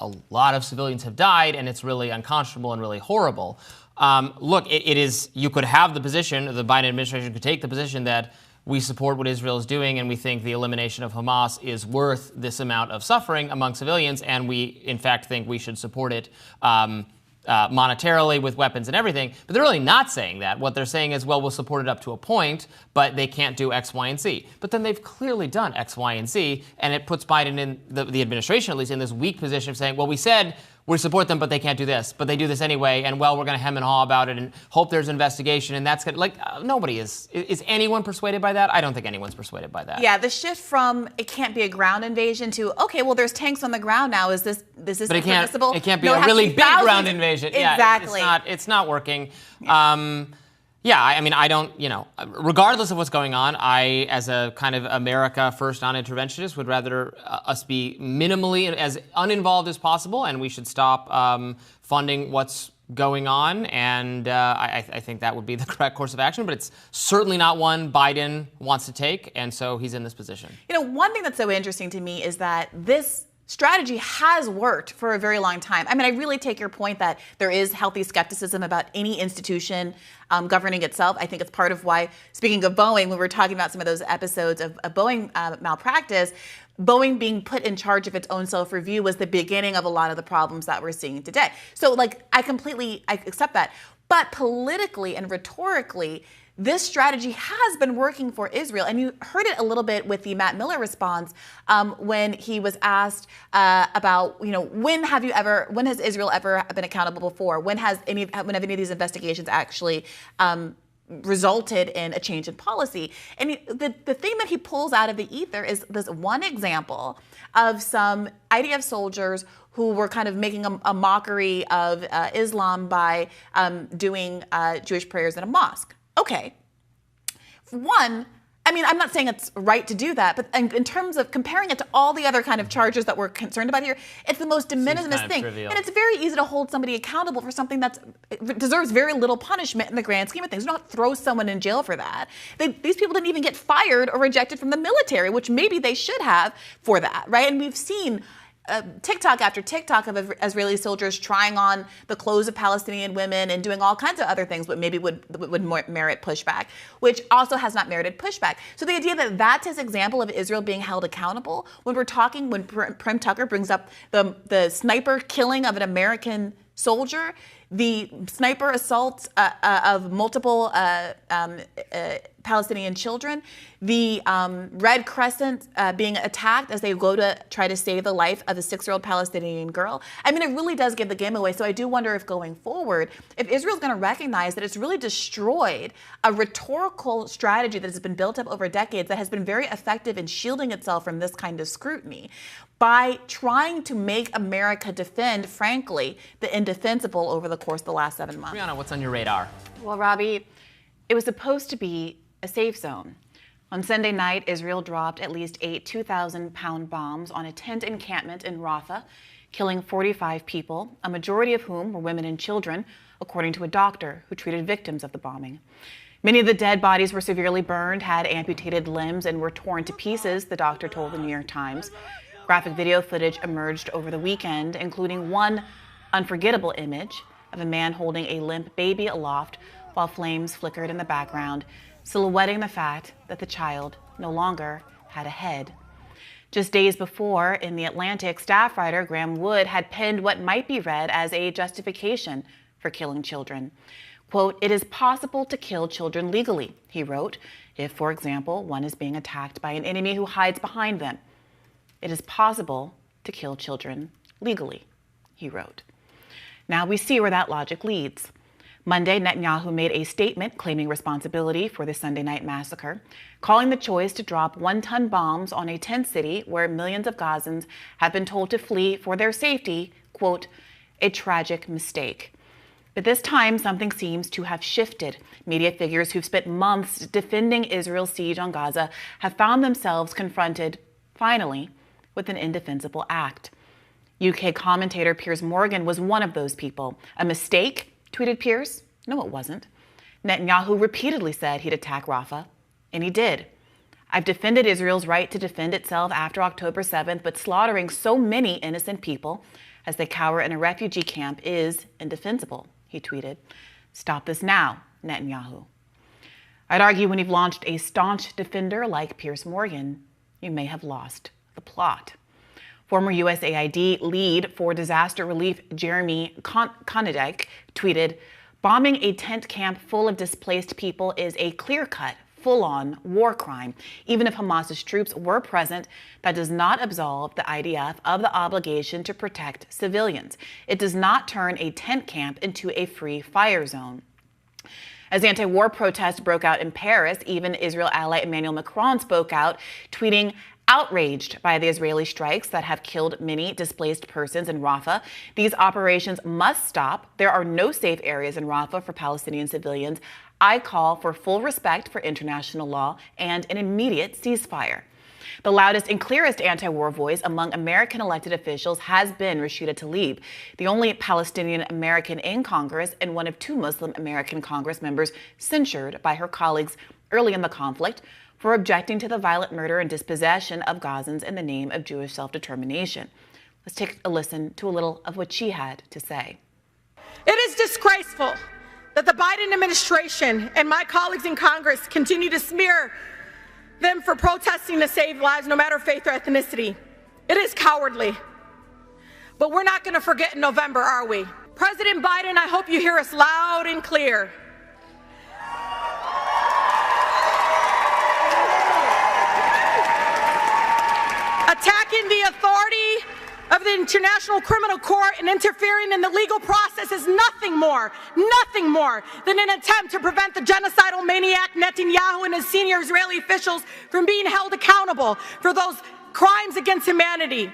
S9: a lot of civilians have died, and it's really unconscionable and really horrible. It is, you could have the position, the Biden administration could take the position that we support what Israel is doing and we think the elimination of Hamas is worth this amount of suffering among civilians, and we, in fact, think we should support it monetarily with weapons and everything. But they're really not saying that. What they're saying is, we'll support it up to a point, but they can't do X, Y, and Z. But then they've clearly done X, Y, and Z, and it puts Biden in, the administration at least, in this weak position of saying, we said we support them, but they can't do this. But they do this anyway, and we're going to hem and haw about it and hope there's an investigation, and that's good. Nobody is. Is anyone persuaded by that? I don't think anyone's persuaded by that.
S21: Yeah, the shift from it can't be a ground invasion to, there's tanks on the ground now. Is this permissible?
S9: It can't be a really big ground invasion.
S21: Exactly.
S9: Yeah, it's not working. Yeah, I mean, I don't, regardless of what's going on, I, as a kind of America first non-interventionist, would rather us be minimally as uninvolved as possible, and we should stop funding what's going on. And I think that would be the correct course of action, but it's certainly not one Biden wants to take, and so he's in this position.
S21: One thing that's so interesting to me is that this strategy has worked for a very long time. I mean, I really take your point that there is healthy skepticism about any institution governing itself. I think it's part of why, speaking of Boeing, when we were talking about some of those episodes of Boeing malpractice, Boeing being put in charge of its own self-review was the beginning of a lot of the problems that we're seeing today. So, I accept that. But politically and rhetorically, this strategy has been working for Israel. And you heard it a little bit with the Matt Miller response when he was asked about, when has Israel ever been accountable before? When have any of these investigations actually resulted in a change in policy? And the thing that he pulls out of the ether is this one example of some IDF soldiers who were kind of making a mockery of Islam by doing Jewish prayers in a mosque. Okay. One, I mean, I'm not saying it's right to do that, but in terms of comparing it to all the other kind of charges that we're concerned about here, it's the most de minimis thing.
S9: Trivial.
S21: And it's very easy to hold somebody accountable for something that deserves very little punishment in the grand scheme of things. You don't throw someone in jail for that. These people didn't even get fired or rejected from the military, which maybe they should have for that, right? And we've seen TikTok after TikTok of Israeli soldiers trying on the clothes of Palestinian women and doing all kinds of other things, but maybe would merit pushback, which also has not merited pushback. So the idea that that's his example of Israel being held accountable, when Prem Tucker brings up the sniper killing of an American soldier, the sniper assaults of multiple Palestinian children, the Red Crescent being attacked as they go to try to save the life of a 6-year-old Palestinian girl. I mean, it really does give the game away. So I do wonder if going forward, if Israel's going to recognize that it's really destroyed a rhetorical strategy that has been built up over decades that has been very effective in shielding itself from this kind of scrutiny, by trying to make America defend, frankly, the indefensible over the course of the last 7 months.
S9: Brianna, what's on your radar?
S21: Well, Robbie, it was supposed to be a safe zone. On Sunday night, Israel dropped at least 8 2,000-pound bombs on a tent encampment in Rafah, killing 45 people, a majority of whom were women and children, according to a doctor who treated victims of the bombing. Many of the dead bodies were severely burned, had amputated limbs, and were torn to pieces, the doctor told the New York Times. Graphic video footage emerged over the weekend, including one unforgettable image of a man holding a limp baby aloft while flames flickered in the background, silhouetting the fact that the child no longer had a head. Just days before, in The Atlantic, staff writer Graham Wood had penned what might be read as a justification for killing children. Quote, "It is possible to kill children legally," he wrote, "if, for example, one is being attacked by an enemy who hides behind them. It is possible to kill children legally," he wrote. Now we see where that logic leads. Monday, Netanyahu made a statement claiming responsibility for the Sunday night massacre, calling the choice to drop 1-ton bombs on a tent city where millions of Gazans have been told to flee for their safety, quote, "a tragic mistake." But this time, something seems to have shifted. Media figures who've spent months defending Israel's siege on Gaza have found themselves confronted, finally, with an indefensible act. UK commentator Piers Morgan was one of those people. "A mistake?" tweeted Piers. "No, it wasn't. Netanyahu repeatedly said he'd attack Rafah, and he did. I've defended Israel's right to defend itself after October 7th, but slaughtering so many innocent people as they cower in a refugee camp is indefensible," he tweeted. "Stop this now, Netanyahu." I'd argue when you've launched a staunch defender like Piers Morgan, you may have lost the plot. Former USAID lead for disaster relief Jeremy Konadek tweeted, "Bombing a tent camp full of displaced people is a clear-cut, full-on war crime. Even if Hamas's troops were present, that does not absolve the IDF of the obligation to protect civilians. It does not turn a tent camp into a free fire zone." As anti-war protests broke out in Paris, even Israel ally Emmanuel Macron spoke out, tweeting, Outraged by the Israeli strikes that have killed many displaced persons in Rafah, these operations must stop. There are no safe areas in Rafah for Palestinian civilians. I call for full respect for international law and an immediate ceasefire. The loudest and clearest anti-war voice among American elected officials has been Rashida Tlaib, the only Palestinian American in Congress and one of 2 Muslim American Congress members censured by her colleagues early in the conflict for objecting to the violent murder and dispossession of Gazans in the name of Jewish self-determination. Let's take a listen to a little of what she had to say.
S10: It is disgraceful that the Biden administration and my colleagues in Congress continue to smear them for protesting to save lives, no matter faith or ethnicity. It is cowardly. But we're not going to forget in November, are we? President Biden, I hope you hear us loud and clear. Attacking the authority of the International Criminal Court and interfering in the legal process is nothing more than an attempt to prevent the genocidal maniac Netanyahu and his senior Israeli officials from being held accountable for those crimes against humanity.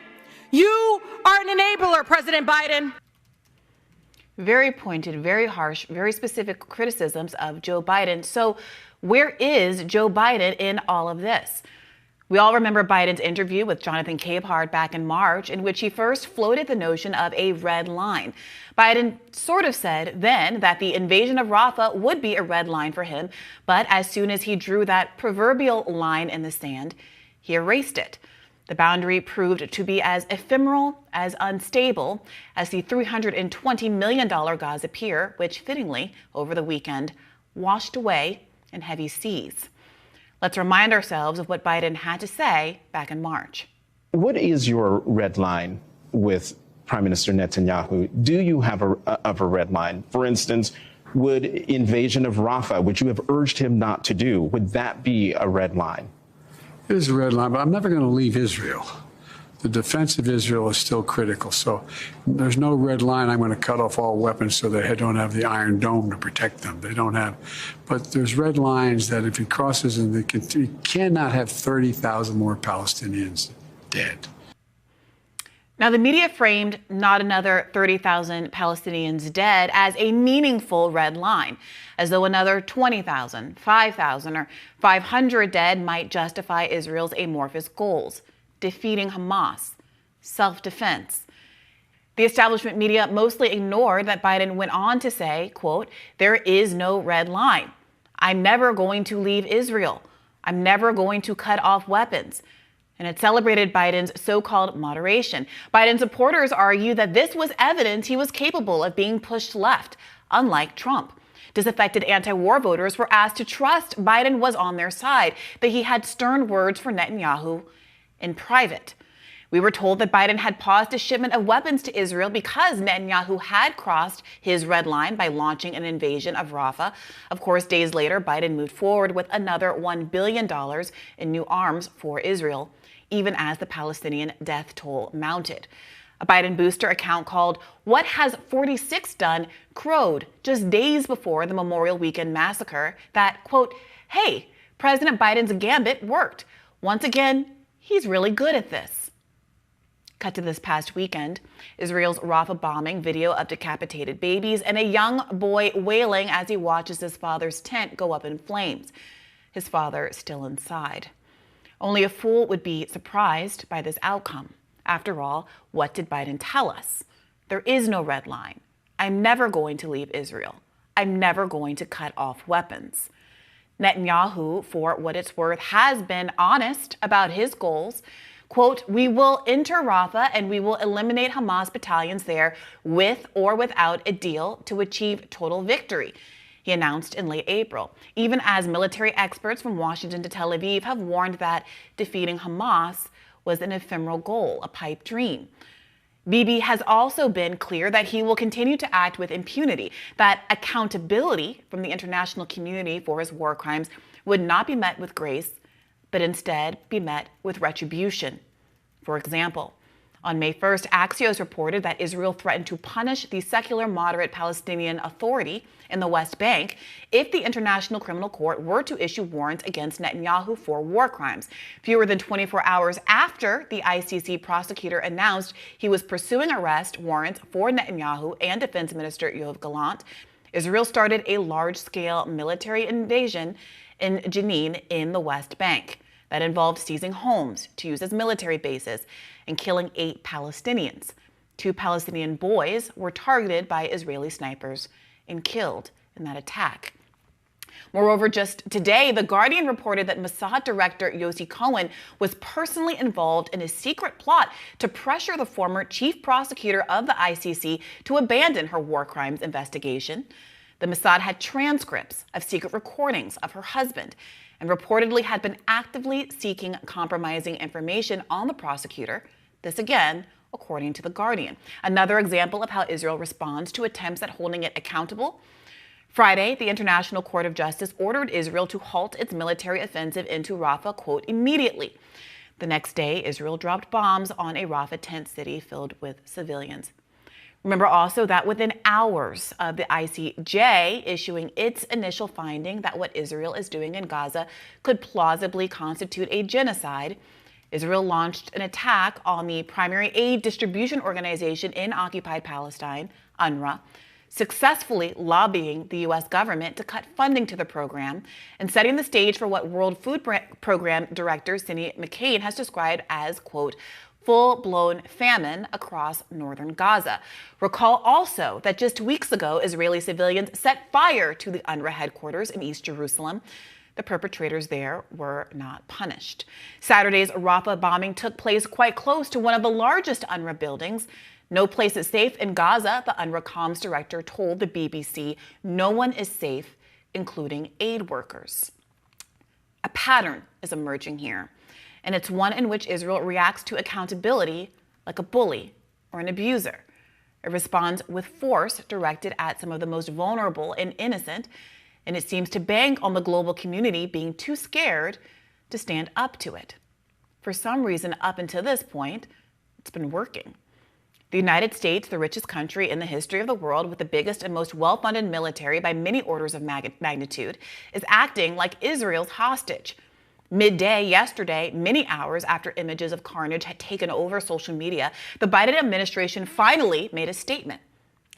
S10: You are an enabler, President Biden.
S21: Very pointed, very harsh, very specific criticisms of Joe Biden. So where is Joe Biden in all of this? We all remember Biden's interview with Jonathan Capehart back in March, in which he first floated the notion of a red line. Biden sort of said then that the invasion of Rafah would be a red line for him, but as soon as he drew that proverbial line in the sand, he erased it. The boundary proved to be as ephemeral, as unstable as the $320 million Gaza pier, which fittingly, over the weekend, washed away in heavy seas. Let's remind ourselves of what Biden had to say back in March.
S13: What is your red line with Prime Minister Netanyahu? Do you have a red line? For instance, would invasion of Rafah, which you have urged him not to do, would that be a red line?
S15: It is a red line, but I'm never going to leave Israel. The defense of Israel is still critical. So there's no red line. I'm going to cut off all weapons so they don't have the Iron Dome to protect them. They don't have. But there's red lines that if he crosses, and he cannot have 30,000 more Palestinians dead.
S21: Now, the media framed not another 30,000 Palestinians dead as a meaningful red line, as though another 20,000, 5,000, or 500 dead might justify Israel's amorphous goals. Defeating Hamas, self-defense. The establishment media mostly ignored that Biden went on to say, quote, "There is no red line. I'm never going to leave Israel. I'm never going to cut off weapons." And it celebrated Biden's so-called moderation. Biden supporters argue that this was evidence he was capable of being pushed left, unlike Trump. Disaffected anti-war voters were asked to trust Biden was on their side, that he had stern words for Netanyahu in private. We were told that Biden had paused a shipment of weapons to Israel because Netanyahu had crossed his red line by launching an invasion of Rafah. Of course, days later, Biden moved forward with another $1 billion in new arms for Israel, even as the Palestinian death toll mounted. A Biden booster account called What Has 46 Done crowed just days before the Memorial Weekend massacre that, quote, "Hey, President Biden's gambit worked. Once again, he's really good at this." Cut to this past weekend, Israel's Rafah bombing video of decapitated babies and a young boy wailing as he watches his father's tent go up in flames. His father still inside. Only a fool would be surprised by this outcome. After all, what did Biden tell us? There is no red line. I'm never going to leave Israel. I'm never going to cut off weapons. Netanyahu, for what it's worth, has been honest about his goals. Quote, "We will enter Rafah and we will eliminate Hamas battalions there with or without a deal to achieve total victory," he announced in late April, even as military experts from Washington to Tel Aviv have warned that defeating Hamas was an ephemeral goal, a pipe dream. Bibi has also been clear that he will continue to act with impunity, that accountability from the international community for his war crimes would not be met with grace, but instead be met with retribution. For example, On May 1st, Axios reported that Israel threatened to punish the secular moderate Palestinian Authority in the West Bank if the International Criminal Court were to issue warrants against Netanyahu for war crimes. Fewer than 24 hours after the ICC prosecutor announced he was pursuing arrest warrants for Netanyahu and Defense Minister Yoav Gallant, Israel started a large-scale military invasion in Jenin in the West Bank that involved seizing homes to use as military bases and killing 8 Palestinians. 2 Palestinian boys were targeted by Israeli snipers and killed in that attack. Moreover, just today, The Guardian reported that Mossad director Yossi Cohen was personally involved in a secret plot to pressure the former chief prosecutor of the ICC to abandon her war crimes investigation. The Mossad had transcripts of secret recordings of her husband and reportedly had been actively seeking compromising information on the prosecutor. This again, according to The Guardian. Another example of how Israel responds to attempts at holding it accountable. Friday, the International Court of Justice ordered Israel to halt its military offensive into Rafah, quote, immediately. The next day, Israel dropped bombs on a Rafah tent city filled with civilians. Remember also that within hours of the ICJ issuing its initial finding that what Israel is doing in Gaza could plausibly constitute a genocide, Israel launched an attack on the primary aid distribution organization in occupied Palestine, UNRWA, successfully lobbying the U.S. government to cut funding to the program and setting the stage for what World Food Program Director Cindy McCain has described as, quote, full-blown famine across northern Gaza. Recall also that just weeks ago, Israeli civilians set fire to the UNRWA headquarters in East Jerusalem. The perpetrators there were not punished. Saturday's Rafah bombing took place quite close to one of the largest UNRWA buildings. No place is safe in Gaza, the UNRWA comms director told the BBC. No one is safe, including aid workers. A pattern is emerging here, and it's one in which Israel reacts to accountability like a bully or an abuser. It responds with force directed at some of the most vulnerable and innocent, and it seems to bank on the global community being too scared to stand up to it. For some reason, up until this point, it's been working. The United States, the richest country in the history of the world with the biggest and most well-funded military by many orders of magnitude, is acting like Israel's hostage. Midday yesterday, many hours after images of carnage had taken over social media, the Biden administration finally made a statement.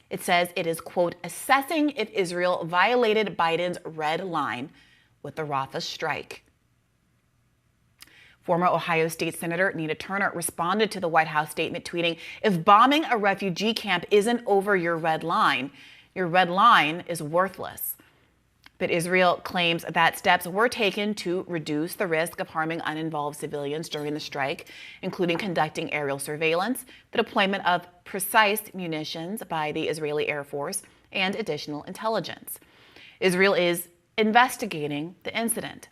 S21: It says it is, quote, assessing if Israel violated Biden's red line with the Rafah strike. Former Ohio State Senator Nina Turner responded to the White House statement, tweeting, if bombing a refugee camp isn't over your red line is worthless. But Israel claims that steps were taken to reduce the risk of harming uninvolved civilians during the strike, including conducting aerial surveillance, the deployment of precise munitions by the Israeli Air Force, and additional intelligence. Israel is investigating the incident,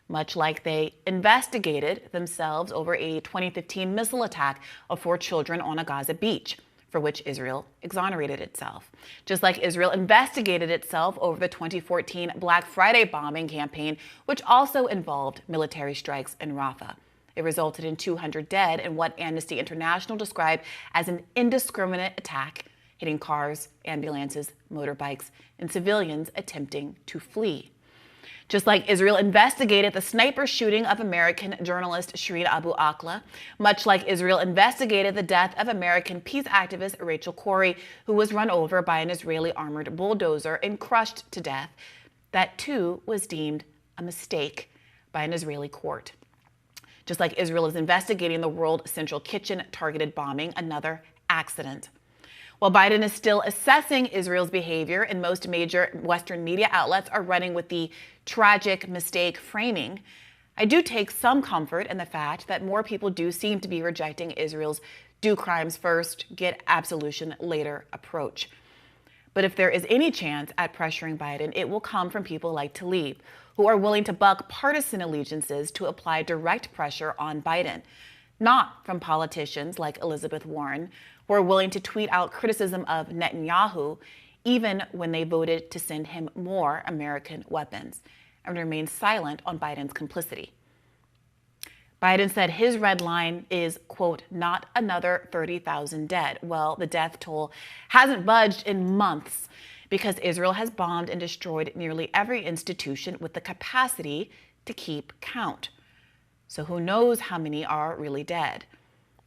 S21: much like they investigated themselves over a 2015 missile attack of 4 children on a Gaza beach, for which Israel exonerated itself. Just like Israel investigated itself over the 2014 Black Friday bombing campaign, which also involved military strikes in Rafah. It resulted in 200 dead in what Amnesty International described as an indiscriminate attack, hitting cars, ambulances, motorbikes, and civilians attempting to flee. Just like Israel investigated the sniper shooting of American journalist Shireen Abu Akleh, much like Israel investigated the death of American peace activist Rachel Corrie, who was run over by an Israeli armored bulldozer and crushed to death, that too was deemed a mistake by an Israeli court. Just like Israel is investigating the World Central Kitchen targeted bombing, another accident. While Biden is still assessing Israel's behavior, and most major Western media outlets are running with the tragic mistake framing, I do take some comfort in the fact that more people do seem to be rejecting Israel's do crimes first, get absolution later approach. But if there is any chance at pressuring Biden, it will come from people like Tlaib, who are willing to buck partisan allegiances to apply direct pressure on Biden, not from politicians like Elizabeth Warren, who are willing to tweet out criticism of Netanyahu even when they voted to send him more American weapons and remain silent on Biden's complicity. Biden said his red line is, quote, not another 30,000 dead. Well, the death toll hasn't budged in months because Israel has bombed and destroyed nearly every institution with the capacity to keep count. So who knows how many are really dead?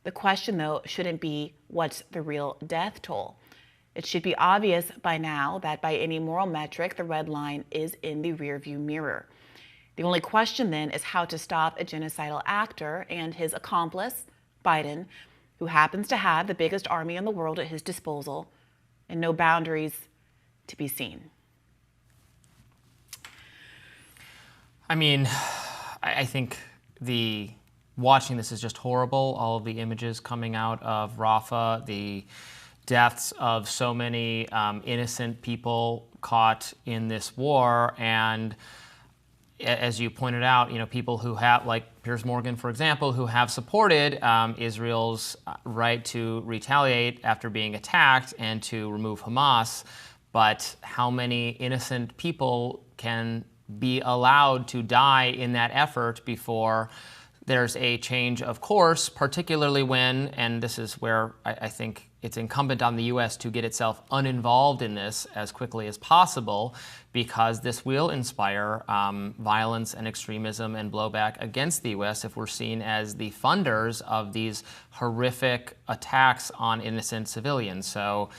S21: The question, though, shouldn't be what's the real death toll. It should be obvious by now that by any moral metric, the red line is in the rearview mirror. The only question then is how to stop a genocidal actor and his accomplice, Biden, who happens to have the biggest army in the world at his disposal and no boundaries to be seen.
S9: I mean, I think watching this is just horrible. All of the images coming out of Rafah, the deaths of so many innocent people caught in this war, and as you pointed out, people who have, like Piers Morgan, for example, who have supported Israel's right to retaliate after being attacked and to remove Hamas. But how many innocent people can be allowed to die in that effort before there's a change of course, particularly when, and this is where I think it's incumbent on the U.S. to get itself uninvolved in this as quickly as possible, because this will inspire violence and extremism and blowback against the U.S. if we're seen as the funders of these horrific attacks on innocent civilians. So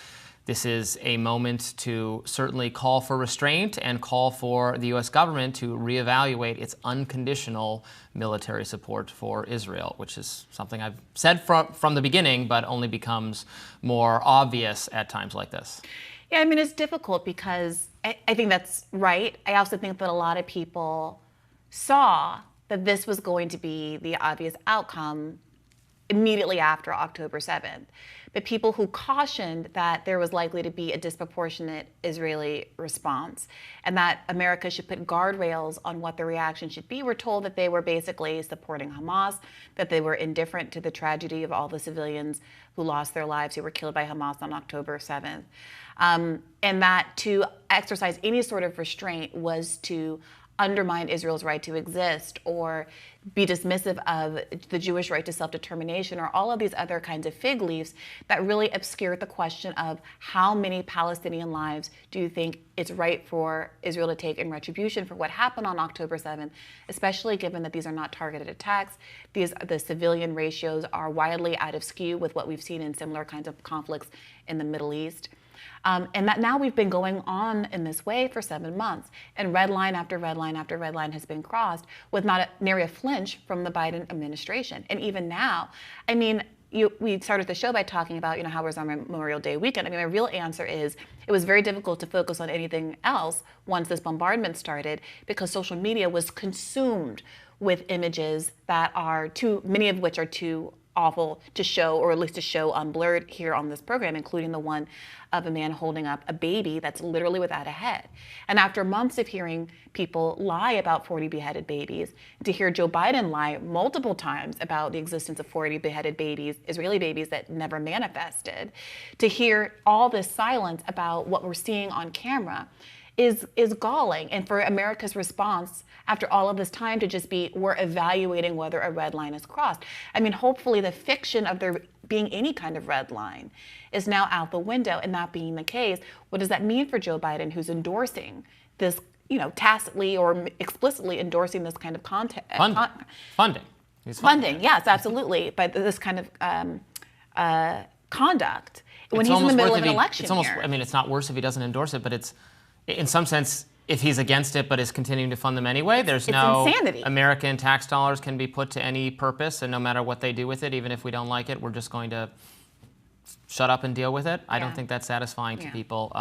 S9: this is a moment to certainly call for restraint and call for the U.S. government to reevaluate its unconditional military support for Israel, which is something I've said from the beginning, but only becomes more obvious at times like this.
S21: Yeah, I mean, it's difficult because I think that's right. I also think that a lot of people saw that this was going to be the obvious outcome immediately after October 7th. But people who cautioned that there was likely to be a disproportionate Israeli response and that America should put guardrails on what the reaction should be were told that they were basically supporting Hamas, that they were indifferent to the tragedy of all the civilians who lost their lives, who were killed by Hamas on October 7th. And that to exercise any sort of restraint was to undermine Israel's right to exist or be dismissive of the Jewish right to self-determination or all of these other kinds of fig leaves that really obscure the question of how many Palestinian lives do you think it's right for Israel to take in retribution for what happened on October 7th, especially given that these are not targeted attacks. The civilian ratios are widely out of skew with what we've seen in similar kinds of conflicts in the Middle East. And that now we've been going on in this way for 7 months, and red line after red line after red line has been crossed with not nary a flinch from the Biden administration. And even now, I mean, we started the show by talking about, how was our Memorial Day weekend? I mean, my real answer is it was very difficult to focus on anything else once this bombardment started because social media was consumed with images that are many of which are too awful to show, or at least to show unblurred here on this program, including the one of a man holding up a baby that's literally without a head. And after months of hearing people lie about 40 beheaded babies, to hear Joe Biden lie multiple times about the existence of 40 beheaded babies, Israeli babies that never manifested, to hear all this silence about what we're seeing on camera is galling. And for America's response after all of this time to just be, we're evaluating whether a red line is crossed. I mean, hopefully the fiction of there being any kind of red line is now out the window. And that being the case, what does that mean for Joe Biden, who's endorsing this, tacitly or explicitly endorsing this kind of
S9: funding?
S21: Funding, yes, absolutely. But this kind of conduct when he's in the middle of an election here.
S9: I mean, it's not worse if he doesn't endorse it, but it's, in some sense, if he's against it but is continuing to fund them anyway, there's no
S21: insanity.
S9: American tax dollars can be put to any purpose, and no matter what they do with it, even if we don't like it, we're just going to shut up and deal with it. I don't think that's satisfying to people,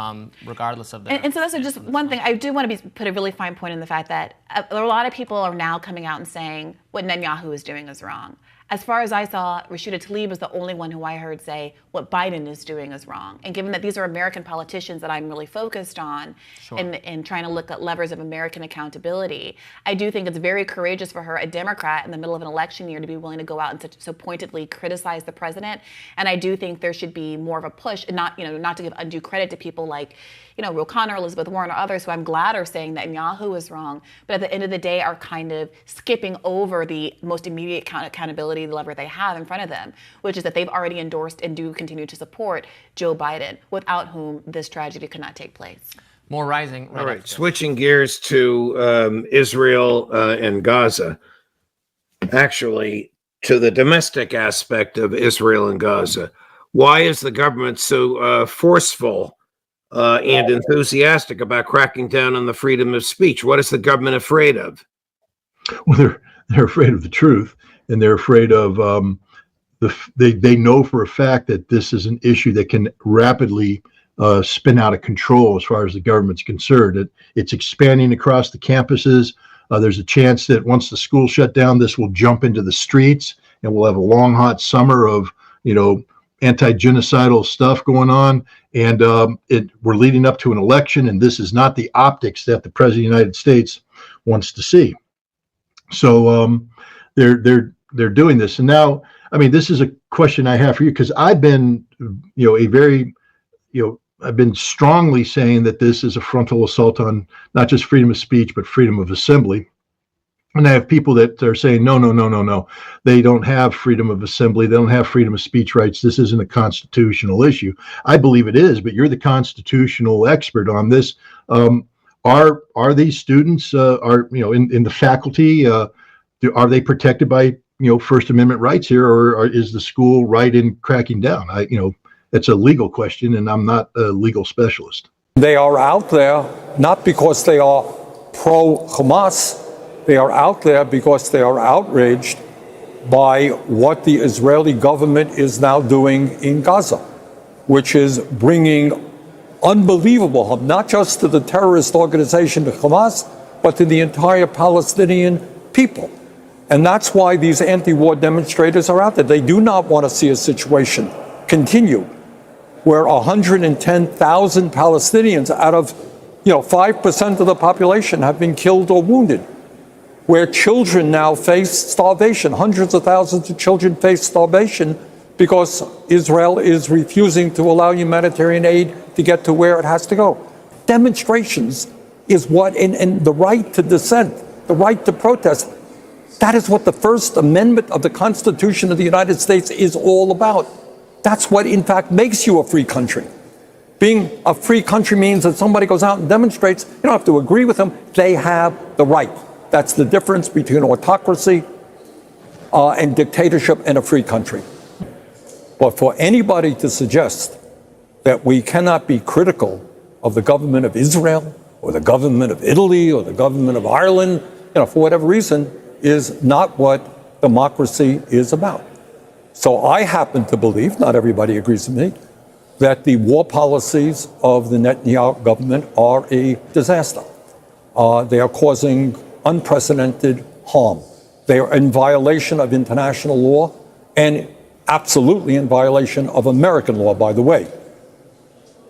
S9: regardless of their...
S21: And so that's just one thing. I do want to put a really fine point in the fact that a lot of people are now coming out and saying what Netanyahu is doing is wrong. As far as I saw, Rashida Tlaib was the only one who I heard say what Biden is doing is wrong. And given that these are American politicians that I'm really focused on and trying to look at levers of American accountability, I do think it's very courageous for her, a Democrat, in the middle of an election year to be willing to go out and so pointedly criticize the president. And I do think there should be more of a push, and not to give undue credit to people like, Ro Khanna, Elizabeth Warren, or others who I'm glad are saying that Netanyahu is wrong, but at the end of the day are kind of skipping over the most immediate accountability lever they have in front of them, which is that they've already endorsed and do continue to support Joe Biden, without whom this tragedy could not take place.
S9: More rising.
S14: All right, switching gears to Israel and Gaza. Actually, to the domestic aspect of Israel and Gaza. Why is the government so forceful and enthusiastic about cracking down on the freedom of speech? What is the government afraid of?
S16: Well, they're afraid of the truth, and they're afraid of they know for a fact that this is an issue that can rapidly spin out of control as far as the government's concerned. It's expanding across the campuses. There's a chance that once the school shut down, this will jump into the streets, and we'll have a long, hot summer of anti-genocidal stuff going on, and we're leading up to an election, and this is not the optics that the President of the United States wants to see. So they're doing this, and now, this is a question I have for you, because I've been, I've been strongly saying that this is a frontal assault on not just freedom of speech but freedom of assembly. And I have people that are saying, no. They don't have freedom of assembly. They don't have freedom of speech rights. This isn't a constitutional issue. I believe it is, but you're the constitutional expert on this. Are these students, in the faculty, are they protected by, First Amendment rights here, or is the school right in cracking down? It's a legal question, and I'm not a legal specialist.
S17: They are out there not because they are pro-Hamas. They are out there because they are outraged by what the Israeli government is now doing in Gaza, which is bringing unbelievable harm, not just to the terrorist organization Hamas, but to the entire Palestinian people. And that's why these anti-war demonstrators are out there. They do not want to see a situation continue where 110,000 Palestinians out of 5% of the population have been killed or wounded, where children now face starvation. Hundreds of thousands of children face starvation because Israel is refusing to allow humanitarian aid to get to where it has to go. Demonstrations is what, and the right to dissent, the right to protest, that is what the First Amendment of the Constitution of the United States is all about. That's what, in fact, makes you a free country. Being a free country means that somebody goes out and demonstrates. You don't have to agree with them. They have the right. That's the difference between autocracy and dictatorship and a free country. But for anybody to suggest that we cannot be critical of the government of Israel or the government of Italy or the government of Ireland, for whatever reason, is not what democracy is about. So I happen to believe, not everybody agrees with me, that the war policies of the Netanyahu government are a disaster. They are causing unprecedented harm. They are in violation of international law and absolutely in violation of American law, by the way.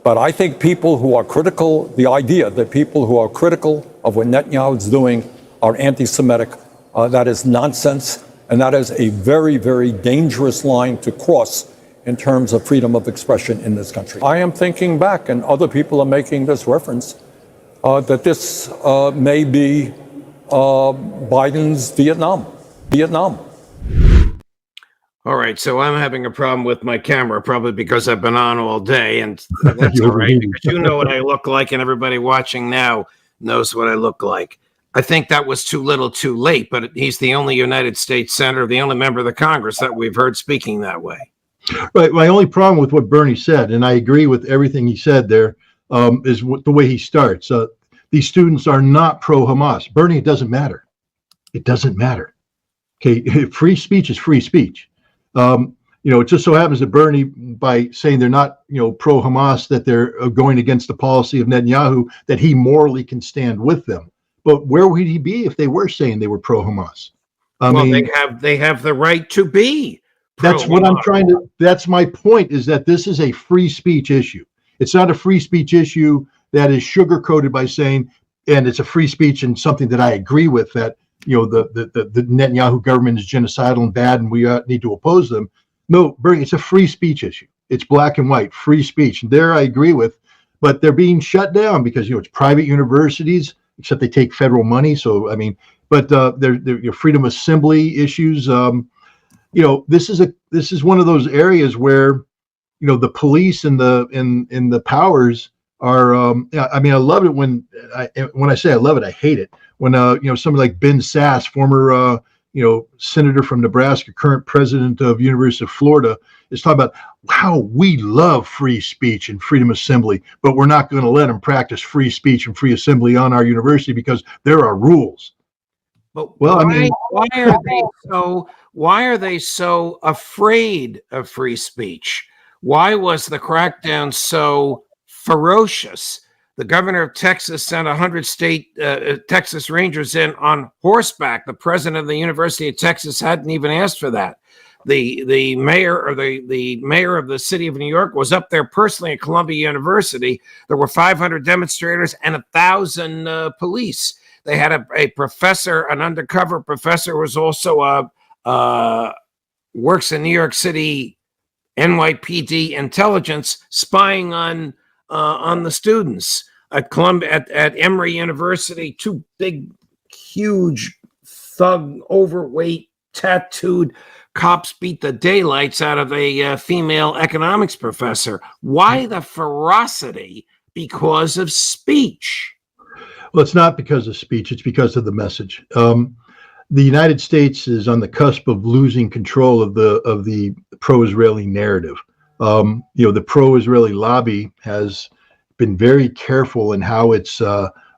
S17: But I think people who are critical, the idea that people who are critical of what Netanyahu is doing are anti-Semitic, that is nonsense, and that is a very, very dangerous line to cross in terms of freedom of expression in this country. I am thinking back, and other people are making this reference, that this may be Biden's Vietnam.
S14: All right, so I'm having a problem with my camera, probably because I've been on all day, and that's all right, because you know what I look like, and everybody watching now knows what I look like. I think that was too little too late, but he's the only United States senator, the only member of the Congress that we've heard speaking that way.
S16: Right. My only problem with what Bernie said, and I agree with everything he said there, is the way he starts. These students are not pro-Hamas. Bernie, it doesn't matter. It doesn't matter. Okay, free speech is free speech. It just so happens that Bernie, by saying they're not, pro-Hamas, that they're going against the policy of Netanyahu, that he morally can stand with them. But where would he be if they were saying they were pro-Hamas?
S14: They have the right to be.
S16: That's what I'm trying to. That's my point. Is that this is a free speech issue? It's not a free speech issue that is sugar coated by saying, and it's a free speech and something that I agree with, that the Netanyahu government is genocidal and bad, and we need to oppose them. No, Bernie, it's a free speech issue. It's black and white, free speech. There, I agree with, but they're being shut down because it's private universities, except they take federal money. So I mean, but your freedom of assembly issues. This is one of those areas where the police and the powers are. I mean, I love it when I say I love it, I hate it when somebody like Ben Sass, former senator from Nebraska, current president of University of Florida, is talking about how we love free speech and freedom of assembly, but we're not going to let them practice free speech and free assembly on our university because there are rules.
S14: But why are they so afraid of free speech? Why was the crackdown so ferocious? The governor of Texas sent 100 Texas Rangers in on horseback. The president of the University of Texas hadn't even asked for that. The mayor or the mayor of the city of New York was up there personally at Columbia University. There were 500 demonstrators and 1,000 police. They had a professor, an undercover professor, was also works in New York City NYPD intelligence, spying on the students at Columbia, at Emory University. Two big, huge, thug, overweight, tattooed cops beat the daylights out of a female economics professor. Why the ferocity? Because of speech.
S16: Well, it's not because of speech. It's because of the message. The United States is on the cusp of losing control of the pro-Israeli narrative. The pro-Israeli lobby has been very careful in how it's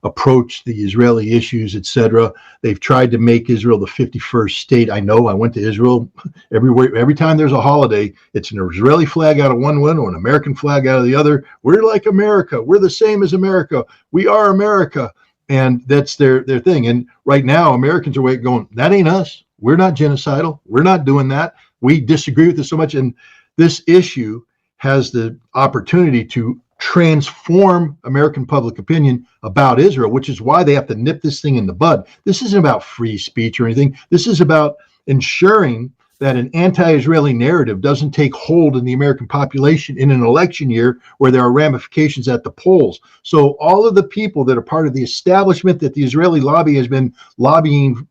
S16: approached the Israeli issues, etc. They've tried to make Israel the 51st state. I know. I went to Israel everywhere. Every time there's a holiday, it's an Israeli flag out of one window, an American flag out of the other. We're like America. We're the same as America. We are America. And that's their thing. And right now, Americans are going, that ain't us. We're not genocidal. We're not doing that. We disagree with this so much. And this issue has the opportunity to transform American public opinion about Israel, which is why they have to nip this thing in the bud. This isn't about free speech or anything. This is about ensuring that an anti-Israeli narrative doesn't take hold in the American population in an election year where there are ramifications at the polls. So all of the people that are part of the establishment that the Israeli lobby has been lobbying,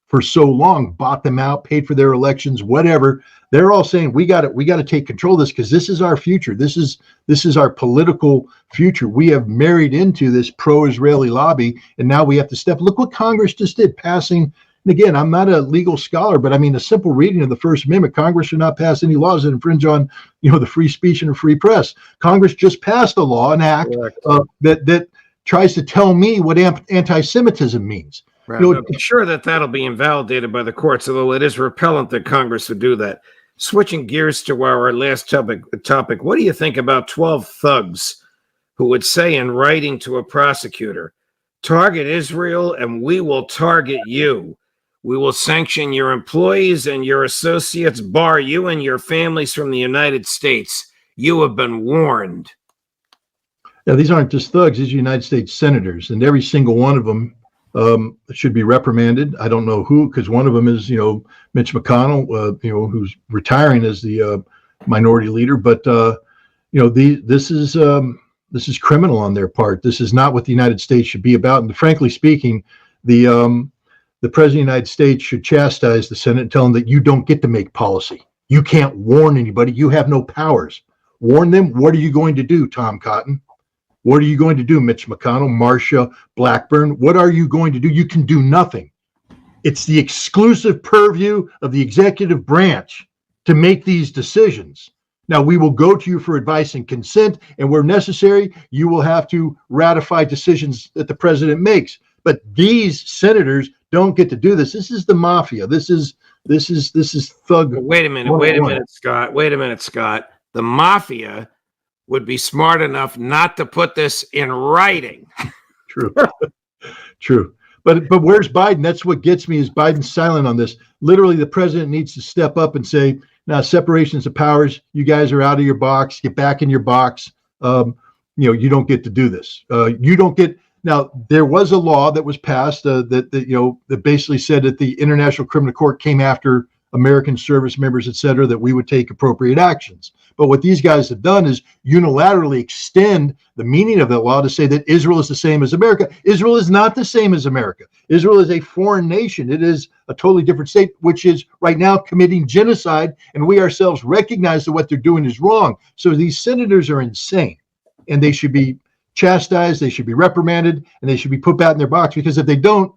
S16: for so long, bought them out, paid for their elections, whatever. They're all saying we got to take control of this because this is our future. This is our political future. We have married into this pro-Israeli lobby, and now we have to step. Look what Congress just did, passing. And again, I'm not a legal scholar, but I mean, a simple reading of the First Amendment, Congress should not pass any laws that infringe on, the free speech and the free press. Congress just passed a law, an act that tries to tell me what anti-Semitism means.
S14: Right. I'm sure that'll be invalidated by the courts, although it is repellent that Congress would do that. Switching gears to our last topic, what do you think about 12 thugs who would say in writing to a prosecutor, target Israel and we will target you. We will sanction your employees and your associates, bar you and your families from the United States. You have been warned.
S16: Now, these aren't just thugs. These are United States senators, and every single one of them should be reprimanded. I don't know who, because one of them is, Mitch McConnell, who's retiring as the minority leader. But, this is criminal on their part. This is not what the United States should be about. And frankly speaking, the president of the United States should chastise the Senate and tell them that you don't get to make policy. You can't warn anybody. You have no powers. Warn them. What are you going to do, Tom Cotton? What are you going to do, Mitch McConnell, Marsha Blackburn? What are you going to do? You can do nothing. It's the exclusive purview of the executive branch to make these decisions. Now, we will go to you for advice and consent, and where necessary, you will have to ratify decisions that the president makes. But these senators don't get to do this. This is the mafia. This is thug.
S14: Wait a minute, Scott. The mafia would be smart enough not to put this in writing.
S16: True. But where's Biden? That's what gets me, is Biden's silent on this. Literally, the president needs to step up and say, now, separations of powers, you guys are out of your box, get back in your box. You don't get to do this. You don't get. Now, there was a law that was passed that basically said that the International Criminal Court came after American service members, et cetera, that we would take appropriate actions. But what these guys have done is unilaterally extend the meaning of that law to say that Israel is the same as America. Israel is not the same as America. Israel is a foreign nation. It is a totally different state, which is right now committing genocide, and we ourselves recognize that what they're doing is wrong. So these senators are insane, and they should be chastised, they should be reprimanded, and they should be put back in their box, because if they don't,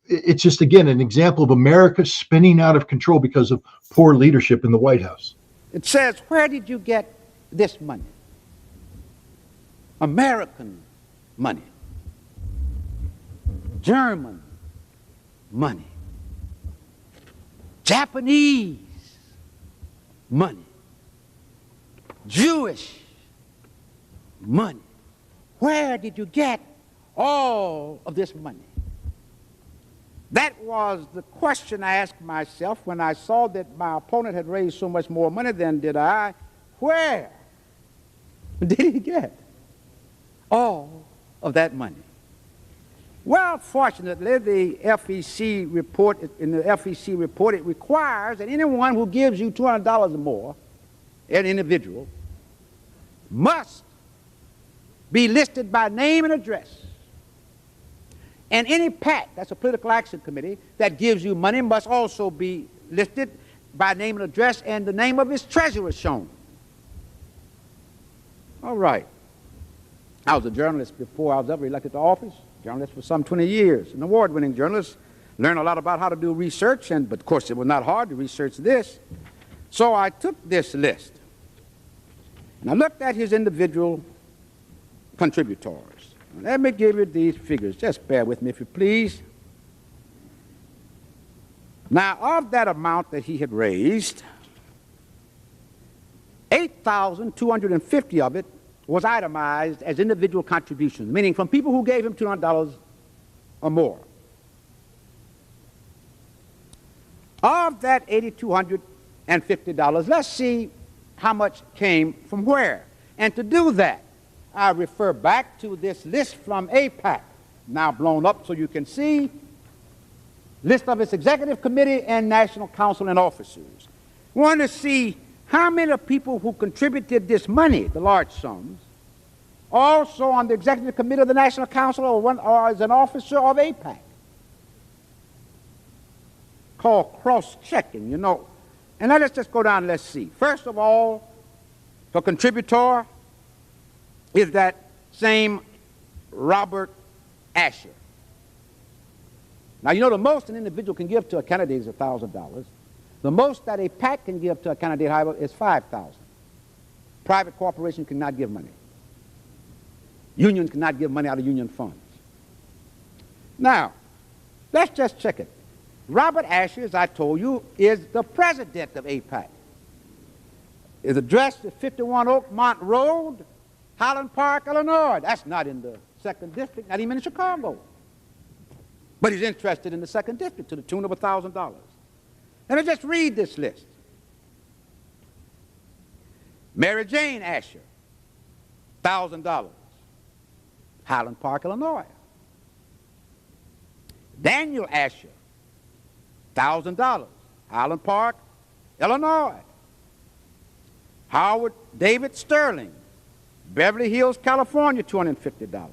S16: it's just, again, an example of America spinning out of control because of poor leadership in the White House.
S11: It says, where did you get this money? American money. German money. Japanese money. Jewish money. Where did you get all of this money? That was the question I asked myself when I saw that my opponent had raised so much more money than did I. Where did he get all of that money? Well, fortunately, the FEC report, it requires that anyone who gives you $200 or more, an individual, must be listed by name and address. And any PAC, that's a political action committee, that gives you money must also be listed by name and address, and the name of its treasurer shown. All right. I was a journalist before I was ever elected to office, journalist for some 20 years, an award-winning journalist, learned a lot about how to do research, but of course it was not hard to research this. So I took this list, and I looked at his individual contributors. Let me give you these figures. Just bear with me, if you please. Now, of that amount that he had raised, 8,250 of it was itemized as individual contributions, meaning from people who gave him $200 or more. Of that $8,250, let's see how much came from where. And to do that, I refer back to this list from AIPAC, now blown up so you can see, list of its executive committee and national council and officers. We want to see how many people who contributed this money, the large sums, also on the executive committee of the national council or as an officer of AIPAC. Called cross-checking, you know. And let's just go down and let's see. First of all, the contributor is that same Robert Asher. Now, you know, the most an individual can give to a candidate is $1,000. The most that a PAC can give to a candidate, however, is $5,000. Private corporation cannot give money. Unions cannot give money out of union funds. Now, let's just check it. Robert Asher, as I told you, is the president of AIPAC. Is addressed at 51 Oakmont Road, Highland Park, Illinois. That's not in the 2nd District, not even in Chicago. But he's interested in the 2nd District to the tune of $1,000. Let me just read this list. Mary Jane Asher, $1,000, Highland Park, Illinois. Daniel Asher, $1,000, Highland Park, Illinois. Howard David Sterling, Beverly Hills, California, $250.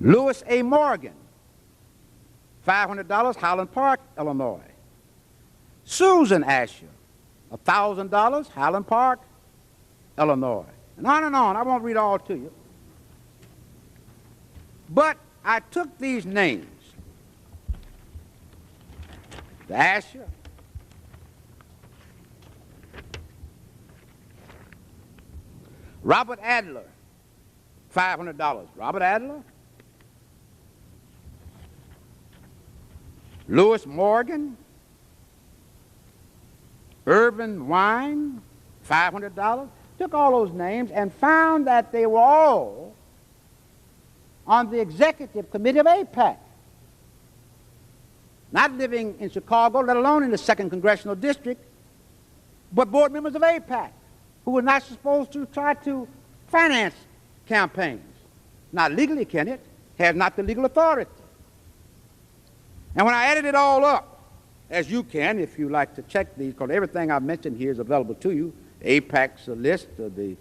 S11: Louis A. Morgan, $500, Highland Park, Illinois. Susan Asher, $1,000, Highland Park, Illinois. And on and on. I won't read all to you. But I took these names. The Asher, Robert Adler, $500. Robert Adler. Louis Morgan, Irvin Wine, $500. took all those names and found that they were all on the executive committee of AIPAC. Not living in Chicago, let alone in the 2nd Congressional District, but board members of AIPAC, who were not supposed to try to finance campaigns. Not legally, can it? Has not the legal authority. And when I added it all up, as you can if you like to check these, because everything I've mentioned here is available to you, AIPAC's list, the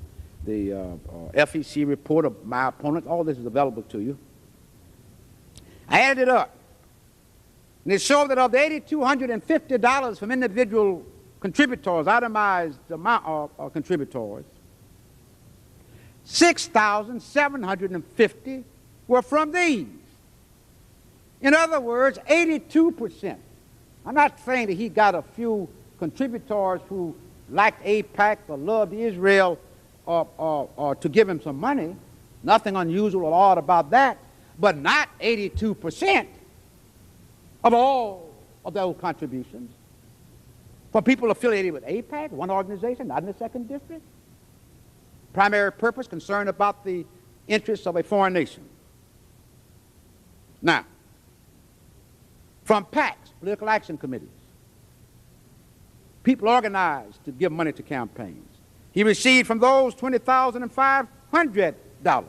S11: FEC report of my opponents, all this is available to you. I added it up, and it showed that of the $8,250 from individual contributors, itemized amount of contributors, 6,750 were from these. In other words, 82%. I'm not saying that he got a few contributors who liked AIPAC or loved Israel or to give him some money. Nothing unusual or odd about that. But not 82% of all of those contributions for people affiliated with AIPAC, one organization, not in the 2nd District. Primary purpose, concerned about the interests of a foreign nation. Now, from PACs, political action committees, people organized to give money to campaigns. He received from those $20,500.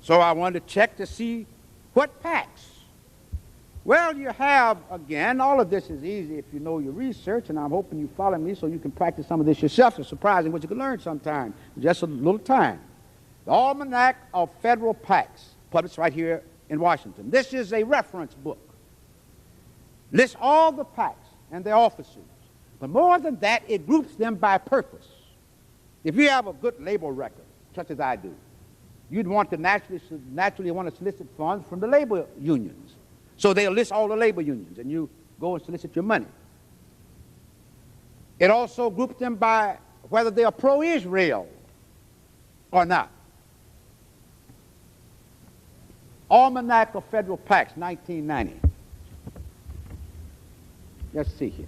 S11: So I wanted to check to see what PACs. Well, you have, again, all of this is easy if you know your research, and I'm hoping you follow me so you can practice some of this yourself. It's surprising what you can learn sometime, just a little time. The Almanac of Federal PACs, published right here in Washington. This is a reference book. Lists all the PACs and their officers. But more than that, it groups them by purpose. If you have a good labor record, such as I do, you'd want to naturally want to solicit funds from the labor unions. So they'll list all the labor unions, and you go and solicit your money. It also groups them by whether they are pro-Israel or not. Almanac of Federal PACs, 1990. Let's see here.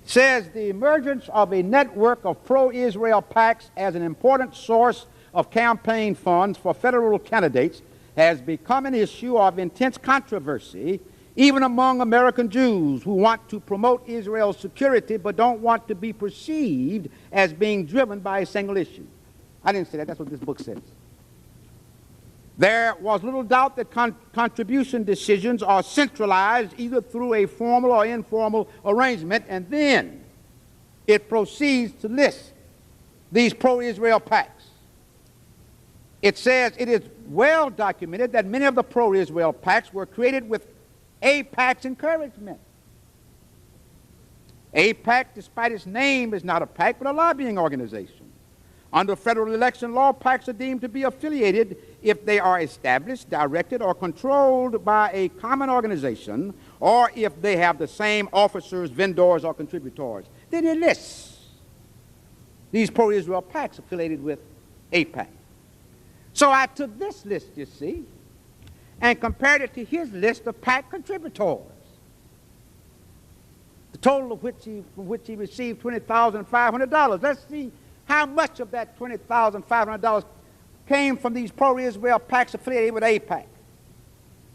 S11: Says the emergence of a network of pro-Israel PACs as an important source of campaign funds for federal candidates has become an issue of intense controversy, even among American Jews who want to promote Israel's security but don't want to be perceived as being driven by a single issue. I didn't say that. That's what this book says. There was little doubt that contribution decisions are centralized either through a formal or informal arrangement, and then it proceeds to list these pro-Israel PACs. It says it is well documented that many of the pro-Israel PACs were created with AIPAC's encouragement. AIPAC, despite its name, is not a PAC but a lobbying organization. Under federal election law, PACs are deemed to be affiliated if they are established, directed, or controlled by a common organization, or if they have the same officers, vendors, or contributors. Then it lists these pro-Israel PACs affiliated with AIPAC. So I took this list, you see, and compared it to his list of PAC contributors, the total of which he received $20,500. Let's see how much of that $20,500 came from these pro-Israel PACs affiliated with AIPAC.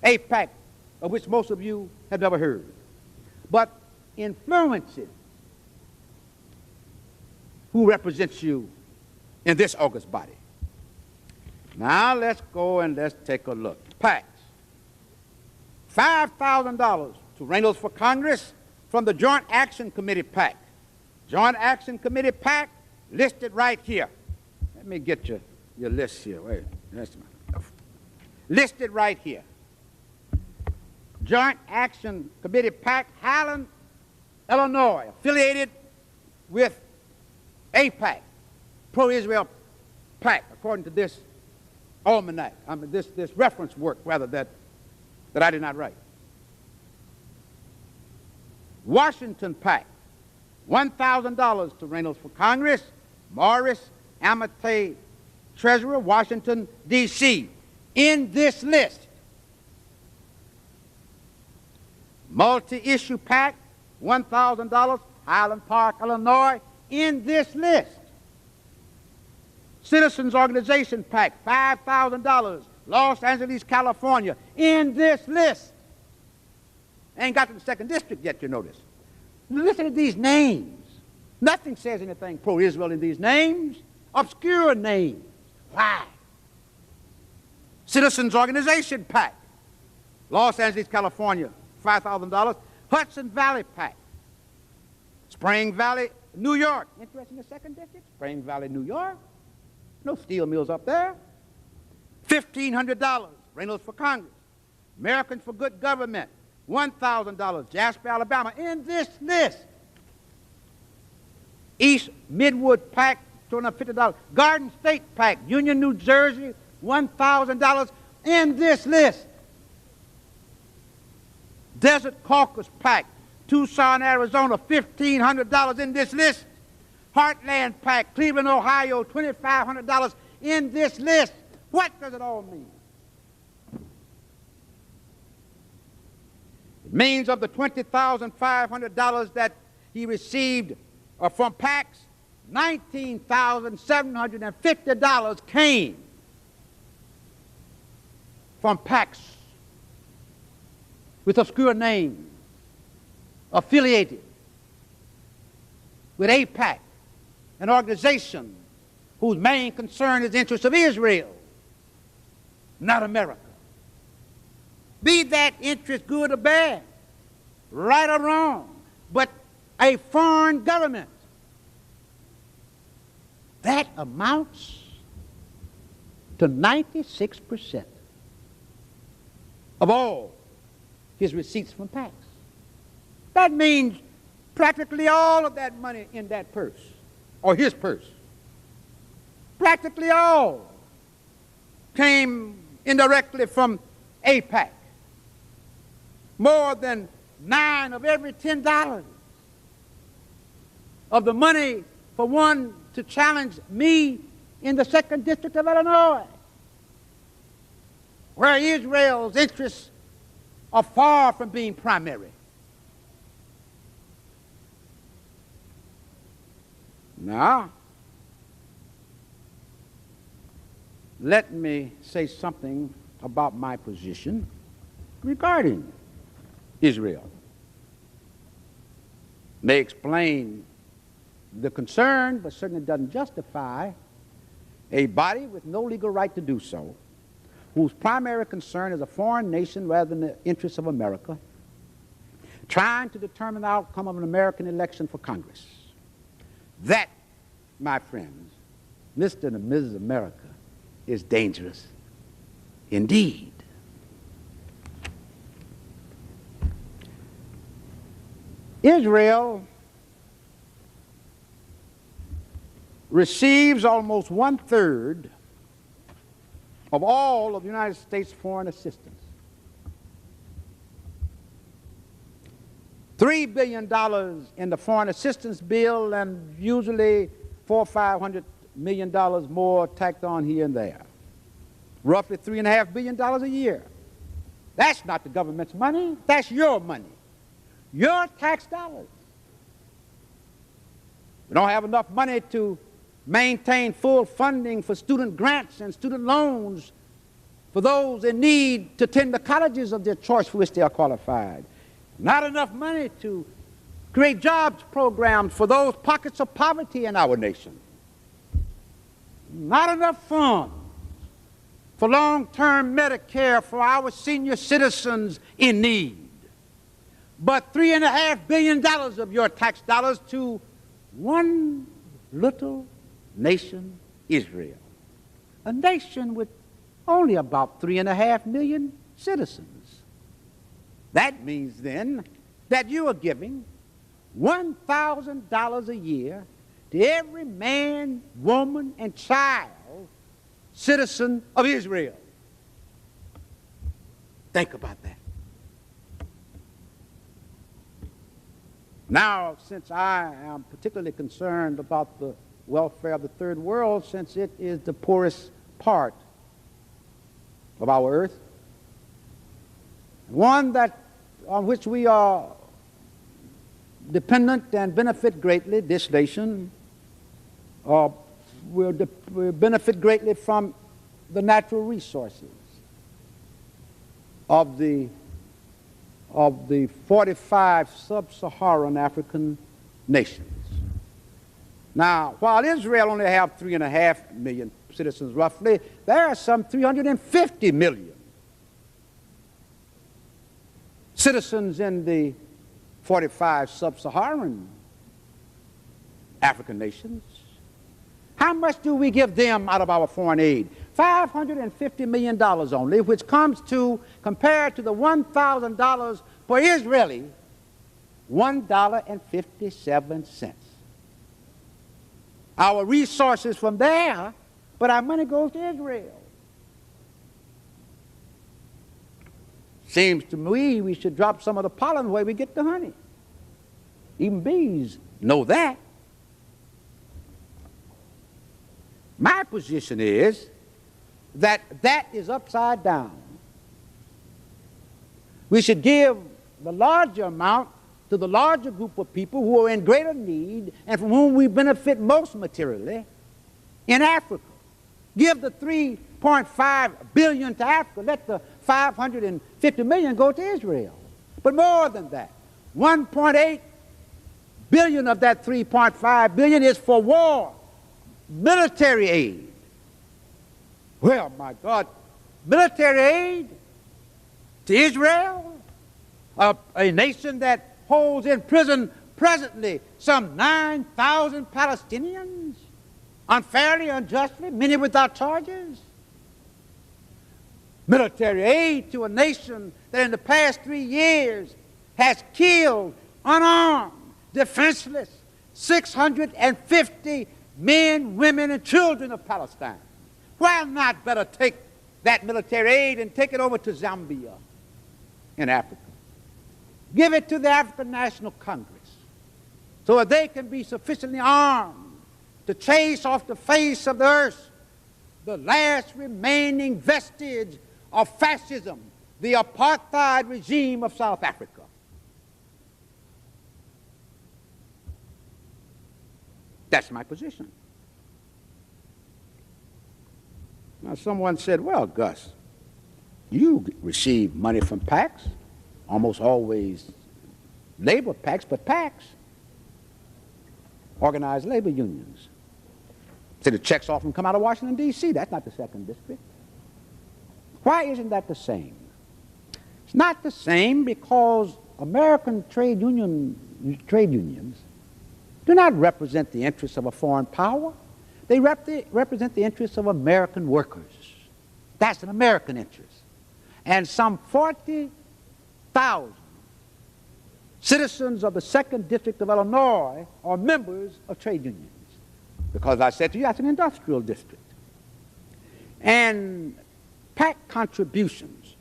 S11: AIPAC, of which most of you have never heard, but influences who represents you in this august body. Now let's go and let's take a look. PACs. $5,000 to Reynolds for Congress from the Joint Action Committee PAC. Joint Action Committee PAC listed right here. Let me get your list here. Wait, that's my listed right here. Joint Action Committee PAC, Highland, Illinois, affiliated with AIPAC, pro-Israel PAC, according to this almanac. This reference work, rather, that I did not write. Washington PAC, $1,000 to Reynolds for Congress, Morris, Amate, Treasurer, Washington, D.C. In this list, multi-issue PAC, $1,000, Highland Park, Illinois, in this list. Citizens Organization PAC, $5,000, Los Angeles, California, in this list. Ain't got to the second district yet, you notice. Listen to these names. Nothing says anything pro-Israel in these names. Obscure names. Why? Citizens Organization PAC, Los Angeles, California, $5,000. Hudson Valley PAC, Spring Valley, New York. Interested in the second district? Spring Valley, New York. No steel mills up there. $1,500, Reynolds for Congress. Americans for Good Government, $1,000, Jasper, Alabama, in this list. East Midwood PAC, $250. Garden State PAC, Union, New Jersey, $1,000 in this list. Desert Caucus PAC, Tucson, Arizona, $1,500 in this list. Heartland PAC, Cleveland, Ohio, $2,500 in this list. What does it all mean? It means of the $20,500 that he received from PACs, $19,750 came from PACs with obscure names affiliated with AIPAC, an organization whose main concern is the interests of Israel, not America. Be that interest good or bad, right or wrong, but a foreign government. That amounts to 96% of all his receipts from PACs. That means practically all of that money in that purse, or his purse, practically all came indirectly from AIPAC. More than 9 of every $10 of the money for one to challenge me in the 2nd District of Illinois, where Israel's interests are far from being primary. Now, let me say something about my position regarding Israel. May explain the concern, but certainly doesn't justify a body with no legal right to do so, whose primary concern is a foreign nation rather than the interests of America, trying to determine the outcome of an American election for Congress. That, my friends, Mr. and Mrs. America, is dangerous indeed. Israel receives almost 1/3 of all of the United States foreign assistance. $3 billion in the foreign assistance bill, and usually $400 or $500 million more tacked on here and there. Roughly $3.5 billion a year. That's not the government's money, that's your money. Your tax dollars. We don't have enough money to maintain full funding for student grants and student loans for those in need to attend the colleges of their choice for which they are qualified. Not enough money to create jobs programs for those pockets of poverty in our nation. Not enough funds for long-term Medicare for our senior citizens in need. But $3.5 billion of your tax dollars to one little nation, Israel. A nation with only about 3.5 million citizens. That means then that you are giving $1,000 a year to every man, woman, and child citizen of Israel. Think about that. Now, since I am particularly concerned about the welfare of the third world, since it is the poorest part of our earth, one that on which we are dependent and benefit greatly, this nation will benefit greatly from the natural resources of the 45 sub-Saharan African nations. Now, while Israel only have 3.5 million citizens roughly, there are some 350 million citizens in the 45 sub-Saharan African nations. How much do we give them out of our foreign aid? $550 million only, which comes to, compared to the $1,000 per Israeli, $1.57. Our resources from there, but our money goes to Israel. Seems to me we should drop some of the pollen where we get the honey. Even bees know that. My position is that that is upside down. We should give the larger amount to the larger group of people who are in greater need and from whom we benefit most materially in Africa. Give the $3.5 billion to Africa. Let the $550 million go to Israel. But more than that, $1.8 billion of that $3.5 billion is for war, military aid. Well, my God, military aid to Israel, a nation that holds in prison presently some 9,000 Palestinians, unfairly, unjustly, many without charges. Military aid to a nation that in the past 3 years has killed, unarmed, defenseless, 650 men, women, and children of Palestine. Why not better take that military aid and take it over to Zambia in Africa? Give it to the African National Congress so that they can be sufficiently armed to chase off the face of the earth the last remaining vestige of fascism, the apartheid regime of South Africa. That's my position. Now, someone said, well, Gus, you receive money from PACs, almost always labor PACs, but PACs, organized labor unions. So the checks often come out of Washington, D.C. That's not the second district. Why isn't that the same? It's not the same because American trade unions do not represent the interests of a foreign power. They represent the interests of American workers. That's an American interest. And some 40,000 citizens of the 2nd District of Illinois are members of trade unions. Because I said to you, that's an industrial district. And PAC contributions,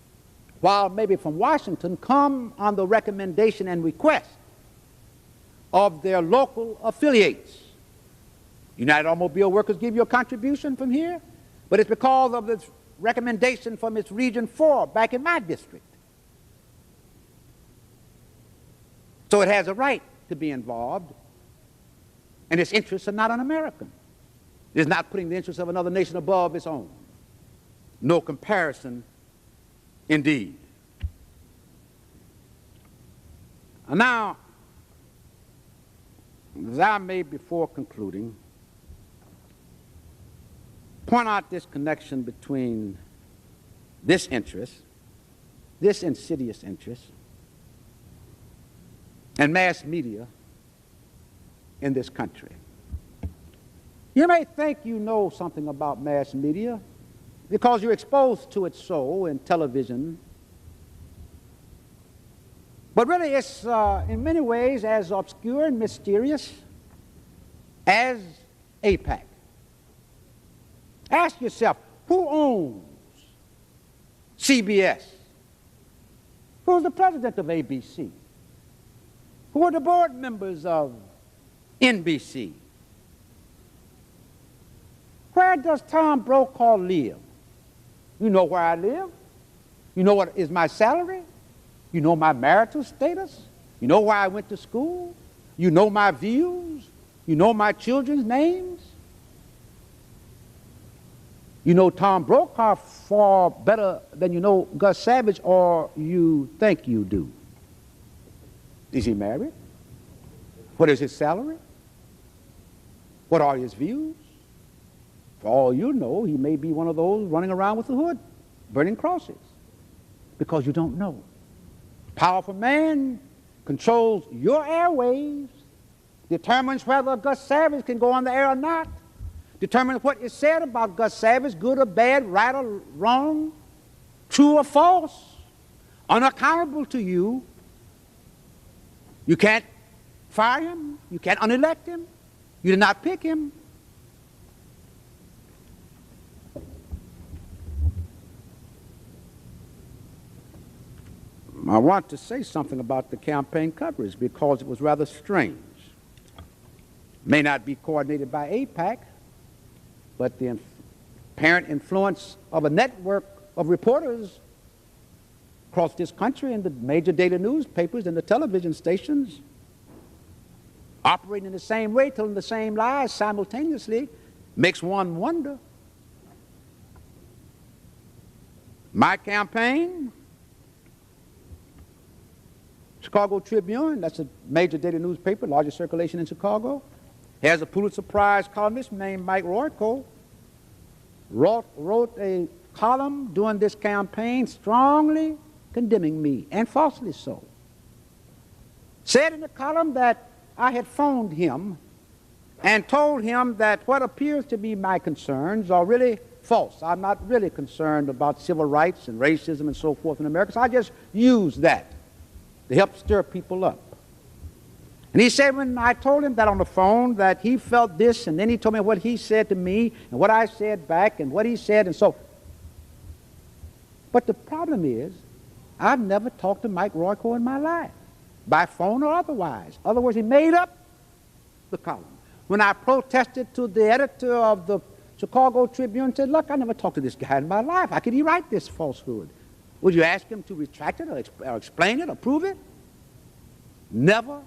S11: while maybe from Washington, come on the recommendation and request of their local affiliates. United Automobile Workers give you a contribution from here, but it's because of this recommendation from its Region 4 back in my district. So it has a right to be involved, and its interests are not un-American. It is not putting the interests of another nation above its own. No comparison, indeed. And now, as I may, before concluding, point out this connection between this interest, this insidious interest, and mass media in this country. You may think you know something about mass media because you're exposed to it so in television, but really it's in many ways as obscure and mysterious as AIPAC. Ask yourself, who owns CBS? Who's the president of ABC? Who are the board members of NBC? Where does Tom Brokaw live? You know where I live. You know what is my salary. You know my marital status. You know where I went to school. You know my views? You know my children's names? You know Tom Brokaw far better than you know Gus Savage, or you think you do. Is he married? What is his salary? What are his views? For all you know, he may be one of those running around with a hood, burning crosses, because you don't know. Powerful man controls your airwaves, determines whether Gus Savage can go on the air or not, determines what is said about Gus Savage, good or bad, right or wrong, true or false, unaccountable to you. You can't fire him. You can't unelect him. You did not pick him. I want to say something about the campaign coverage because it was rather strange. May not be coordinated by AIPAC, but the apparent influence of a network of reporters across this country in the major daily newspapers and the television stations operating in the same way, telling the same lies simultaneously, makes one wonder. My campaign, Chicago Tribune, that's a major daily newspaper, largest circulation in Chicago, has a Pulitzer Prize columnist named Mike Royko, wrote a column during this campaign strongly condemning me, and falsely so. Said in the column that I had phoned him and told him that what appears to be my concerns are really false. I'm not really concerned about civil rights and racism and so forth in America, so I just use that to help stir people up. And he said when I told him that on the phone that he felt this, and then he told me what he said to me and what I said back and what he said and so. But the problem is I've never talked to Mike Royko in my life, by phone or otherwise. In other words, he made up the column. When I protested to the editor of the Chicago Tribune and said, look, I never talked to this guy in my life. How could he write this falsehood? Would you ask him to retract it or explain it or prove it? Never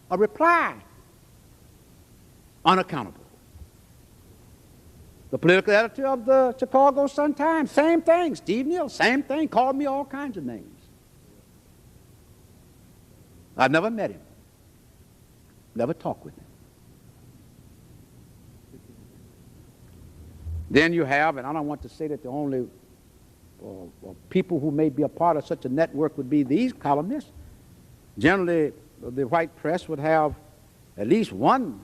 S11: a reply. Unaccountable. The political editor of the Chicago Sun-Times, same thing. Steve Neal, same thing. Called me all kinds of names. I've never met him. Never talked with him. Then you have, and I don't want to say that the only people who may be a part of such a network would be these columnists. Generally, the white press would have at least one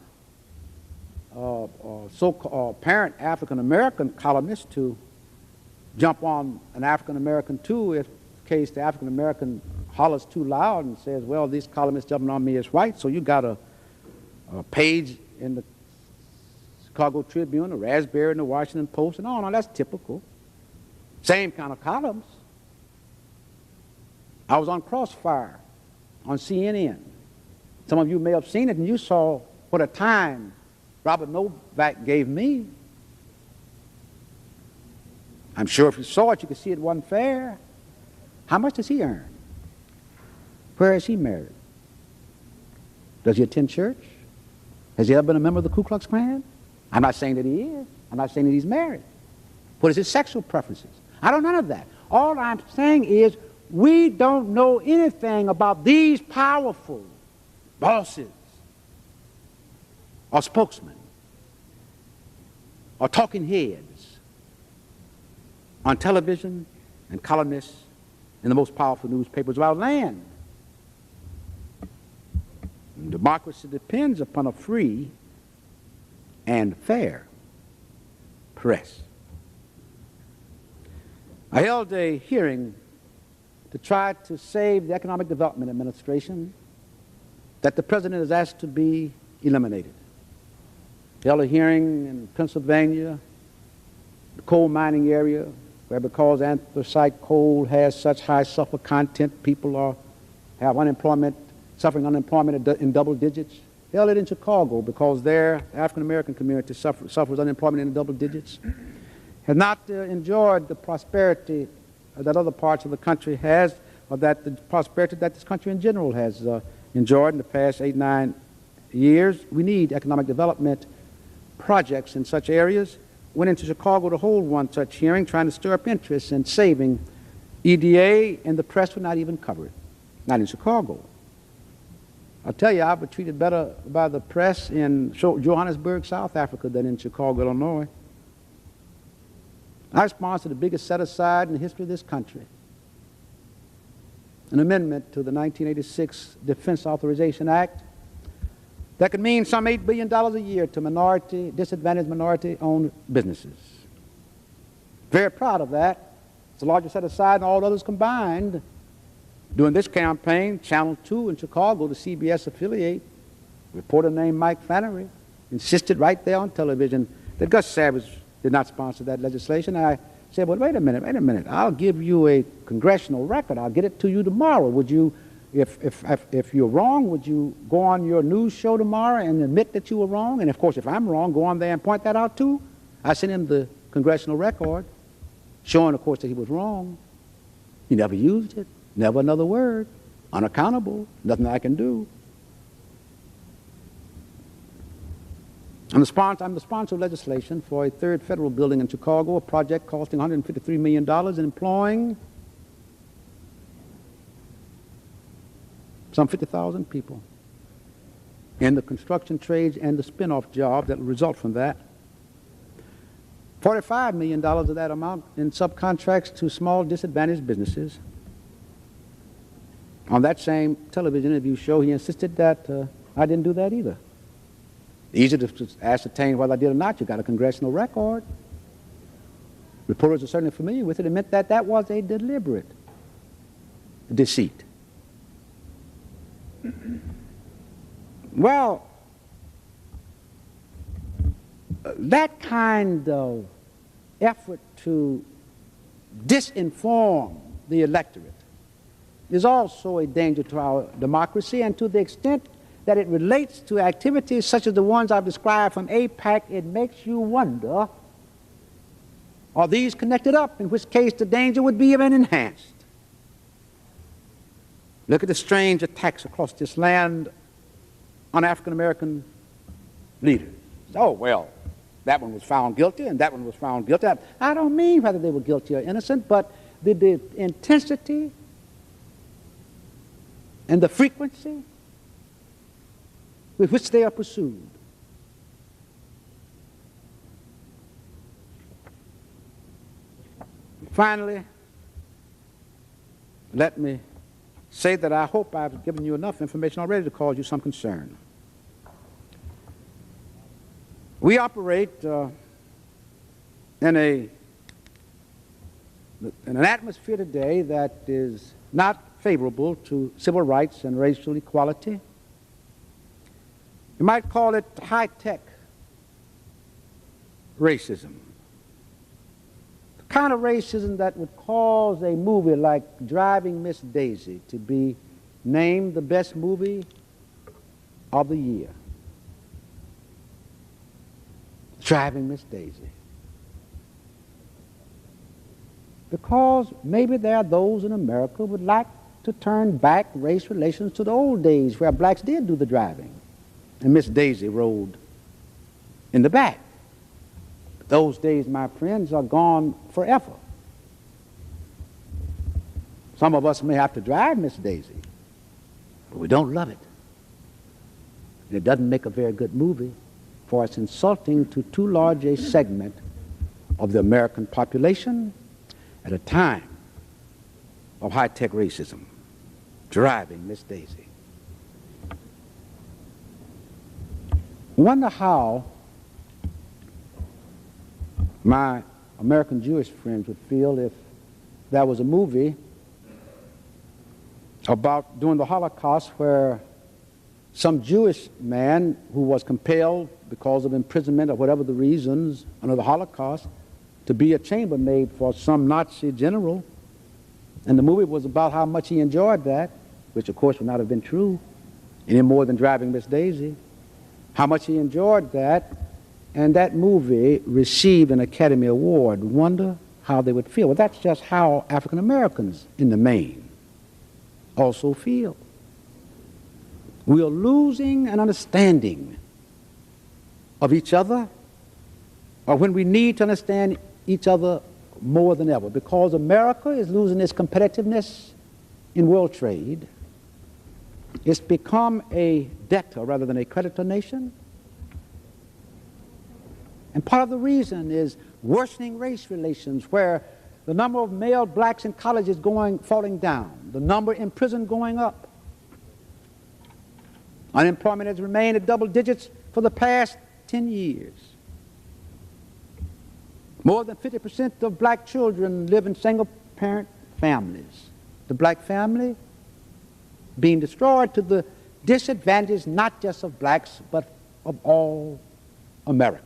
S11: so-called apparent African-American columnist to jump on an African-American too, if in case the African-American hollers too loud and says, well, these columnists jumping on me is white, so you got a page in the Chicago Tribune, a Raspberry in the Washington Post, and all. That's typical. Same kind of columns. I was on Crossfire on CNN. Some of you may have seen it, and you saw what a time Robert Novak gave me. I'm sure if you saw it, you could see it wasn't fair. How much does he earn? Where is he married? Does he attend church? Has he ever been a member of the Ku Klux Klan? I'm not saying that he is. I'm not saying that he's married. What is his sexual preferences? I don't know none of that. All I'm saying is we don't know anything about these powerful bosses or spokesmen or talking heads on television and columnists in the most powerful newspapers of our land. Democracy depends upon a free and fair press. I held a hearing to try to save the Economic Development Administration that the President has asked to be eliminated. I held a hearing in Pennsylvania, the coal mining area, where because anthracite coal has such high sulfur content, people have unemployment, suffering unemployment in double digits. Held it in Chicago because their African-American community suffers unemployment in double digits. Has not enjoyed the prosperity that other parts of the country has, or that the prosperity that this country in general has enjoyed in the past 8, 9 years. We need economic development projects in such areas. Went into Chicago to hold one such hearing, trying to stir up interest in saving EDA, and the press would not even cover it, not in Chicago. I'll tell you, I've been treated better by the press in Johannesburg, South Africa, than in Chicago, Illinois. I sponsored the biggest set-aside in the history of this country, an amendment to the 1986 Defense Authorization Act that could mean some $8 billion a year to disadvantaged minority-owned businesses. Very proud of that. It's the largest set-aside than all others combined. During this campaign, Channel 2 in Chicago, the CBS affiliate, a reporter named Mike Flannery, insisted right there on television that Gus Savage did not sponsor that legislation. I said, well, wait a minute. I'll give you a congressional record. I'll get it to you tomorrow. Would you, if you're wrong, would you go on your news show tomorrow and admit that you were wrong? And, of course, if I'm wrong, go on there and point that out, too. I sent him the congressional record, showing, of course, that he was wrong. He never used it. Never another word. Unaccountable. Nothing I can do. I'm the sponsor of legislation for a third federal building in Chicago, a project costing $153 million and employing some 50,000 people in the construction trades and the spin-off jobs that will result from that. $45 million of that amount in subcontracts to small disadvantaged businesses. On that same television interview show, he insisted that I didn't do that either. Easy to ascertain whether I did or not. You got a congressional record. Reporters are certainly familiar with it. It meant that that was a deliberate deceit. Well, that kind of effort to disinform the electorate is also a danger to our democracy, and to the extent that it relates to activities such as the ones I've described from AIPAC, it makes you wonder, are these connected up, in which case the danger would be even enhanced. Look at the strange attacks across this land on African-American leaders. Oh, well, that one was found guilty and that one was found guilty. I don't mean whether they were guilty or innocent, but the intensity and the frequency with which they are pursued. Finally, let me say that I hope I've given you enough information already to cause you some concern. We operate in an atmosphere today that is not favorable to civil rights and racial equality. You might call it high-tech racism. The kind of racism that would cause a movie like Driving Miss Daisy to be named the best movie of the year. Driving Miss Daisy. Because maybe there are those in America who would like to turn back race relations to the old days where blacks did do the driving and Miss Daisy rode in the back. But those days, my friends, are gone forever. Some of us may have to drive Miss Daisy, but we don't love it. And it doesn't make a very good movie, for it's insulting to too large a segment of the American population at a time of high-tech racism. Driving Miss Daisy. I wonder how my American Jewish friends would feel if there was a movie about during the Holocaust where some Jewish man who was compelled because of imprisonment or whatever the reasons under the Holocaust to be a chambermaid for some Nazi general, and the movie was about how much he enjoyed that, which of course would not have been true any more than Driving Miss Daisy, how much he enjoyed that, and that movie received an Academy Award. Wonder how they would feel. Well, that's just how African Americans in the main also feel. We are losing an understanding of each other, or when we need to understand each other more than ever, because America is losing its competitiveness in world trade. It's become a debtor rather than a creditor nation. And part of the reason is worsening race relations, where the number of male blacks in college is falling down, the number in prison going up. Unemployment has remained at double digits for the past 10 years. More than 50% of black children live in single-parent families. The black family being destroyed to the disadvantage not just of blacks, but of all America.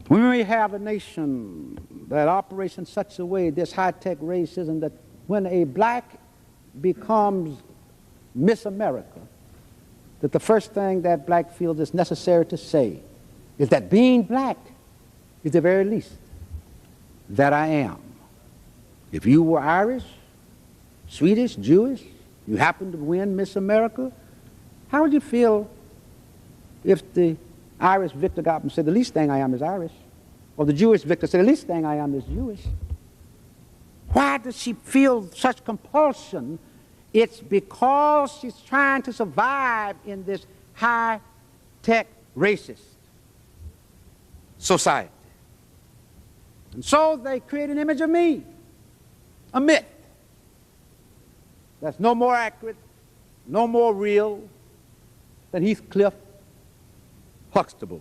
S11: We may have a nation that operates in such a way, this high-tech racism, that when a black becomes Miss America, that the first thing that black feels is necessary to say is that being black is the very least that I am. If you were Irish, Swedish, Jewish, you happened to win Miss America, how would you feel if the Irish victor got up and said, the least thing I am is Irish? Or the Jewish victor said, the least thing I am is Jewish? Why does she feel such compulsion? It's because she's trying to survive in this high-tech racist society. And so they create an image of me, a myth that's no more accurate, no more real than Heathcliff Huxtable.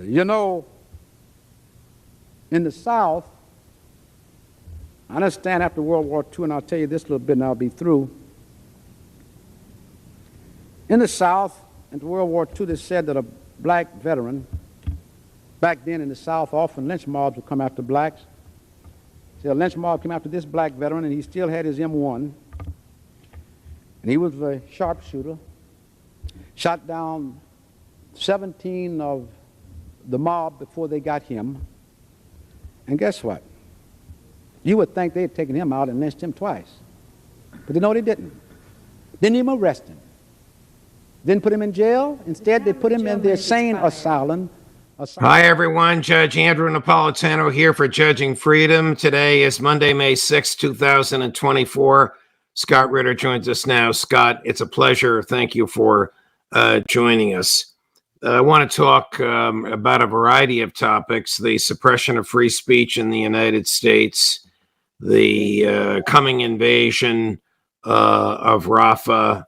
S11: You know, in the South, I understand after World War II, and I'll tell you this little bit and I'll be through. In the South, after World War II, they said that a black veteran, back then in the South, often lynch mobs would come after blacks. So a lynch mob came after this black veteran, and he still had his M1. And he was a sharpshooter, shot down 17 of the mob before they got him. And guess what? You would think they had taken him out and lynched him twice. But no, they didn't. Didn't even arrest him. Didn't put him in jail. Instead, they put him in the insane asylum.
S14: Hi, everyone. Judge Andrew Napolitano here for Judging Freedom. Today is Monday, May 6, 2024. Scott Ritter joins us now. Scott, it's a pleasure. Thank you for joining us. I want to talk about a variety of topics: the suppression of free speech in the United States, the coming invasion of Rafah,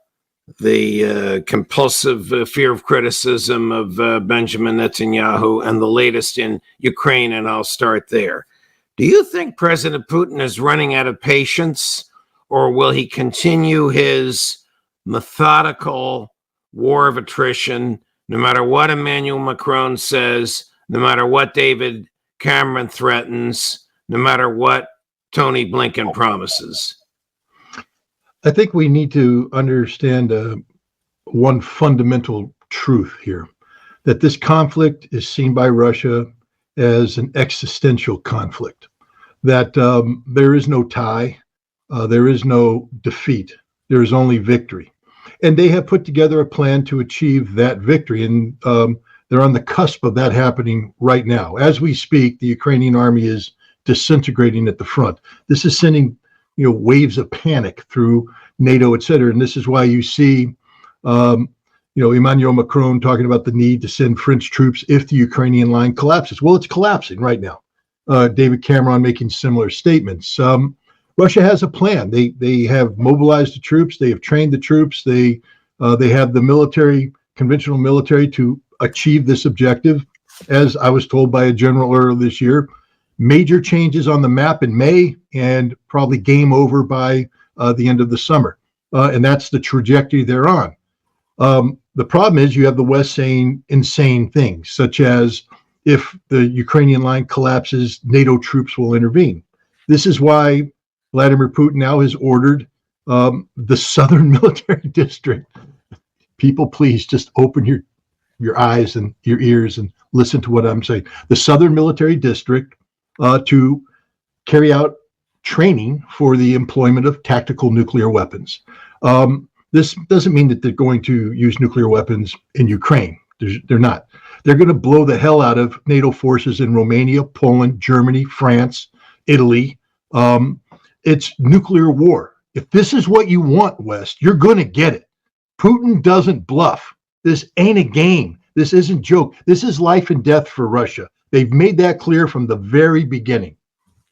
S14: the compulsive fear of criticism of Benjamin Netanyahu, and the latest in Ukraine, and I'll start there. Do you think President Putin is running out of patience, or will he continue his methodical war of attrition, no matter what Emmanuel Macron says, no matter what David Cameron threatens, no matter what Tony Blinken promises?
S16: I think we need to understand one fundamental truth here, that this conflict is seen by Russia as an existential conflict, that there is no tie, there is no defeat, there is only victory. And they have put together a plan to achieve that victory, and they're on the cusp of that happening right now. As we speak, the Ukrainian army is disintegrating at the front. This is sending waves of panic through NATO, et cetera. And this is why you see, Emmanuel Macron talking about the need to send French troops if the Ukrainian line collapses. Well, it's collapsing right now. David Cameron making similar statements. Russia has a plan. They have mobilized the troops. They have trained the troops. They have the military, conventional military, to achieve this objective. As I was told by a general earlier this year, major changes on the map in May and probably game over by the end of the summer. And that's the trajectory they're on. The problem is you have the West saying insane things, such as if the Ukrainian line collapses, NATO troops will intervene. This is why Vladimir Putin now has ordered the southern military district. People, please just open your your eyes and your ears and listen to what I'm saying. The Southern Military District to carry out training for the employment of tactical nuclear weapons. This doesn't mean that they're going to use nuclear weapons in Ukraine. They're not. They're going to blow the hell out of NATO forces in Romania, Poland, Germany, France, Italy. It's nuclear war. If this is what you want, West, you're going to get it. Putin doesn't bluff. This ain't a game. This isn't joke. This is life and death for Russia. They've made that clear from the very beginning.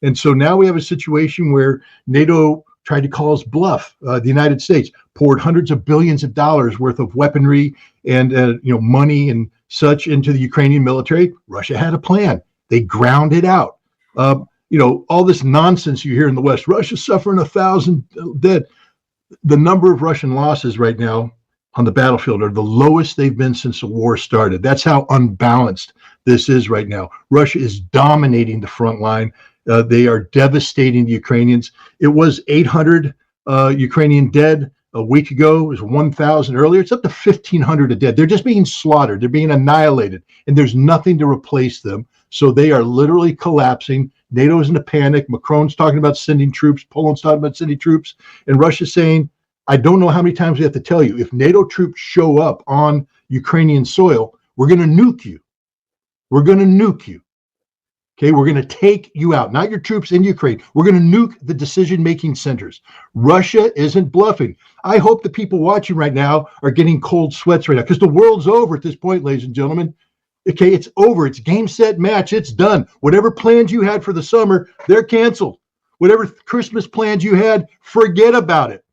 S16: And so now we have a situation where NATO tried to call us bluff. The United States poured hundreds of billions of dollars worth of weaponry and money and such into the Ukrainian military. Russia had a plan. They ground it out. All this nonsense you hear in the West, Russia's suffering 1,000 dead. The number of Russian losses right now on the battlefield are the lowest they've been since the war started. That's how unbalanced this is right now. Russia is dominating the front line. They are devastating the Ukrainians. It was 800 Ukrainian dead a week ago. It was 1,000 earlier. It's up to 1,500 a dead. They're just being slaughtered. They're being annihilated, and there's nothing to replace them. So they are literally collapsing. NATO is in a panic. Macron's talking about sending troops. Poland's talking about sending troops. And Russia's saying, I don't know how many times we have to tell you, if NATO troops show up on Ukrainian soil, we're going to nuke you. We're going to nuke you. Okay, we're going to take you out, not your troops in Ukraine. We're going to nuke the decision-making centers. Russia isn't bluffing. I hope the people watching right now are getting cold sweats right now, because the world's over at this point, ladies and gentlemen. Okay, it's over. It's game, set, match. It's done. Whatever plans you had for the summer, they're canceled. Whatever Christmas plans you had, forget about it.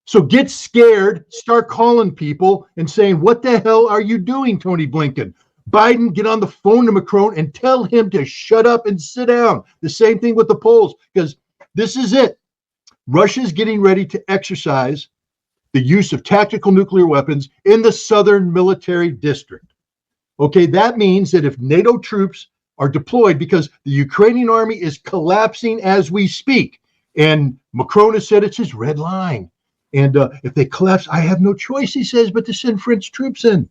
S16: So get scared, start calling people and saying, what the hell are you doing, Tony Blinken? Biden, get on the phone to Macron and tell him to shut up and sit down. The same thing with the Poles, because this is it. Russia's getting ready to exercise the use of tactical nuclear weapons in the Southern Military District. Okay, that means that if NATO troops are deployed, because the Ukrainian army is collapsing as we speak, and Macron has said it's his red line. And if they collapse, I have no choice, he says, but to send French troops in.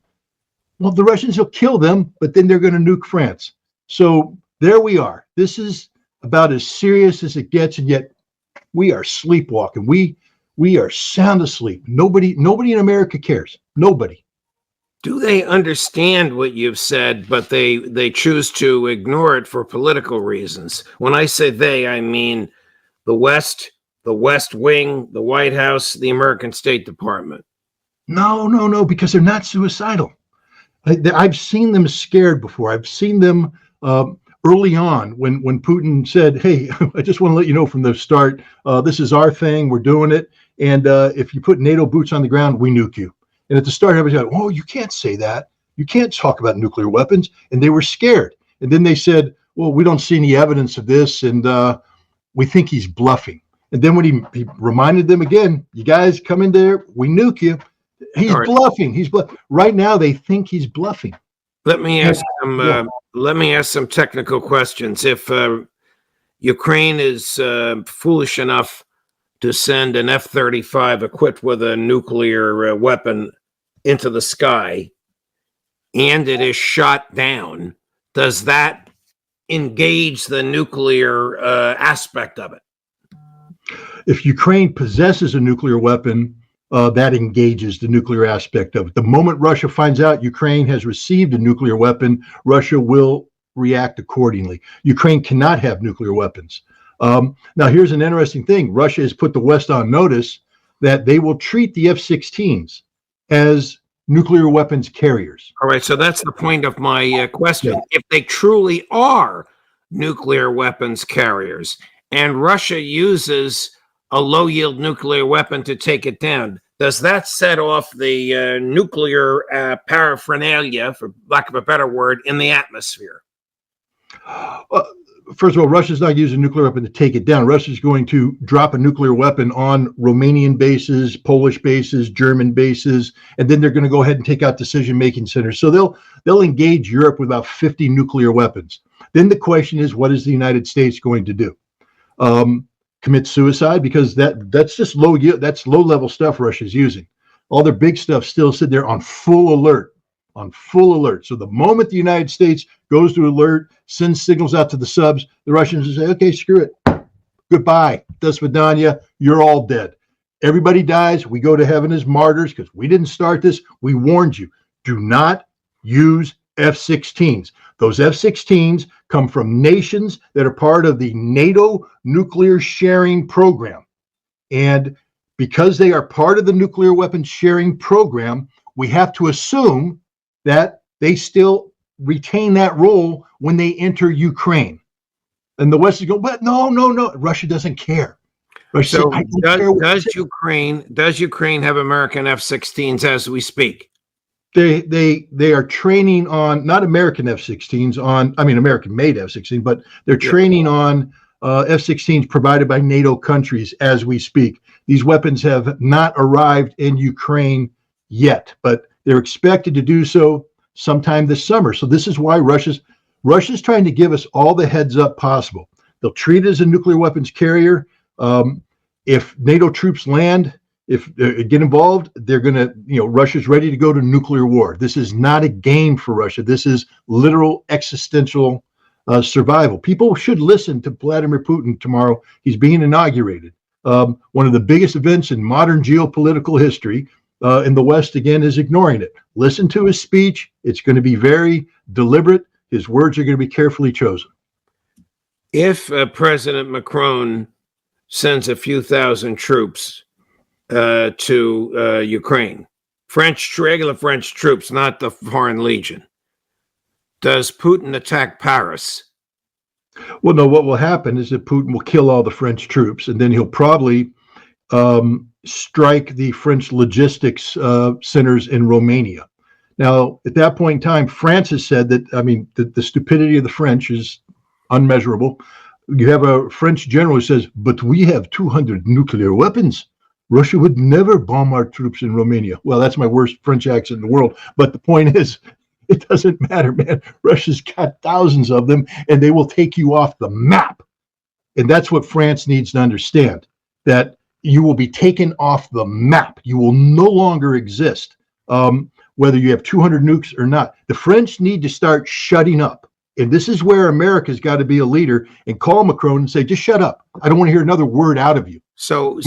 S16: Well, the Russians will kill them, but then they're going to nuke France. So there we are. This is about as serious as it gets, and yet we are sleepwalking. We are sound asleep. Nobody in America cares. Nobody.
S14: Do they understand what you've said, but they choose to ignore it for political reasons? When I say they, I mean the West Wing, the White House, the American State Department.
S16: No, because they're not suicidal. I've seen them scared before. I've seen them early on when Putin said, hey, I just want to let you know from the start, this is our thing. We're doing it. And if you put NATO boots on the ground, we nuke you. And at the start, everybody said, oh, you can't say that. You can't talk about nuclear weapons. And they were scared. And then they said, well, we don't see any evidence of this. And we think he's bluffing. And then when he reminded them again, you guys come in there, we nuke you. He's bluffing. Right now, they think he's bluffing.
S14: Let me ask some technical questions. If Ukraine is foolish enough to send an F-35 equipped with a nuclear weapon into the sky, and it is shot down, does that engage the nuclear aspect of it?
S16: If Ukraine possesses a nuclear weapon, that engages the nuclear aspect of it. The moment Russia finds out Ukraine has received a nuclear weapon, Russia will react accordingly. Ukraine cannot have nuclear weapons. Now, here's an interesting thing. Russia has put the West on notice that they will treat the F-16s as nuclear weapons carriers.
S14: All right, so that's the point of my question. Yeah. If they truly are nuclear weapons carriers, and Russia uses a low-yield nuclear weapon to take it down, does that set off the nuclear paraphernalia, for lack of a better word, in the atmosphere?
S16: First of all, Russia's not using a nuclear weapon to take it down. Russia's going to drop a nuclear weapon on Romanian bases, Polish bases, German bases, and then they're going to go ahead and take out decision-making centers. So they'll engage Europe with about 50 nuclear weapons. Then the question is, what is the United States going to do? Commit suicide? Because that's just low-level stuff Russia's using. All their big stuff still sitting there on full alert. on full alert. So the moment the United States goes to alert, sends signals out to the subs, the Russians will say, okay, screw it. Goodbye. Do svidaniya. You're all dead. Everybody dies. We go to heaven as martyrs because we didn't start this. We warned you. Do not use F-16s. Those F-16s come from nations that are part of the NATO nuclear sharing program. And because they are part of the nuclear weapons sharing program, we have to assume that they still retain that role when they enter Ukraine. And the West is going, but no. Russia doesn't care. Russia
S14: So
S16: said,
S14: does Ukraine have American F-16s as we speak?
S16: They are training on not American F-16s American made F-16, but they're training on F-16s provided by NATO countries as we speak. These weapons have not arrived in Ukraine yet, but they're expected to do so sometime this summer. So this is why Russia's trying to give us all the heads up possible. They'll treat it as a nuclear weapons carrier. If NATO troops land, get involved, they're going to, Russia's ready to go to nuclear war. This is not a game for Russia. This is literal existential survival. People should listen to Vladimir Putin tomorrow. He's being inaugurated. One of the biggest events in modern geopolitical history, and the West, again, is ignoring it. Listen to his speech. It's going to be very deliberate. His words are going to be carefully chosen.
S14: If President Macron sends a few thousand troops to Ukraine, regular French troops, not the Foreign Legion, does Putin attack Paris?
S16: Well, no, what will happen is that Putin will kill all the French troops, and then he'll probably strike the French logistics centers in Romania. Now, at that point in time, France has said that, the stupidity of the French is unmeasurable. You have a French general who says, but we have 200 nuclear weapons. Russia would never bomb our troops in Romania. Well, that's my worst French accent in the world. But the point is, it doesn't matter, man. Russia's got thousands of them, and they will take you off the map. And that's what France needs to understand, that you will be taken off the map. You will no longer exist. Whether you have 200 nukes or not. The French need to start shutting up. And this is where America's got to be a leader and call Macron and say, just shut up. I don't want to hear another word out of you.
S14: So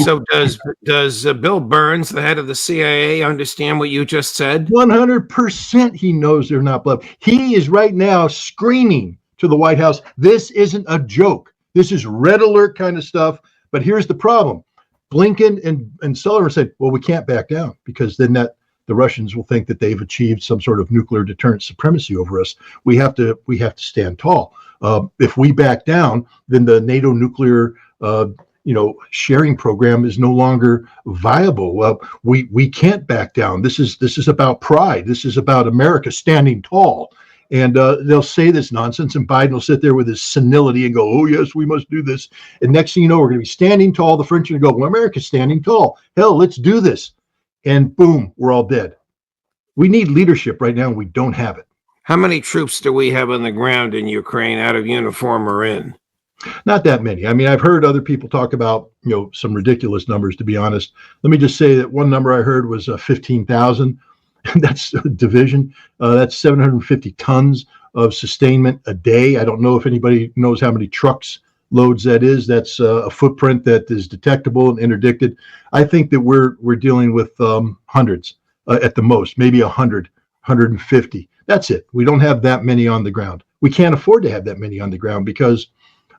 S14: does Bill Burns, the head of the CIA, understand what you just said?
S16: 100% he knows they're not bluff. He is right now screaming to the White House, this isn't a joke. This is red alert kind of stuff. But here's the problem. Blinken and Sullivan said, well, we can't back down because then the Russians will think that they've achieved some sort of nuclear deterrent supremacy over us. We have to stand tall. If we back down, then the NATO nuclear sharing program is no longer viable. Well, we can't back down. This is about pride. This is about America standing tall. And they'll say this nonsense, and Biden will sit there with his senility and go, oh, yes, we must do this. And next thing you know, we're going to be standing tall. The French are going to go, well, America's standing tall. Hell, let's do this. And boom, we're all dead. We need leadership right now, and we don't have it.
S14: How many troops do we have on the ground in Ukraine, out of uniform or in?
S16: Not that many. I've heard other people talk about, some ridiculous numbers, to be honest. Let me just say that one number I heard was 15,000. That's a division. That's 750 tons of sustainment a day. I don't know if anybody knows how many trucks loads that is. That's a footprint that is detectable and interdicted. I think that we're dealing with hundreds at the most, maybe 100, 150. That's it. We don't have that many on the ground. We can't afford to have that many on the ground because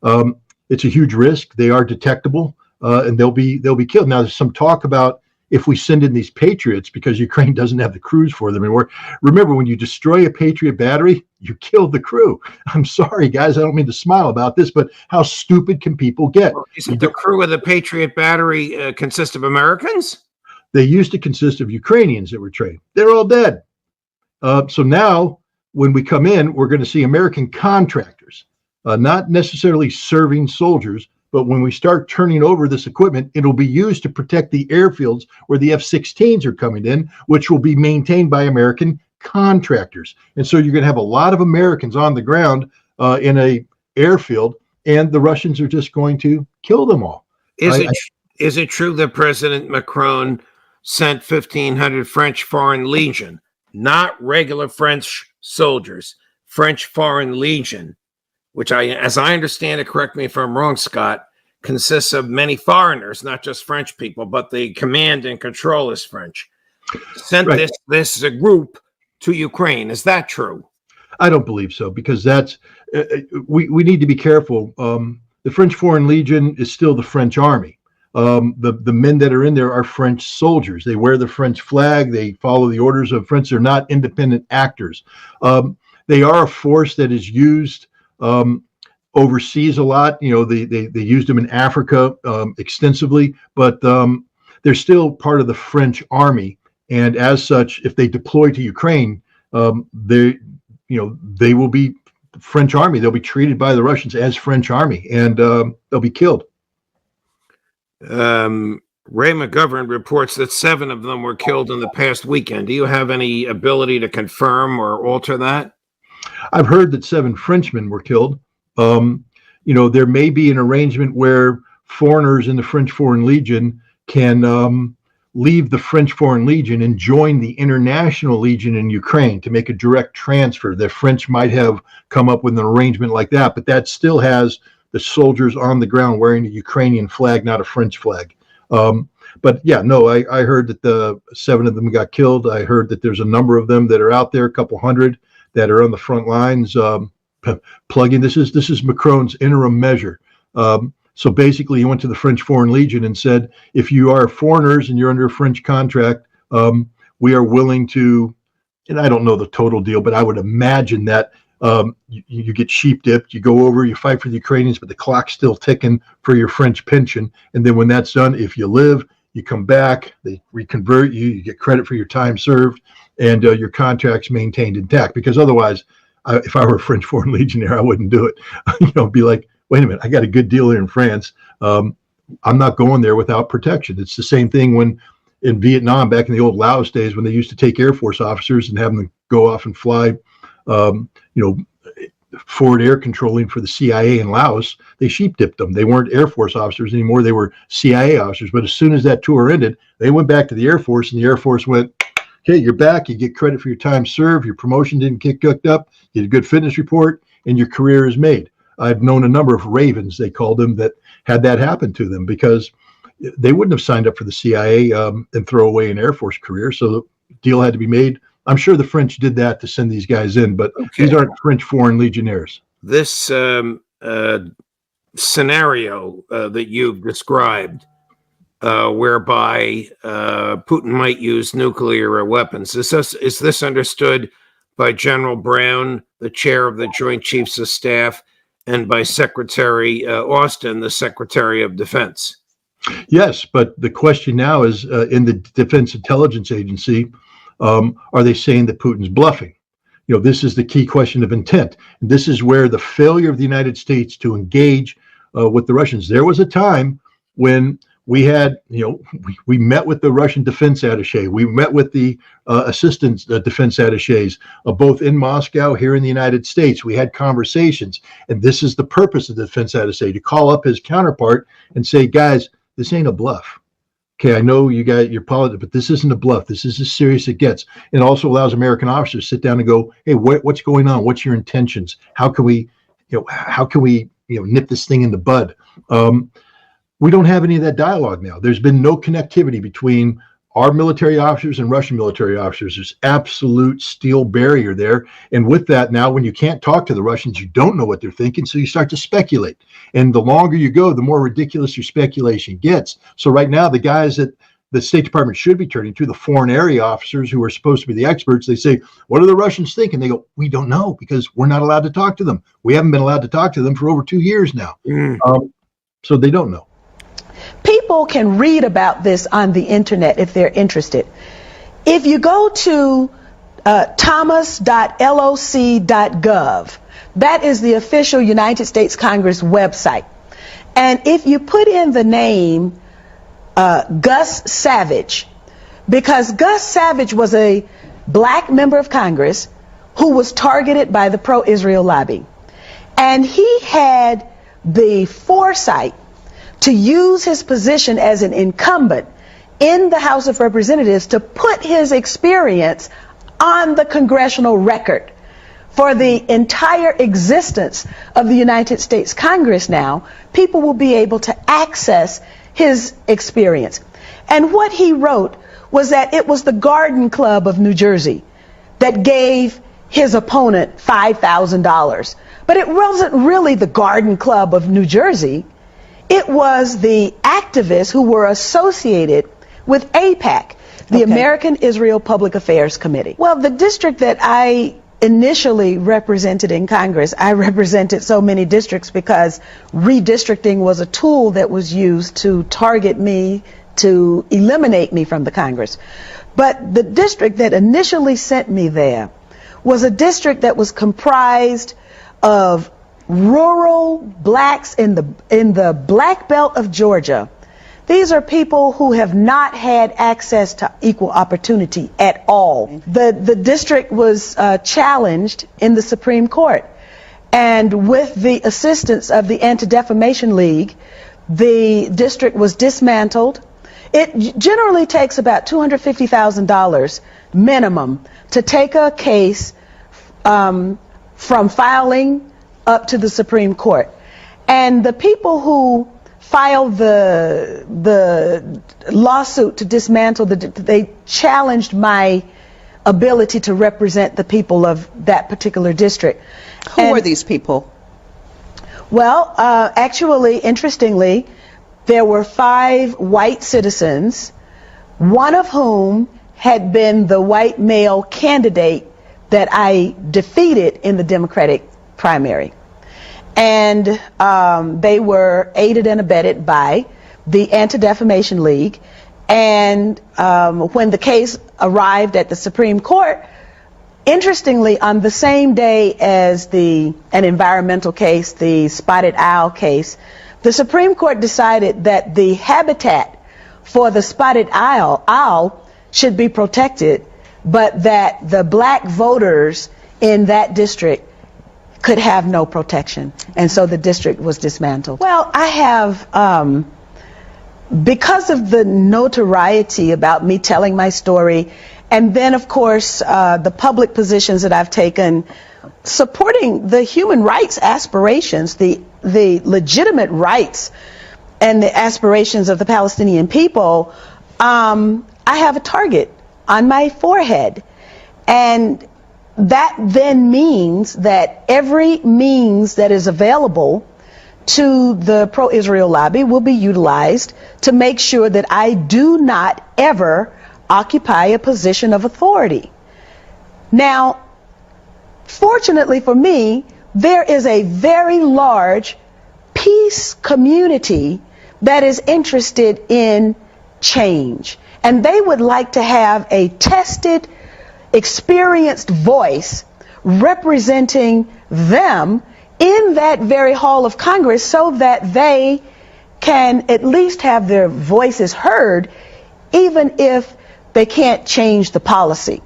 S16: it's a huge risk. They are detectable, and they'll be killed. Now, there's some talk about if we send in these Patriots because Ukraine doesn't have the crews for them anymore. Remember, when you destroy a Patriot battery, you kill the crew. I'm sorry, guys. I don't mean to smile about this, but how stupid can people get?
S14: Isn't the crew of the Patriot battery consist of Americans?
S16: They used to consist of Ukrainians that were trained. They're all dead. So now, when we come in, we're going to see American contractors, not necessarily serving soldiers, but when we start turning over this equipment, it'll be used to protect the airfields where the F-16s are coming in, which will be maintained by American contractors. And so you're going to have a lot of Americans on the ground in a airfield, and the Russians are just going to kill them all.
S14: Is it true that President Macron sent 1,500 French Foreign Legion, not regular French soldiers, French Foreign Legion, which as I understand it, correct me if I'm wrong, Scott, consists of many foreigners, not just French people, but the command and control is French, sent
S16: Right.
S14: this group to Ukraine. Is that true?
S16: I don't believe so, because that's we need to be careful. The French Foreign Legion is still the French army. The men that are in there are French soldiers. They wear the French flag. They follow the orders of French. They're not independent actors. They are a force that is used overseas a lot. You know, they used them in Africa extensily, but they're still part of the French army. And as such, if they deploy to Ukraine, they will be French army. They'll be treated by the Russians as French army, and they'll be killed.
S14: Ray McGovern reports that 7 of them were killed in the past weekend. Do you have any ability to confirm or alter that?
S16: I've heard that 7 Frenchmen were killed. There may be an arrangement where foreigners in the French Foreign Legion can leave the French Foreign Legion and join the International Legion in Ukraine to make a direct transfer. The French might have come up with an arrangement like that, but that still has the soldiers on the ground wearing a Ukrainian flag, not a French flag. But yeah, no, I heard that the 7 of them got killed. I heard that there's a number of them that are out there, a couple hundred that are on the front lines plugging. This is Macron's interim measure. So basically, he went to the French Foreign Legion and said, if you are foreigners and you're under a French contract, we are willing to, and I don't know the total deal, but I would imagine that you get sheep dipped, you go over, you fight for the Ukrainians, but the clock's still ticking for your French pension. And then when that's done, if you live, you come back, they reconvert you, you get credit for your time served, and your contract's maintained intact. Because otherwise, if I were a French Foreign Legionnaire, I wouldn't do it. Be like, wait a minute, I got a good deal here in France. I'm not going there without protection. It's the same thing when in Vietnam, back in the old Laos days, when they used to take Air Force officers and have them go off and fly, forward air controlling for the CIA in Laos. They sheep dipped them. They weren't Air Force officers anymore. They were CIA officers. But as soon as that tour ended, they went back to the Air Force, and the Air Force went, okay, you're back. You get credit for your time served. Your promotion didn't get cooked up. You had a good fitness report, and your career is made. I've known a number of Ravens, they called them, that had that happen to them because they wouldn't have signed up for the CIA and throw away an Air Force career. So the deal had to be made. I'm sure the French did that to send these guys in, but these aren't French Foreign Legionnaires.
S14: This scenario that you've described, whereby Putin might use nuclear weapons, is this understood by General Brown, the chair of the Joint Chiefs of Staff, and by Secretary Austin, the Secretary of Defense?
S16: Yes, but the question now is in the Defense Intelligence Agency, are they saying that Putin's bluffing? This is the key question of intent. And this is where the failure of the United States to engage with the Russians. There was a time when we had, we met with the Russian defense attaché. We met with the assistant defense attachés, both in Moscow, here in the United States. We had conversations. And this is the purpose of the defense attaché, to call up his counterpart and say, guys, this ain't a bluff. Okay, I know you got your politics, but this isn't a bluff. This is as serious as it gets. And also allows American officers to sit down and go, hey, what's going on? What's your intentions? How can we nip this thing in the bud? We don't have any of that dialogue now. There's been no connectivity between our military officers and Russian military officers. There's absolute steel barrier there. And with that, now when you can't talk to the Russians, you don't know what they're thinking, so you start to speculate. And the longer you go, the more ridiculous your speculation gets. So right now, the guys that the State Department should be turning to, the foreign area officers who are supposed to be the experts, they say, what are the Russians thinking? They go, we don't know, because we're not allowed to talk to them. We haven't been allowed to talk to them for over 2 years now. So they don't know.
S7: People can read about this on the internet if they're interested. If you go to thomas.loc.gov, that is the official United States Congress website. And if you put in the name Gus Savage, because Gus Savage was a black member of Congress who was targeted by the pro-Israel lobby. And he had the foresight to use his position as an incumbent in the House of Representatives to put his experience on the congressional record for the entire existence of the United States Congress now, people will be able to access his experience. And what he wrote was that it was the Garden Club of New Jersey that gave his opponent $5,000. But it wasn't really the Garden Club of New Jersey. It was the activists who were associated with AIPAC, the American Israel Public Affairs Committee. Well, the district that I initially represented in Congress, I represented so many districts because redistricting was a tool that was used to target me, to eliminate me from the Congress. But the district that initially sent me there was a district that was comprised of rural blacks in the Black Belt of Georgia. These are people who have not had access to equal opportunity at all. The district was challenged in the Supreme Court. And with the assistance of the Anti-Defamation League, the district was dismantled. It generally takes about $250,000 minimum to take a case from filing up to the Supreme Court. And the people who filed the lawsuit to dismantle they challenged my ability to represent the people of that particular district.
S18: Who were these people?
S7: Well, actually, interestingly, there were 5 white citizens, one of whom had been the white male candidate that I defeated in the Democratic primary. And they were aided and abetted by the Anti-Defamation League. And when the case arrived at the Supreme Court, interestingly, on the same day as an environmental case, the Spotted Owl case, the Supreme Court decided that the habitat for the spotted owl should be protected, but that the black voters in that district could have no protection. And so the district was dismantled. Well, I have, because of the notoriety about me telling my story, and then, of course, the public positions that I've taken supporting the human rights aspirations, the legitimate rights and the aspirations of the Palestinian people, I have a target on my forehead. And that then means that every means that is available to the pro-Israel lobby will be utilized to make sure that I do not ever occupy a position of authority. Now, fortunately for me, there is a very large peace community that is interested in change. And they would like to have a tested, experienced voice representing them in that very hall of Congress so that they can at least have their voices heard, even if they can't change the policy.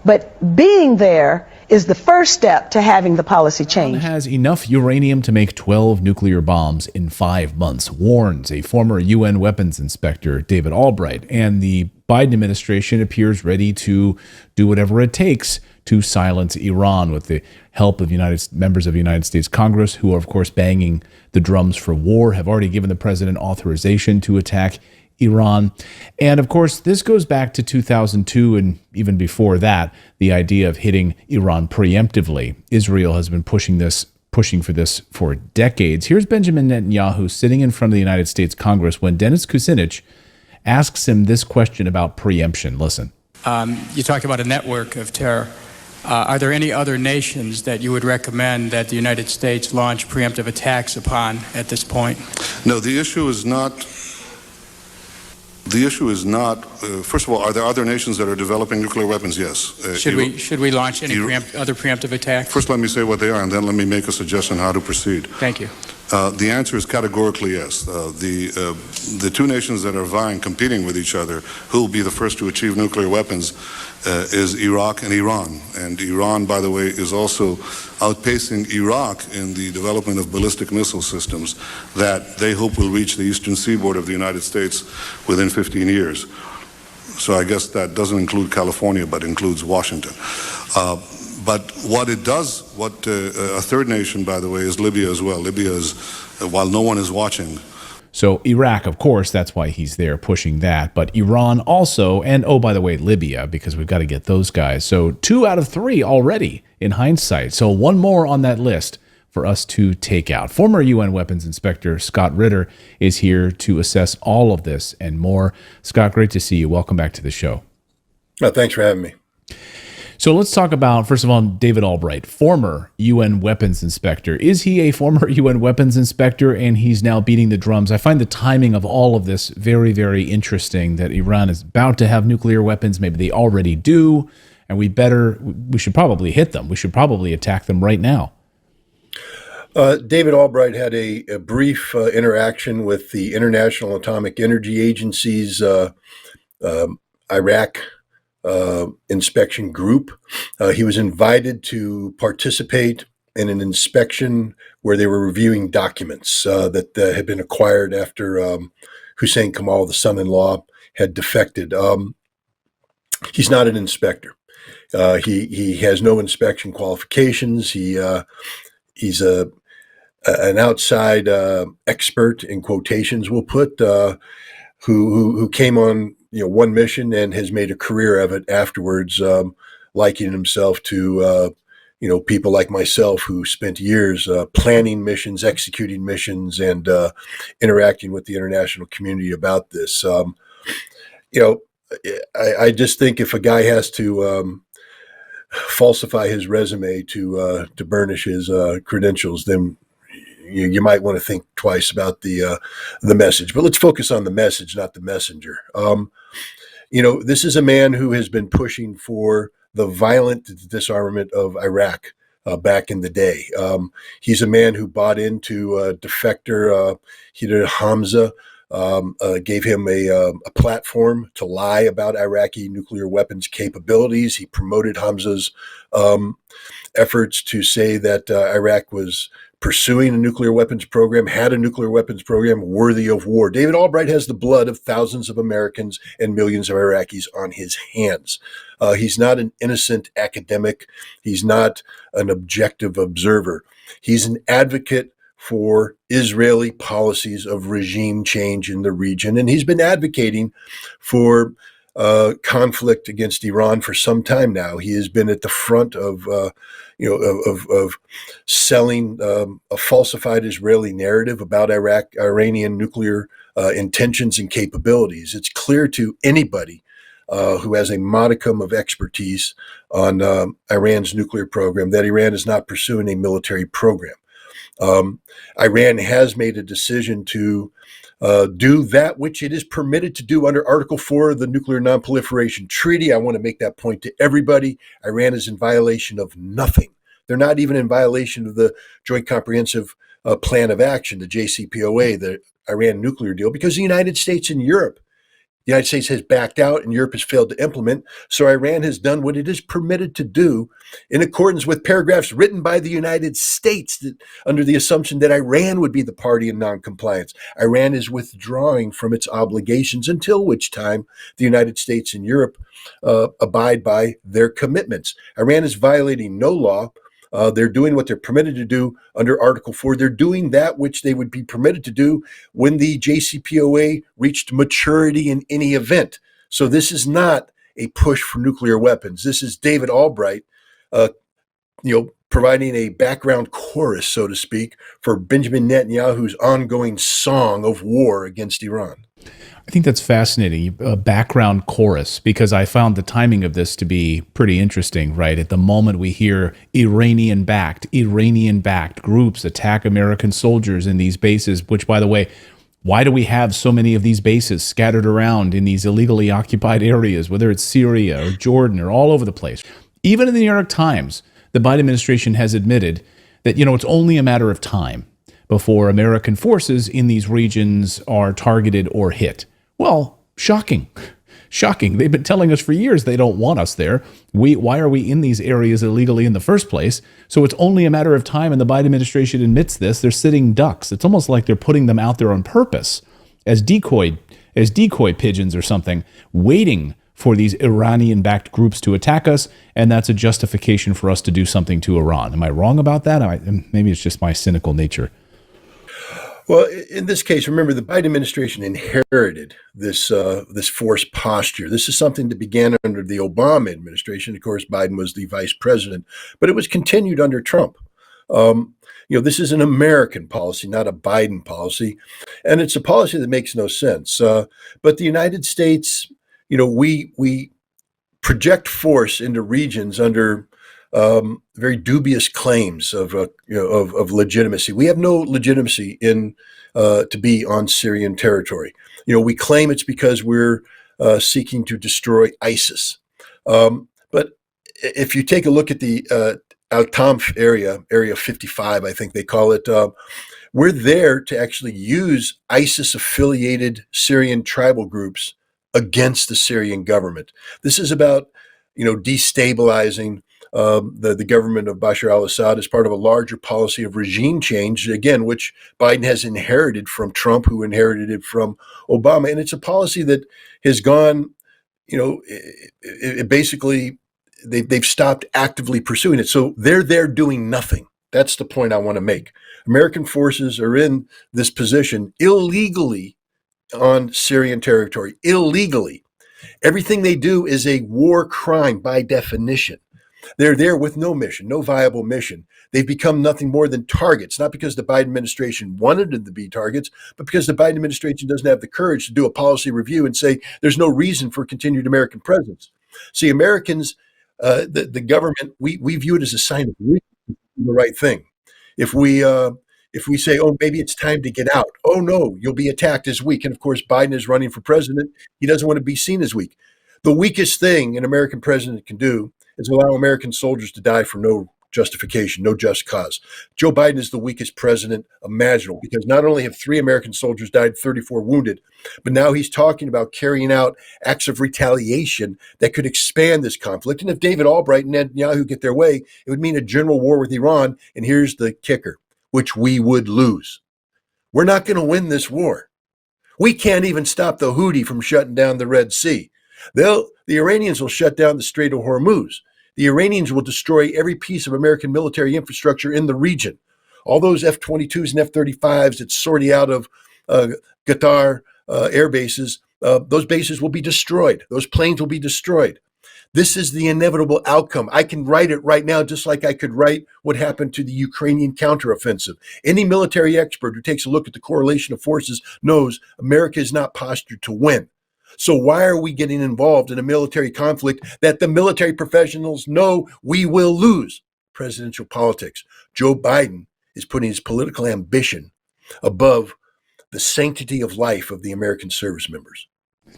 S7: But being there is the first step to having the policy change.
S6: Iran has enough uranium to make 12 nuclear bombs in 5 months, warns a former UN weapons inspector, David Albright. And the Biden administration appears ready to do whatever it takes to silence Iran with the help of members of the United States Congress, who are, of course, banging the drums for war, have already given the president authorization to attack Iran. And of course, this goes back to 2002 and even before that, the idea of hitting Iran preemptively. Israel has been pushing for this for decades. Here's Benjamin Netanyahu sitting in front of the United States Congress when Dennis Kucinich asks him this question about preemption. Listen.
S19: You talk about a network of terror. Are there any other nations that you would recommend that the United States launch preemptive attacks upon at this point?
S20: No, the issue is not. First of all, are there other nations that are developing nuclear weapons? Yes.
S19: Should we launch any other preemptive attacks?
S20: First, let me say what they are, and then let me make a suggestion how to proceed.
S19: Thank you.
S20: The answer is categorically yes. The 2 nations that are competing with each other, who will be the first to achieve nuclear weapons, is Iraq and Iran. And Iran, by the way, is also outpacing Iraq in the development of ballistic missile systems that they hope will reach the eastern seaboard of the United States within 15 years. So I guess that doesn't include California, but includes Washington. But what it does, a third nation, by the way, is Libya as well. Libya is, while no one is watching.
S6: So Iraq, of course, that's why he's there pushing that. But Iran also, and oh, by the way, Libya, because we've got to get those guys. So 2 out of 3 already in hindsight. So one more on that list for us to take out. Former UN Weapons Inspector Scott Ritter is here to assess all of this and more. Scott, great to see you. Welcome back to the show.
S1: Thanks for having me.
S6: So let's talk about, first of all, David Albright, former UN weapons inspector. Is he a former UN weapons inspector and he's now beating the drums? I find the timing of all of this very, very interesting, that Iran is about to have nuclear weapons. Maybe they already do, and we should probably hit them. We should probably attack them right now.
S1: David Albright had a brief interaction with the International Atomic Energy Agency's Iraq inspection group. He was invited to participate in an inspection where they were reviewing documents that had been acquired after Hussein Kamal, the son-in-law, had defected. He's not an inspector. He has no inspection qualifications. He's an outside expert, in quotations we'll put, who came on one mission and has made a career of it afterwards, likening himself to people like myself who spent years planning missions, executing missions, and interacting with the international community about this. I just think if a guy has to falsify his resume to burnish his credentials, then you might want to think twice about the message. But let's focus on the message, not the messenger. This is a man who has been pushing for the violent disarmament of Iraq back in the day. He's a man who bought into defector Hider Hamza, gave him a platform to lie about Iraqi nuclear weapons capabilities. He promoted Hamza's efforts to say that Iraq was pursuing a nuclear weapons program, had a nuclear weapons program worthy of war. David Albright has the blood of thousands of Americans and millions of Iraqis on his hands. He's not an innocent academic. He's not an objective observer. He's an advocate for Israeli policies of regime change in the region. And he's been advocating for conflict against Iran for some time now. He has been at the front of selling a falsified Israeli narrative about Iranian nuclear intentions and capabilities. It's clear to anybody who has a modicum of expertise on Iran's nuclear program that Iran is not pursuing a military program. Iran has made a decision to do that which it is permitted to do under Article 4 of the Nuclear Non-Proliferation Treaty. I want to make that point to everybody. Iran is in violation of nothing. They're not even in violation of the Joint Comprehensive Plan of Action, the JCPOA, the Iran nuclear deal, because the United States and Europe, the United States has backed out and Europe has failed to implement. So Iran has done what it is permitted to do in accordance with paragraphs written by the United States under the assumption that Iran would be the party in noncompliance. Iran is withdrawing from its obligations, until which time the United States and Europe abide by their commitments. Iran is violating no law. They're doing what they're permitted to do under Article 4. They're doing that which they would be permitted to do when the JCPOA reached maturity in any event. So this is not a push for nuclear weapons. This is David Albright, providing a background chorus, so to speak, for Benjamin Netanyahu's ongoing song of war against Iran.
S6: I think that's fascinating, a background chorus, because I found the timing of this to be pretty interesting, right? At the moment we hear Iranian-backed groups attack American soldiers in these bases, which, by the way, why do we have so many of these bases scattered around in these illegally occupied areas, whether it's Syria or Jordan or all over the place? Even in the New York Times, the Biden administration has admitted that, it's only a matter of time before American forces in these regions are targeted or hit. Well, shocking. They've been telling us for years they don't want us there. Why are we in these areas illegally in the first place? So it's only a matter of time, and the Biden administration admits this. They're sitting ducks. It's almost like they're putting them out there on purpose as decoy pigeons or something, waiting for these Iranian-backed groups to attack us, and that's a justification for us to do something to Iran. Am I wrong about that? Maybe it's just my cynical nature.
S1: Well, in this case, remember the Biden administration inherited this forced posture. This is something that began under the Obama administration. Of course, Biden was the vice president, but it was continued under Trump. This is an American policy, not a Biden policy, and it's a policy that makes no sense. But the United States, we project force into regions under very dubious claims of legitimacy. We have no legitimacy in to be on Syrian territory. We claim it's because we're seeking to destroy ISIS. But if you take a look at the Al-Tanf area 55, I think they call it, we're there to actually use ISIS-affiliated Syrian tribal groups against the Syrian government. This is about, destabilizing the government of Bashar al-Assad as part of a larger policy of regime change, again, which Biden has inherited from Trump, who inherited it from Obama. And it's a policy that has gone, it basically, they've stopped actively pursuing it. So they're there doing nothing. That's the point I want to make. American forces are in this position illegally on Syrian territory, illegally. Everything they do is a war crime by definition. They're there with no mission, no viable mission. They've become nothing more than targets, not because the Biden administration wanted them to be targets, but because the Biden administration doesn't have the courage to do a policy review and say there's no reason for continued American presence. See, Americans, the government, we view it as a sign of weakness to do the right thing. If we say, oh, maybe it's time to get out, oh no, you'll be attacked as weak. And of course, Biden is running for president. He doesn't want to be seen as weak. The weakest thing an American president can do is allow American soldiers to die for no justification, no just cause. Joe Biden is the weakest president imaginable because not only have 3 American soldiers died, 34 wounded, but now he's talking about carrying out acts of retaliation that could expand this conflict. And if David Albright and Netanyahu get their way, it would mean a general war with Iran. And here's the kicker, which we would lose. We're not going to win this war. We can't even stop the Houthi from shutting down the Red Sea. The Iranians will shut down the Strait of Hormuz. The Iranians will destroy every piece of American military infrastructure in the region. All those F-22s and F-35s that sortie out of Qatar air bases, those bases will be destroyed. Those planes will be destroyed. This is the inevitable outcome. I can write it right now, just like I could write what happened to the Ukrainian counteroffensive. Any military expert who takes a look at the correlation of forces knows America is not postured to win. So why are we getting involved in a military conflict that the military professionals know we will lose? Presidential politics. Joe Biden is putting his political ambition above the sanctity of life of the American service members.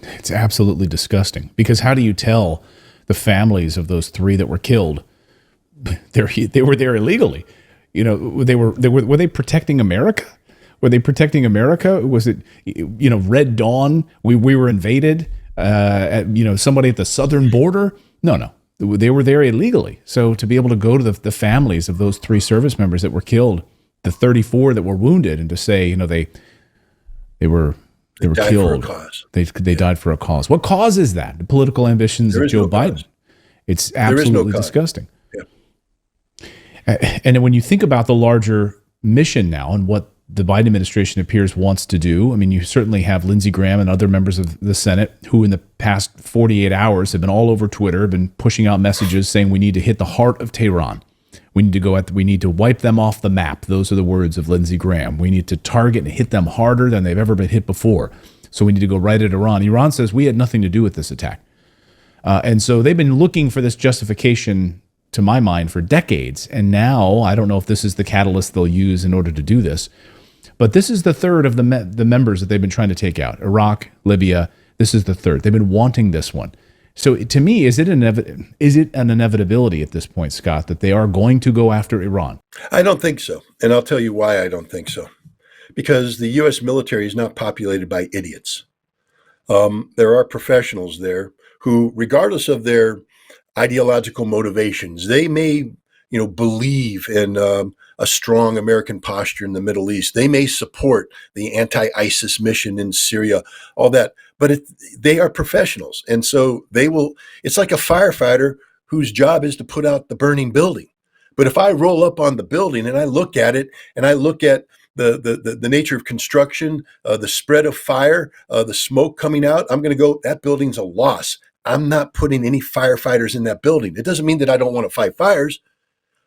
S6: It's absolutely disgusting because how do you tell the families of those 3 that were killed they were there illegally? Were they protecting America? Were they protecting America? Was it, Red Dawn? We were invaded, somebody at the southern border? No. They were there illegally. So to be able to go to the families of those 3 service members that were killed, the 34 that were wounded, and to say, they were killed. For a cause. They died for a cause. What cause is that? The political ambitions of Joe Biden. Cause. It's absolutely disgusting. Yeah. And when you think about the larger mission now and what the Biden administration appears wants to do. I mean, you certainly have Lindsey Graham and other members of the Senate who in the past 48 hours have been all over Twitter, been pushing out messages saying we need to hit the heart of Tehran. We need to wipe them off the map. Those are the words of Lindsey Graham. We need to target and hit them harder than they've ever been hit before. So we need to go right at Iran. Iran says we had nothing to do with this attack. And so they've been looking for this justification, to my mind, for decades. And now, I don't know if this is the catalyst they'll use in order to do this, but this is the third of the members that they've been trying to take out. Iraq, Libya, this is the third. They've been wanting this one. So to me, is it an inevitability at this point, Scott, that they are going to go after Iran?
S1: I don't think so. And I'll tell you why I don't think so. Because the U.S. military is not populated by idiots. There are professionals there who, regardless of their ideological motivations, they may, believe in a strong American posture in the Middle East. They may support the anti-ISIS mission in Syria, all that, but they are professionals. And so it's like a firefighter whose job is to put out the burning building. But if I roll up on the building and I look at it and I look at the nature of construction, the spread of fire, the smoke coming out, I'm going to go, that building's a loss. I'm not putting any firefighters in that building. It doesn't mean that I don't want to fight fires.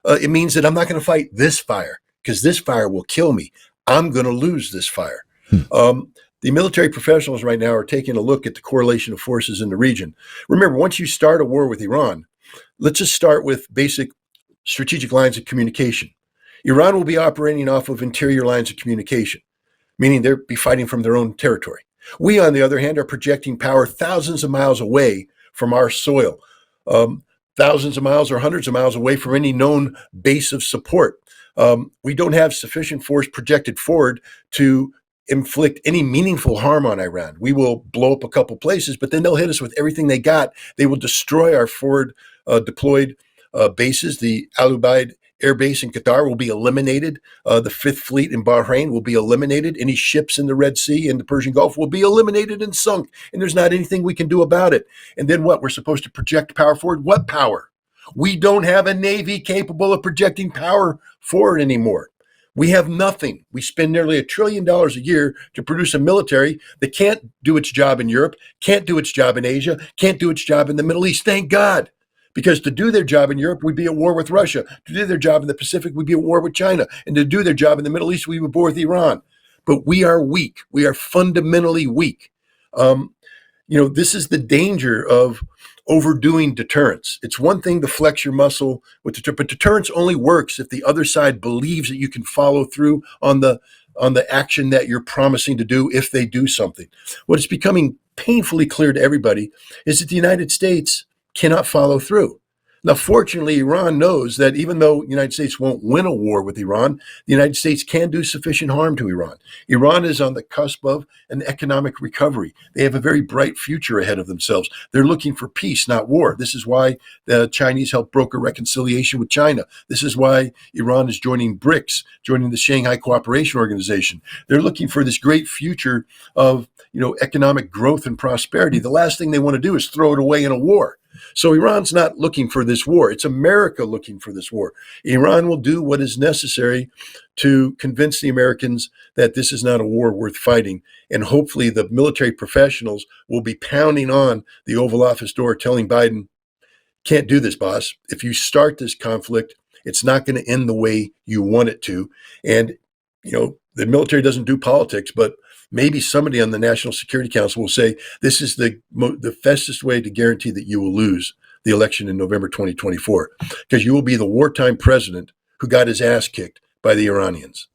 S1: It means that I'm not going to fight this fire because this fire will kill me. I'm going to lose this fire. The military professionals right now are taking a look at the correlation of forces in the region. Remember, once you start a war with Iran, let's just start with basic strategic lines of communication. Iran will be operating off of interior lines of communication, meaning they'll be fighting from their own territory. We, on the other hand, are projecting power thousands of miles away from our soil, thousands of miles or hundreds of miles away from any known base of support. We don't have sufficient force projected forward to inflict any meaningful harm on Iran. We will blow up a couple places, but then they'll hit us with everything they got. They will destroy our forward deployed bases. The Al Ubaid Air Base in Qatar will be eliminated. The Fifth Fleet in Bahrain will be eliminated. Any ships in the Red Sea and the Persian Gulf will be eliminated and sunk. And there's not anything we can do about it. And then what? We're supposed to project power forward? What power? We don't have a Navy capable of projecting power forward anymore. We have nothing. We spend nearly $1 trillion a year to produce a military that can't do its job in Europe, can't do its job in Asia, can't do its job in the Middle East. Thank God. Because to do their job in Europe, we'd be at war with Russia. To do their job in the Pacific, we'd be at war with China. And to do their job in the Middle East, we would be at war with Iran. But we are weak. We are fundamentally weak. This is the danger of overdoing deterrence. It's one thing to flex your muscle with deterrence, but deterrence only works if the other side believes that you can follow through on the action that you're promising to do if they do something. What is becoming painfully clear to everybody is that the United States cannot follow through. Now, fortunately, Iran knows that even though the United States won't win a war with Iran, the United States can do sufficient harm to Iran. Iran is on the cusp of an economic recovery. They have a very bright future ahead of themselves. They're looking for peace, not war. This is why the Chinese helped broker reconciliation with China. This is why Iran is joining BRICS, joining the Shanghai Cooperation Organization. They're looking for this great future of economic growth and prosperity. The last thing they want to do is throw it away in a war. So Iran's not looking for this war. It's America looking for this war. Iran will do what is necessary to convince the Americans that this is not a war worth fighting. And hopefully the military professionals will be pounding on the Oval Office door telling Biden, can't do this, boss. If you start this conflict, it's not going to end the way you want it to. And, the military doesn't do politics, but maybe somebody on the National Security Council will say, this is the fastest way to guarantee that you will lose the election in November 2024, because you will be the wartime president who got his ass kicked by the Iranians.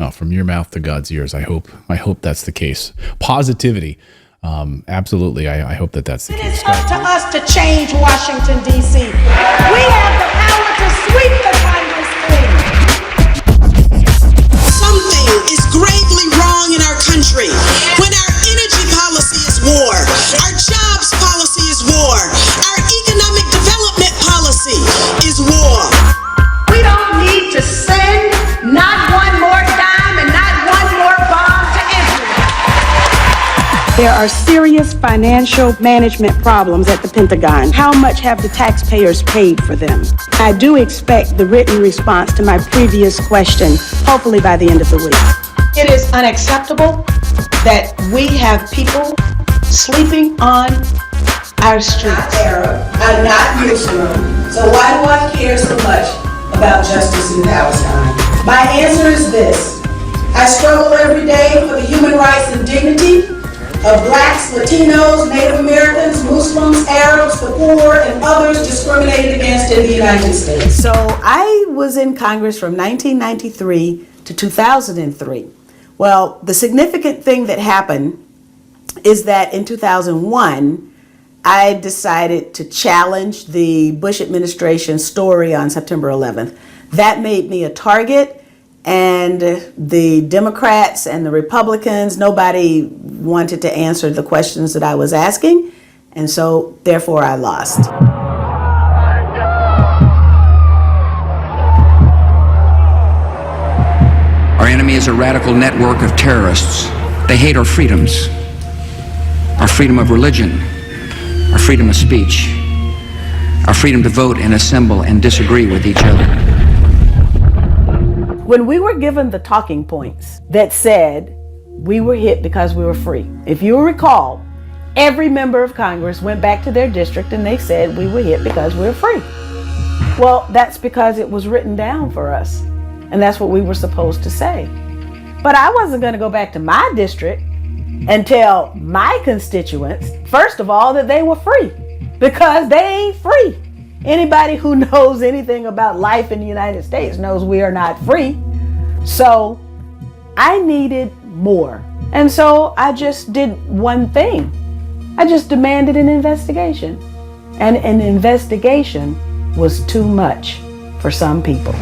S6: Oh, from your mouth to God's ears. I hope that's the case. Positivity. Absolutely. I hope that's the case.
S10: It's up to us to change Washington, D.C. We have the power to sweep the Congress clean.
S2: Something is gravely wrong in our country when our energy policy is war, our jobs policy is war, our economic development policy is war.
S10: We don't need to send not one more dime and not one more bomb to Israel.
S7: There are serious financial management problems at the Pentagon. How much have the taxpayers paid for them? I do expect the written response to my previous question, hopefully by the end of the week. It is unacceptable that we have people sleeping on our streets.
S3: Arab, I'm not Muslim, so why do I care so much about justice in Palestine? My answer is this. I struggle every day for the human rights and dignity of blacks, Latinos, Native Americans, Muslims, Arabs, the poor, and others discriminated against in the United States.
S7: So I was in Congress from 1993 to 2003. Well, the significant thing that happened is that in 2001, I decided to challenge the Bush administration story on September 11th. That made me a target. And the Democrats and the Republicans, nobody wanted to answer the questions that I was asking. And so, therefore, I lost.
S4: enemy is a radical network of terrorists. They hate our freedoms, our freedom of religion, our freedom of speech, our freedom to vote and assemble and disagree with each other.
S7: When we were given the talking points that said we were hit because we were free, if you recall, every member of Congress went back to their district and they said we were hit because we were free. Well, that's because it was written down for us, and that's what we were supposed to say. But I wasn't going to go back to my district and tell my constituents, first of all, that they were free, because they ain't free. Anybody who knows anything about life in the United States knows we are not free. So I needed more. And so I just did one thing. I just demanded an investigation. And an investigation was too much for some people.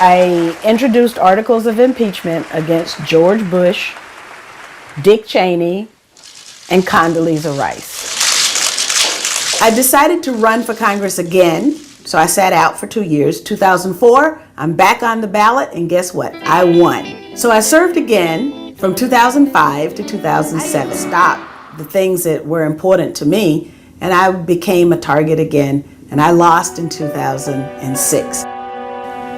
S7: I introduced articles of impeachment against George Bush, Dick Cheney, and Condoleezza Rice. I decided to run for Congress again, so I sat out for 2 years. 2004, I'm back on the ballot, and guess what? I won. So I served again from 2005 to 2007. Stopped the things that were important to me, and I became a target again, and I lost in 2006.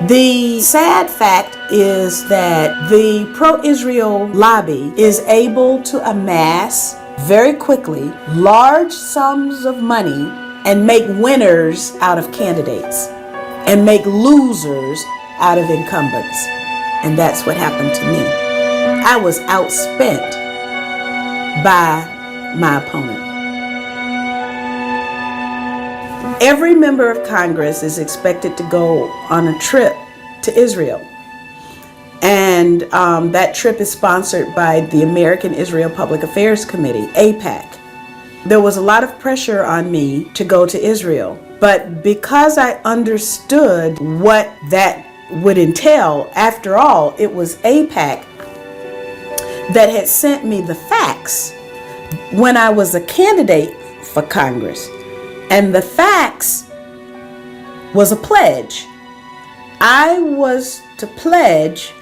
S7: The sad fact is that the pro-Israel lobby is able to amass very quickly large sums of money and make winners out of candidates and make losers out of incumbents. And that's what happened to me. I was outspent by my opponent. Every member of Congress is expected to go on a trip to Israel. And that trip is sponsored by the American Israel Public Affairs Committee, AIPAC. There was a lot of pressure on me to go to Israel, but because I understood what that would entail, after all, it was AIPAC that had sent me the facts when I was a candidate for Congress. And the facts was a pledge. I was to pledge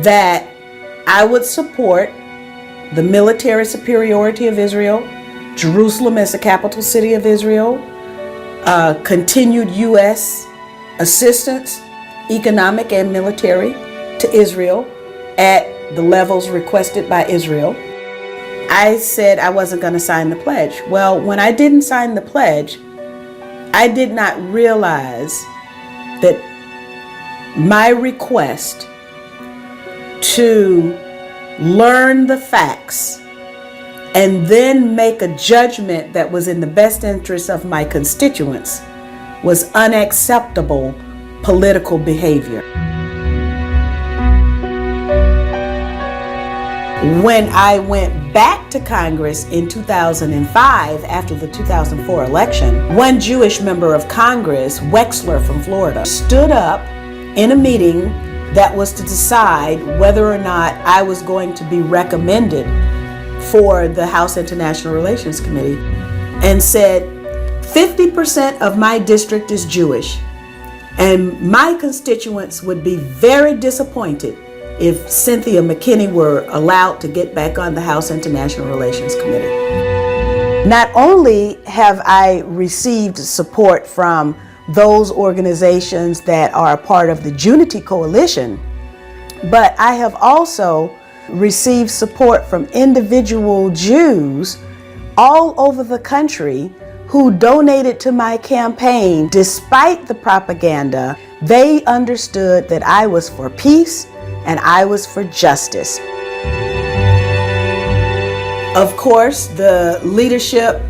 S7: that I would support the military superiority of Israel, Jerusalem as the capital city of Israel, continued U.S. assistance, economic and military, to Israel at the levels requested by Israel. I said I wasn't going to sign the pledge. Well, when I didn't sign the pledge, I did not realize that my request to learn the facts and then make a judgment that was in the best interest of my constituents was unacceptable political behavior. When I went back to Congress in 2005 after the 2004 election, one Jewish member of Congress, Wexler from Florida, stood up in a meeting that was to decide whether or not I was going to be recommended for the House International Relations Committee and said, 50% of my district is Jewish, and my constituents would be very disappointed if Cynthia McKinney were allowed to get back on the House International Relations Committee. Not only have I received support from those organizations that are a part of the Unity Coalition, but I have also received support from individual Jews all over the country who donated to my campaign despite the propaganda. They understood that I was for peace and I was for justice. Of course, the leadership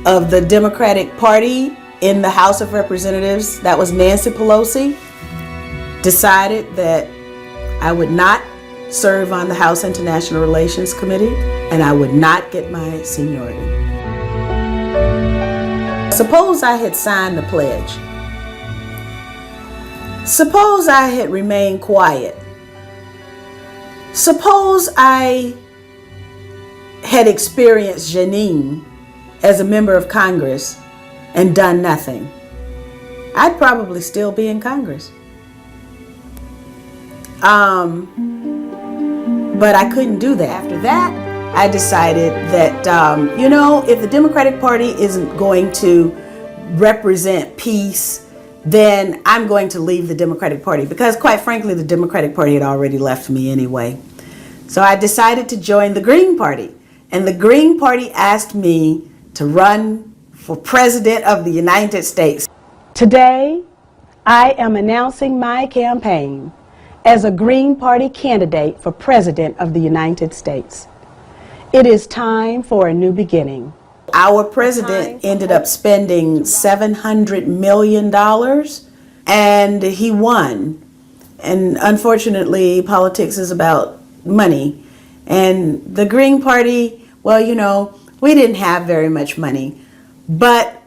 S7: of the Democratic Party in the House of Representatives, that was Nancy Pelosi, decided that I would not serve on the House International Relations Committee and I would not get my seniority. Suppose I had signed the pledge. Suppose I had remained quiet. Suppose I had experienced Janine as a member of Congress and done nothing.
S3: I'd probably still be in Congress. But I couldn't do that. After that, I decided that, if the Democratic Party isn't going to represent peace, then I'm going to leave the Democratic Party, because quite frankly, the Democratic Party had already left me anyway. So I decided to join the Green Party, and the Green Party asked me to run for President of the United States. Today, I am announcing my campaign as a Green Party candidate for President of the United States. It is time for a new beginning. Our president ended up spending $700 million, and he won. And unfortunately, politics is about money. And the Green Party, well, we didn't have very much money, but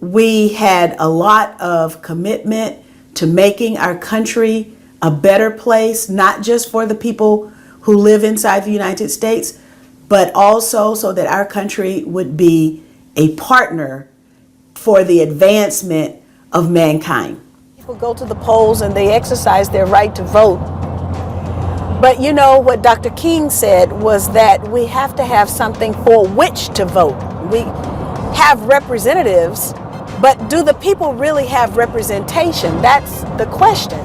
S3: we had a lot of commitment to making our country a better place, not just for the people who live inside the United States, but also so that our country would be a partner for the advancement of mankind. People go to the polls and they exercise their right to vote. But what Dr. King said was that we have to have something for which to vote. We have representatives, but do the people really have representation? That's the question.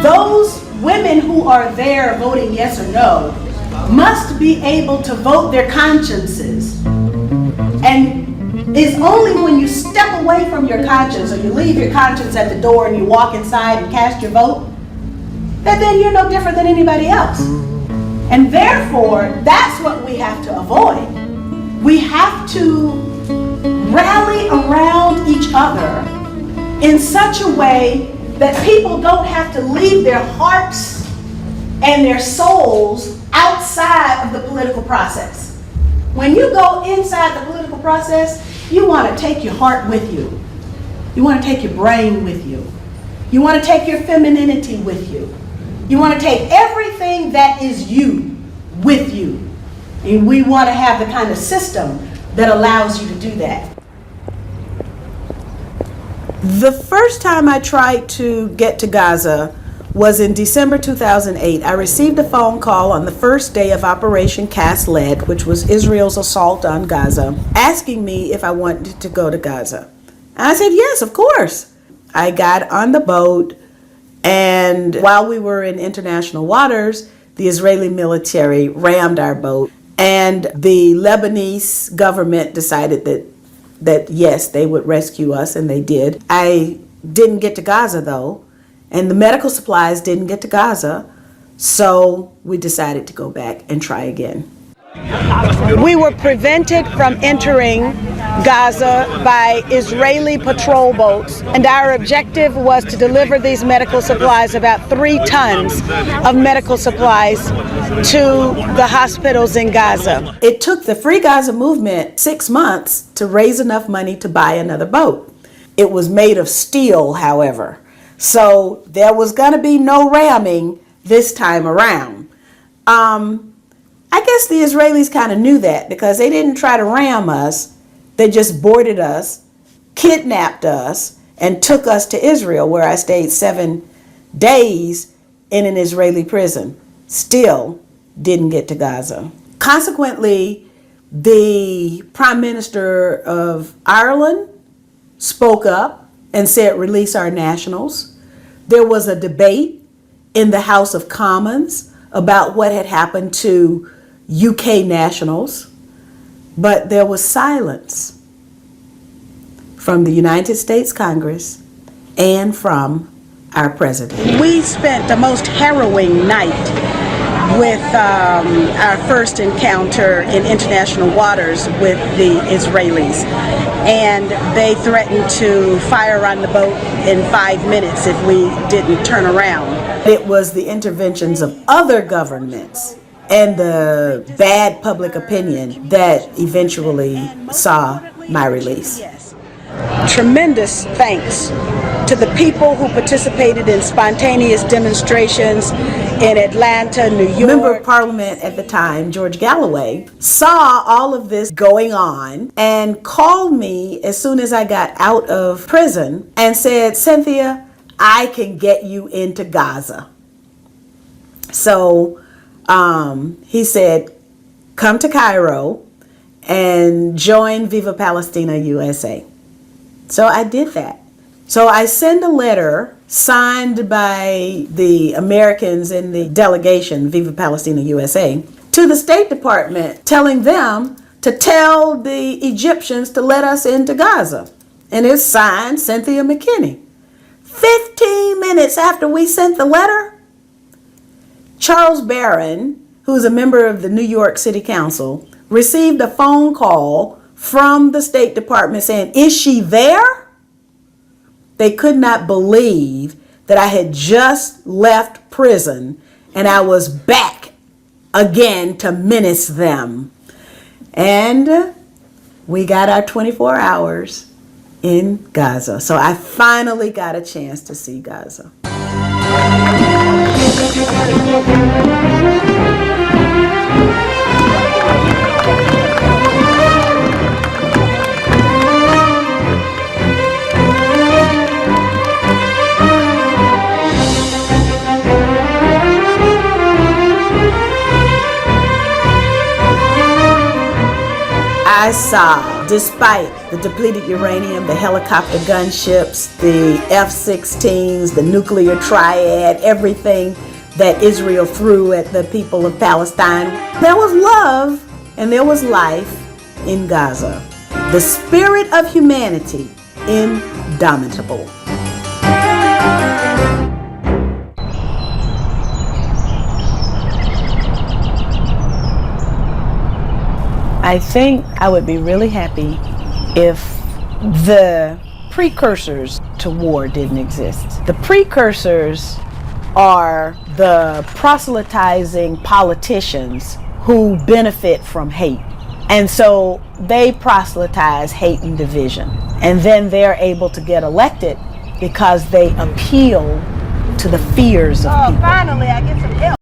S3: Those women who are there voting yes or no must be able to vote their consciences. And it's only when you step away from your conscience, or you leave your conscience at the door and you walk inside and cast your vote, that then you're no different than anybody else. And therefore, that's what we have to avoid. We have to rally around each other in such a way that people don't have to leave their hearts and their souls outside of the political process. When you go inside the political process, you want to take your heart with you. You want to take your brain with you. You want to take your femininity with you. You want to take everything that is you with you. And we want to have the kind of system that allows you to do that. The first time I tried to get to Gaza was in December 2008. I received a phone call on the first day of Operation Cast Lead, which was Israel's assault on Gaza, asking me if I wanted to go to Gaza. And I said, yes, of course. I got on the boat, and while we were in international waters, the Israeli military rammed our boat, and the Lebanese government decided that yes, they would rescue us, and they did. I didn't get to Gaza, though, and the medical supplies didn't get to Gaza, so we decided to go back and try again. We were prevented from entering Gaza by Israeli patrol boats, and our objective was to deliver these medical supplies, about 3 tons of medical supplies, to the hospitals in Gaza. It took the Free Gaza movement 6 months to raise enough money to buy another boat. It was made of steel, however, so there was going to be no ramming this time around. I guess the Israelis kind of knew that, because they didn't try to ram us. They just boarded us, kidnapped us, and took us to Israel, where I stayed 7 days in an Israeli prison. Still didn't get to Gaza. Consequently, the Prime Minister of Ireland spoke up and said, release our nationals. There was a debate in the House of Commons about what had happened to UK nationals, but there was silence from the United States Congress and from our president. We spent the most harrowing night with our first encounter in international waters with the Israelis, and they threatened to fire on the boat in 5 minutes if we didn't turn around. It was the interventions of other governments and the bad public opinion that eventually saw my release. tremendous thanks to the people who participated in spontaneous demonstrations in Atlanta, New York. Member of Parliament at the time, George Galloway, saw all of this going on and called me as soon as I got out of prison and said, "Cynthia, I can get you into Gaza." So he said, "Come to Cairo and join Viva Palestina USA." So I did that. So I send a letter signed by the Americans in the delegation, Viva Palestina USA, to the State Department telling them to tell the Egyptians to let us into Gaza. And it's signed Cynthia McKinney. 15 minutes after we sent the letter, Charles Barron, who's a member of the New York City Council, received a phone call from the State Department saying, "Is she there?" They could not believe that I had just left prison and I was back again to menace them. And we got our 24 hours in Gaza. So I finally got a chance to see Gaza. I saw, despite the depleted uranium, the helicopter gunships, the F-16s, the nuclear triad, everything that Israel threw at the people of Palestine, there was love and there was life in Gaza. The spirit of humanity, indomitable. I think I would be really happy if the precursors to war didn't exist. The precursors are the proselytizing politicians who benefit from hate. And so they proselytize hate and division. And then they're able to get elected because they appeal to the fears of people.
S10: Finally, I get some help.